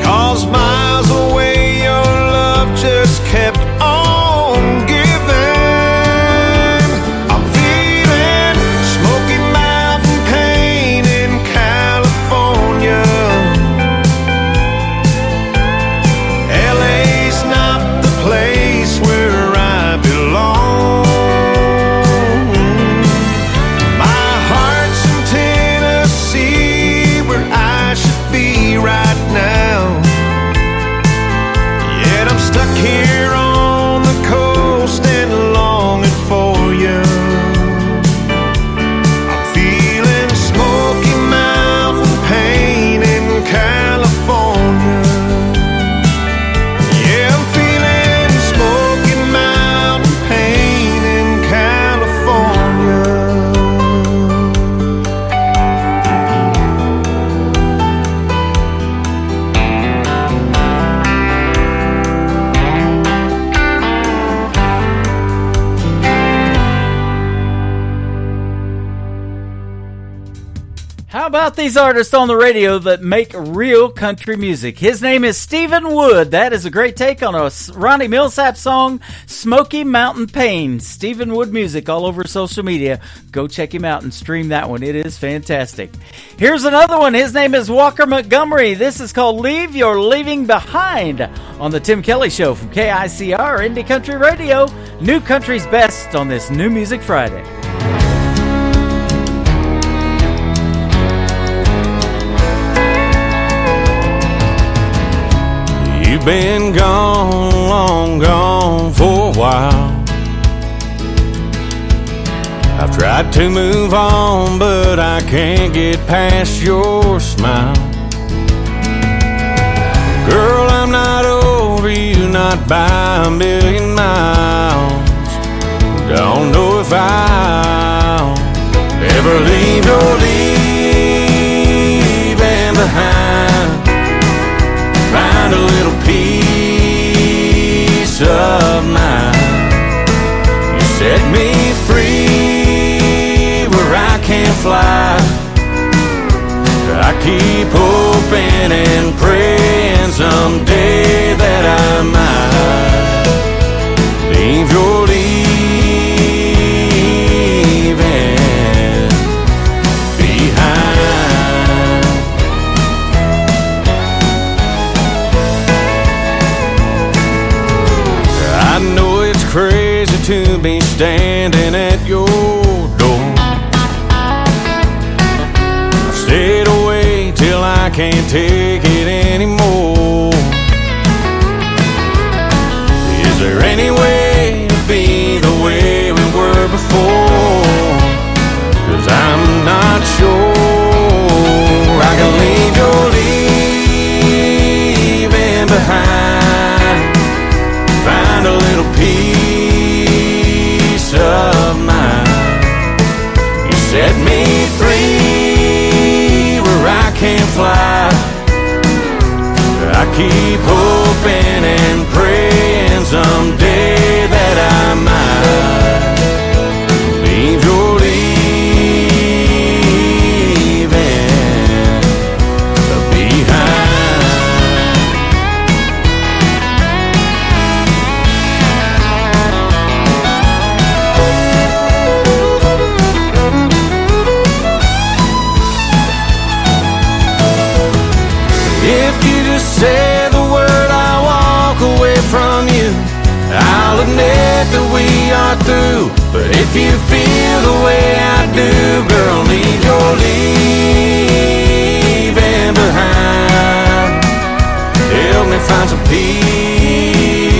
'cause miles away your love just kept on giving. I'm feeling Smoky Mountain pain in California. LA's
How about these artists on the radio that make real country music? His name is Stephen Wood. That is a great take on a Ronnie Millsap song, Smoky Mountain Pain. Stephen Wood music all over social media. Go check him out and stream that one. It is fantastic. Here's another one. His name is Walker Montgomery. This is called Leave Your Leaving Behind on the Tim Kelly Show from KICR Indie Country Radio. New Country's best on this New Music Friday.
You've been gone, long gone for a while. I've tried to move on, but I can't get past your smile. Girl, I'm not over you, not by a million miles. Don't know if I'll ever leave your leaving behind. Find a little peace of mind. You set me free where I can't fly. I keep hoping and praying someday that I might leave your leaving behind. I know it's crazy to be standing at your door. I've stayed away till I can't take it anymore. Is there any way to be the way we were before? 'Cause I'm not sure I can leave your leaving behind. Find a little peace of mind. You set me free where I can't fly. I keep hoping and praying someday that I might leave your leaving behind. If you just say the word, I walk away from you. I'll admit that we are through. But if you feel the way I do, girl, leave your leaving behind. Help me find some peace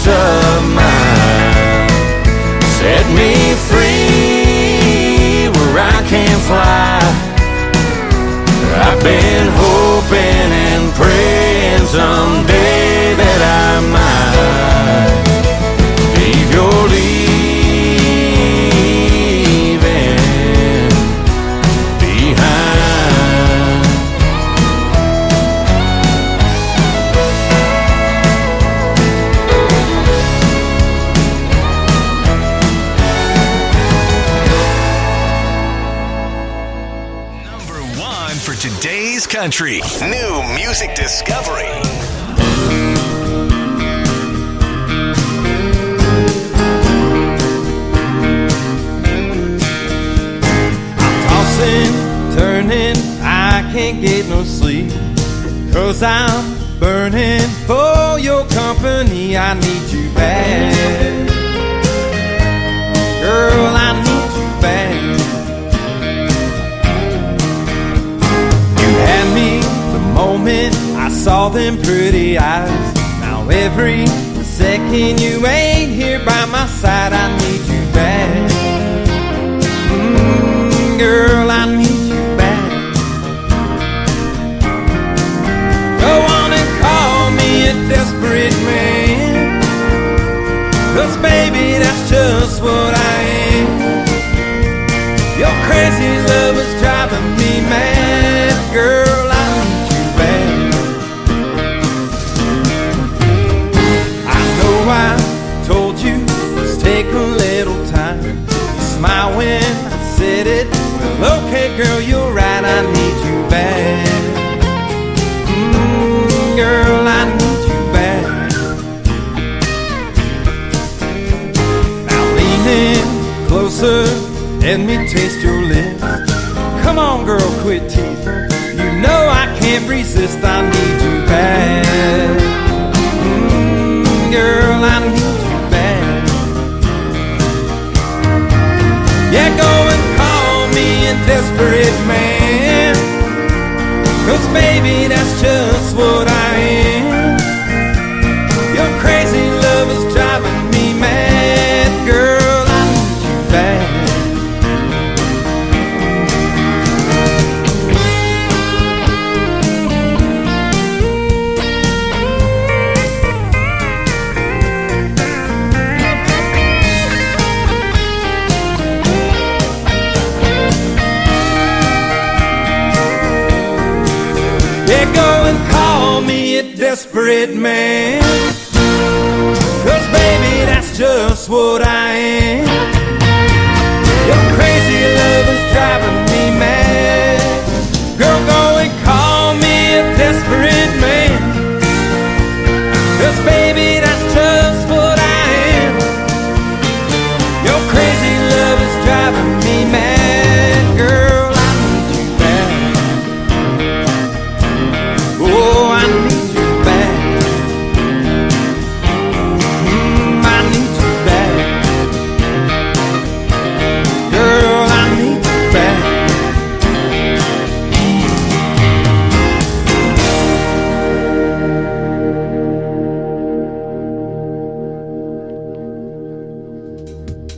of mind. Set me free where I can't fly. I've been hoping and praying someday that I might leave your leaving behind.
Number one for today's country. New music discovery.
Tossing, turning, I can't get no sleep. 'Cause I'm burning for your company. I need you bad. Girl, I need you bad. You had me the moment I saw them pretty eyes. Now every second you ain't here by my side, I need you bad. Girl, I need you back. Go on and call me a desperate man. 'Cause baby, that's just what I am. Your crazy love is driving me mad. Girl, I need you back. I know I told you, just take a little time. Smile when I said it. Well, okay, girl, you're right, I girl, quit teasing. You know I can't resist, I need you bad. Girl, I need you bad. Yeah, go and call me a desperate man, 'cause baby, that's just what I am. Your crazy love is driving me mad. Girl, I need you bad. Yeah, go and call me a desperate man, 'cause baby, that's just what I am. Your crazy love is driving me mad. Girl, go and call me a desperate man, 'cause baby, that's just what I am. Your crazy love is driving me mad. Girl, I need you bad. Oh, I need you bad. I need you bad. Girl, I need you bad.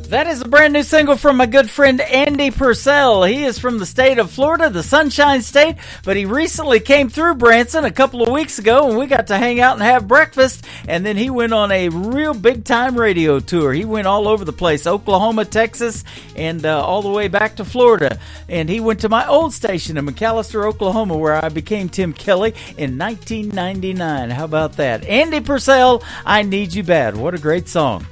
That is a brand new single from my good friend Andy Purcell. He is from the state of Florida, the Sunshine State, but he recently came through Branson a couple of weeks ago, and we got to hang out and have breakfast, and then he went on a real big-time radio tour. He went all over the place, Oklahoma, Texas, and all the way back to Florida. And he went to my old station in McAlester, Oklahoma, where I became Tim Kelly in 1999. How about that? Andy Purcell, I Need You Bad. What a great song.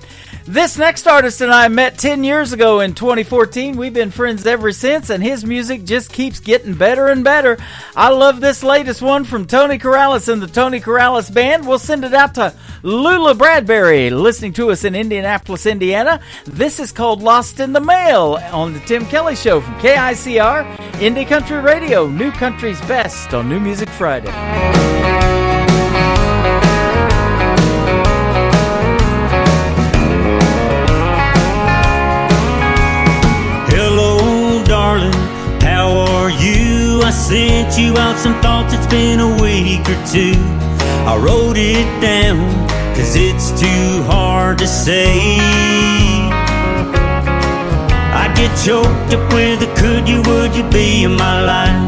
This next artist and I met 10 years ago in 2014. We've been friends ever since, and his music just keeps getting better and better. I love this latest one from Tony Corrales and the Tony Corrales Band. We'll send it out to Lula Bradbury, listening to us in Indianapolis, Indiana. This is called Lost in the Mail on the Tim Kelly Show from KICR, Indie Country Radio, New Country's Best on New Music Friday.
I sent you out some thoughts, it's been a week or two. I wrote it down, 'cause it's too hard to say. I get choked up with a could you, would you be in my life,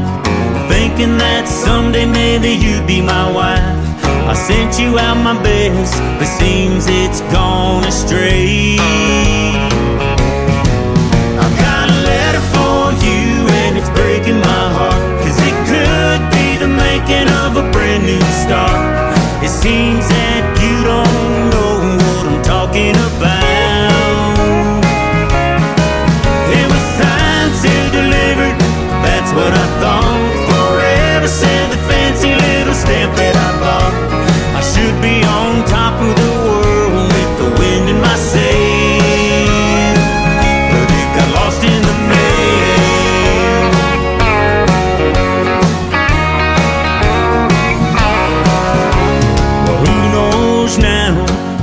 thinking that someday maybe you'd be my wife. I sent you out my best, but seems it's gone astray. I've got a letter for you and it's breaking my heart, 'cause it could be the making of a brand new start. It seems that you don't know what I'm talking about. It was signed, sealed, delivered, that's what I thought. Forever said the fancy little stamp that I bought. I should be on top of the world with the wind in my sail, but it got lost in the mail. Well, who knows now?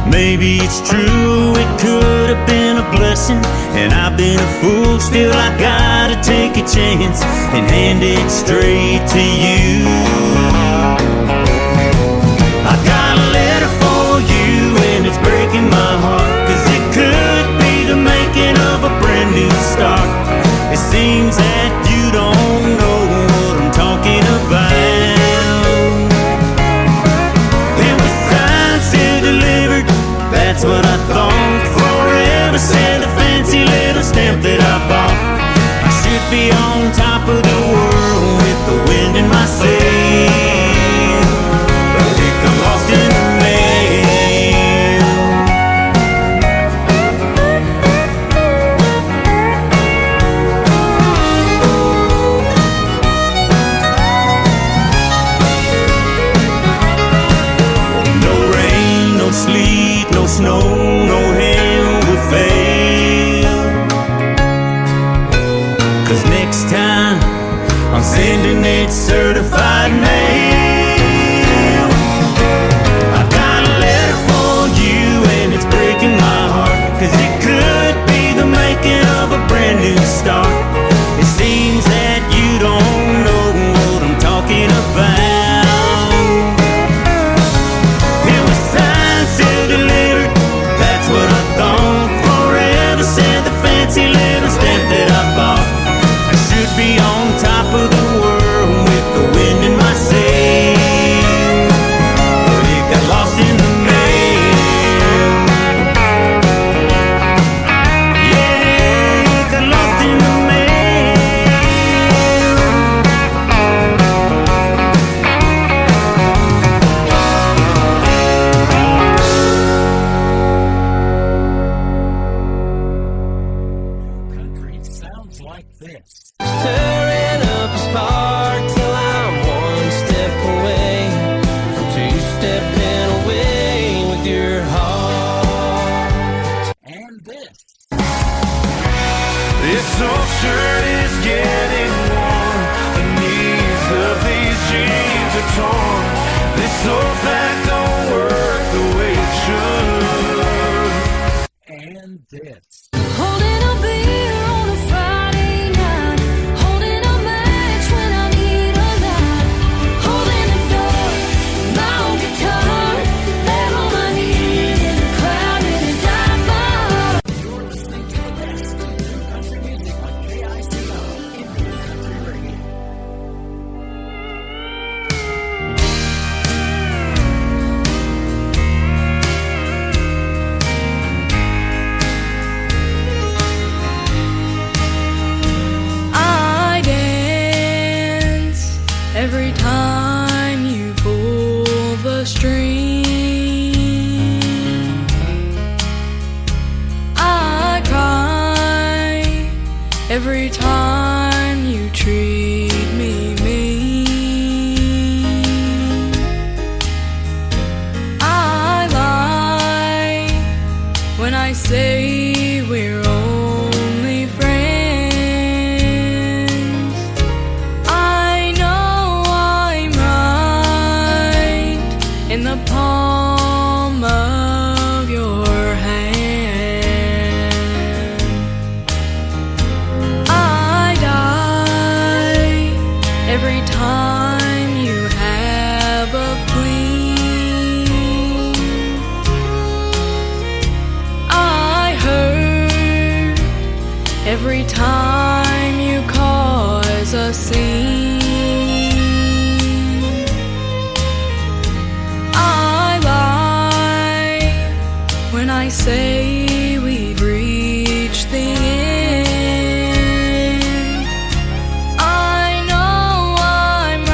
Maybe it's true, it could have been a blessing, and I've been a fool. Still I gotta take a chance and hand it straight to you. I got a letter for you and it's breaking my heart, 'cause it could be the making of a brand new start. It seems that you don't know what I'm talking about. It was signed, sealed, delivered, that's what I thought. Forever said the fancy little stamp that I bought. I should be on top of the world with the wind in my sail, but it got lost in the mail. sending it certified mail. I've got a letter for you and it's breaking my heart, 'cause it could be the making of a brand new start. It seems that you don't know what I'm talking about. It was signed, sealed, delivered, that's what I thought. Forever said the fancy little stamp that I bought. I should be on top of the world with the wind in my sail, but it got lost in the mail. Yeah, it got lost in the
Sounds like this.
Stirring up a spark till I'm one step away from two-stepping away with your heart.
And this.
This old shirt is getting worn. The knees of these jeans are torn. This old back don't work the way it should.
And this.
Holding a beer on a Friday night, holding a match when I need a light, holding the door, my own guitar, lay on my knees in the crowd and it died my heart.
You're listening to the best of new country music on KICR Indian Country Radio.
I dance every time you pull the string. I cry every time you treat me mean. I lie when I say we're only friends. I know I'm right in the palm of your hand. I die every time you have a fling. I hurt every time you cause a scene. I lie when I say we've reached the end. I know I'm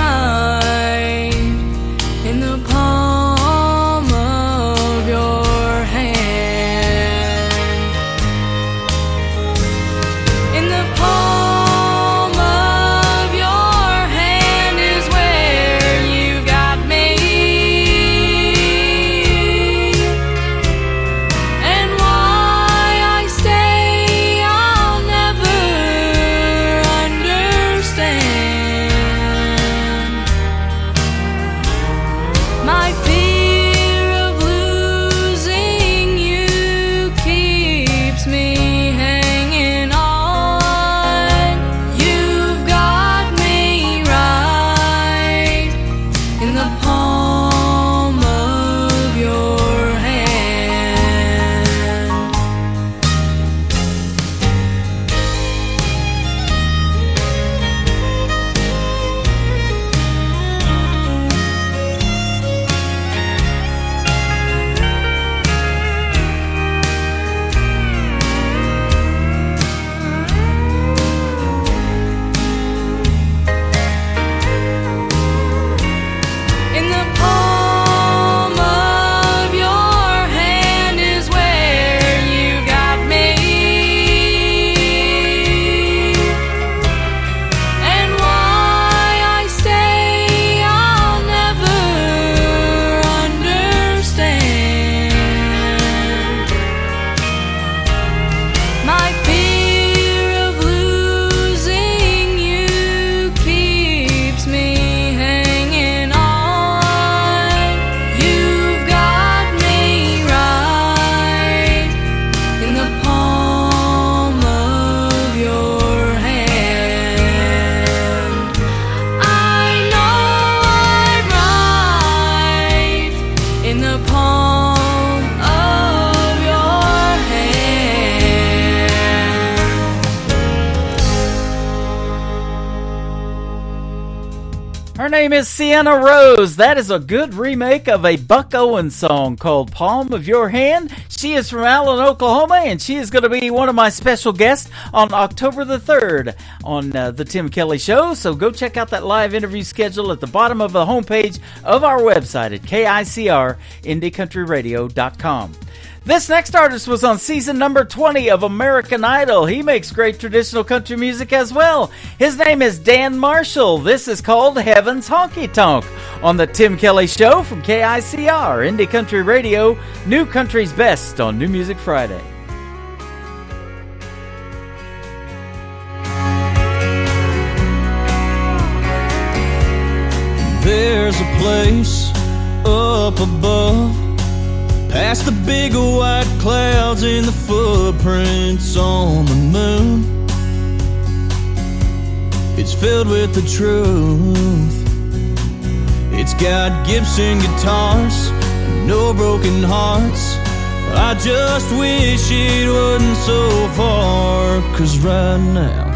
Her name is Sienna Rose. That is a good remake of a Buck Owens song called Palm of Your Hand. She is from Allen, Oklahoma, and she is going to be one of my special guests on October the 3rd on The Tim Kelly Show. So go check out that live interview schedule at the bottom of the homepage of our website at KICR-IndieCountryRadio.com. This next artist was on season number 20 of American Idol. He makes great traditional country music as well. His name is Dan Marshall. This is called Heaven's Honky Tonk on The Tim Kelly Show from KICR, Indie Country Radio, New Country's Best on New Music Friday.
There's a place up above, past the big white clouds and the footprints on the moon. It's filled with the truth. It's got Gibson guitars and no broken hearts. I just wish it wasn't so far, 'cause right now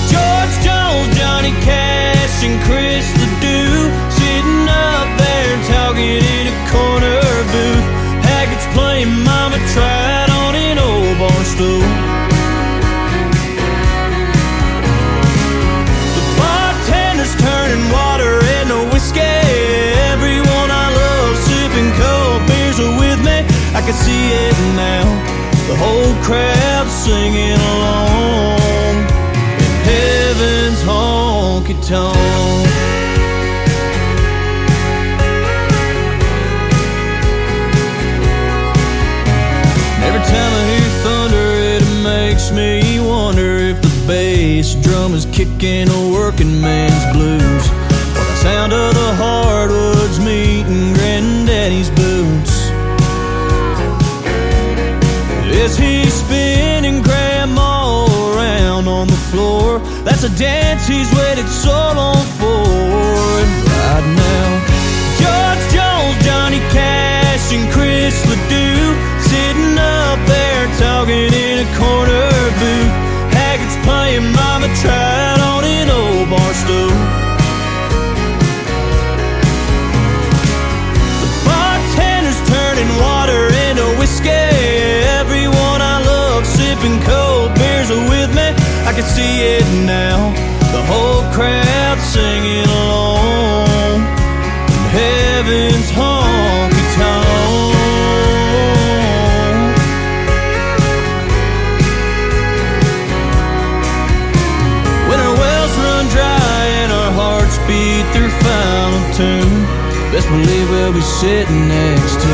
George Jones, Johnny Cash, and Chris Ledoux sitting up there talking in a corner booth. Haggart's playing Mama Tried on an old bar stool. The bartender's turning water into whiskey. Everyone I love sipping cold beers are with me. I can see it now, the whole crowd singing along in Heaven's Honky Tonk. Every time I hear thunder, it makes me wonder if the bass drum is kicking a working man's blues, or the sound of the hardwoods meeting Granddaddy's boots. Is he spinning Grandma around on the floor? That's a dance he's waited so long for. And right now, George Jones, Johnny Cash, and Chris Ledoux sitting up there talking in a corner booth. Haggart's playing Mama Tried on an old bar stool. The bartender's turning water into whiskey. Everyone I love sipping cold beers are with me. I can see it now, the whole crowd singing along in Heaven's Honky Tonk. When our wells run dry and our hearts beat their final tune, best believe we'll be sitting next to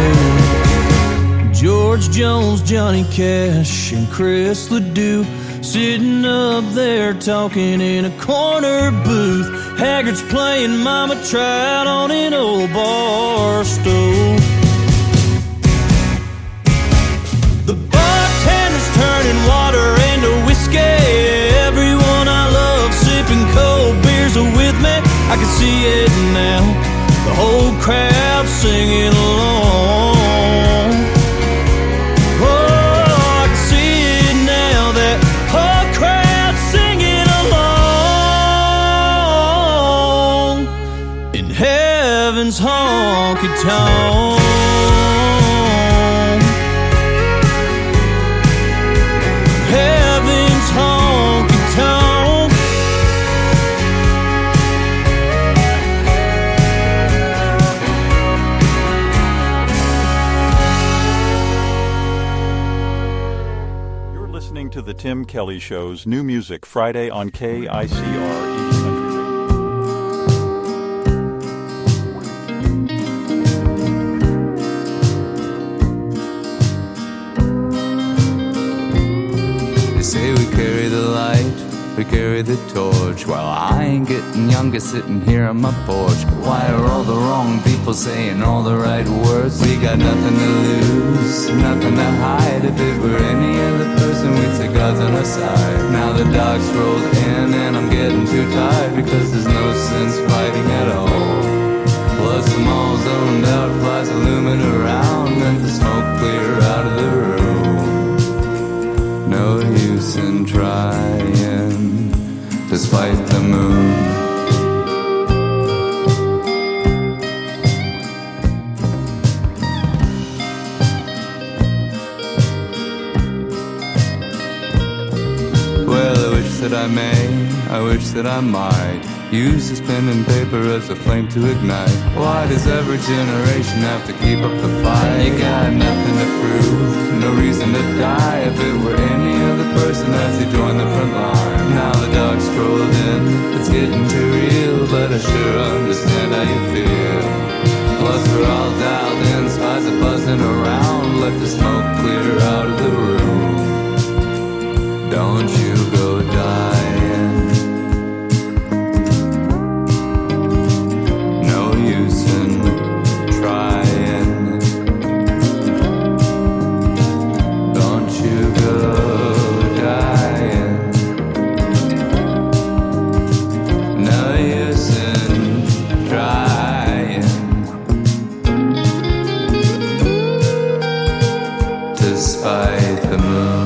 George Jones, Johnny Cash, and Chris Ledoux sitting up there talking in a corner booth. Haggart's playing Mama Tried on an old bar stool. The bartender's turning water into whiskey. Everyone I love sipping cold beers are with me. I can see it now, the whole crowd singing along. Oh, I can see it now, that whole crowd singing along in Heaven's Honky Tonk. Heaven's Honky Tonk.
You're listening to The Tim Kelly Show's New Music Friday on KICR Indie Country Radio.
They say we carry the light, we carry the torch, while I ain't getting younger sitting here on my porch. Why are all the wrong people saying all the right words? We got nothing to lose, nothing to hide. If it were any other person, we'd say God's on our side. Now the dogs rolled in and I'm getting too tired, because there's no sense fighting at all. Plus I'm all zoned out, flies are looming around, and the smoke clear out of the room. No use in trying, despite the moon. wish that I might use this pen and paper as a flame to ignite. Why does every generation have to keep up the fight? You got nothing to prove, no reason to die. If it were any other person as he joined the front line. Now the dog's rolled in, it's getting too real, but I sure understand how you feel. Plus we're all dialed in, spies are buzzing around. Let the smoke clear out of the room. Don't you go dying. No use in trying. Don't you go dying. No use in trying to spite the moon.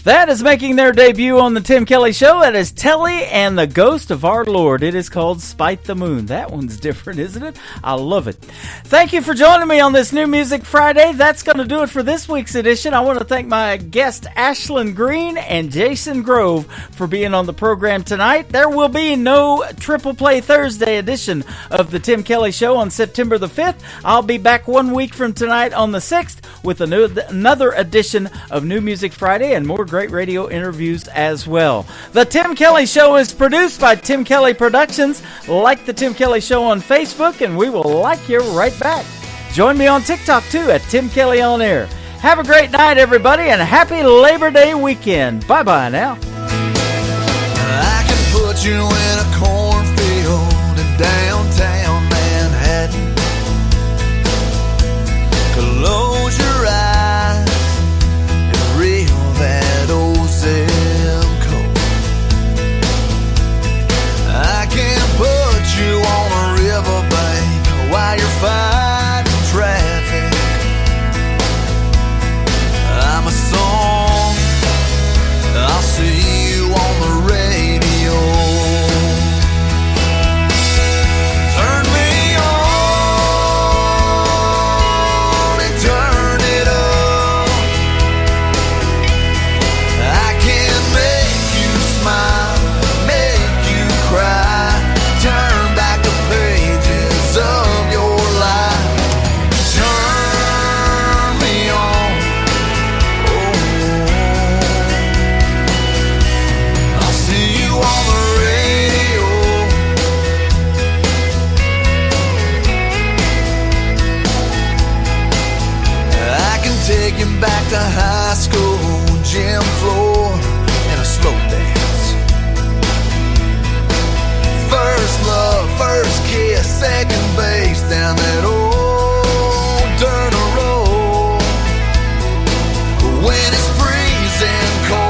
That is making their debut on the Tim Kelly Show. That is Telly and the Ghost of Our Lord. It is called Spite the Moon. That one's different, isn't it? I love it. Thank you for joining me on this New Music Friday. That's going to do it for this week's edition. I want to thank my guests Ashlyn Green and Jason Grove for being on the program tonight. There will be no Triple Play Thursday edition of the Tim Kelly Show on September the 5th. I'll be back 1 week from tonight on the 6th with another edition of New Music Friday and more great radio interviews as well. The Tim Kelly Show is produced by Tim Kelly Productions. Like the Tim Kelly Show on Facebook, and we will like you right back. Join me on TikTok, too, at Tim Kelly On Air. Have a great night, everybody, and happy Labor Day weekend. Bye-bye now.
I can put you in a cornfield in downtown Manhattan. Close your eyes and reel that old zip code. I can put you on a riverbank while you're fighting traffic. I'm a song, I'll see you on the radio. Turn me on and turn it up. I can make you smile, make you cry, turn back the pages of your life. Turn me on, oh, I'll see you on the radio. I can take you back to high school, gym floor, and a slow dance. First love, first kiss, second base down that old dirt road. When it's freezing cold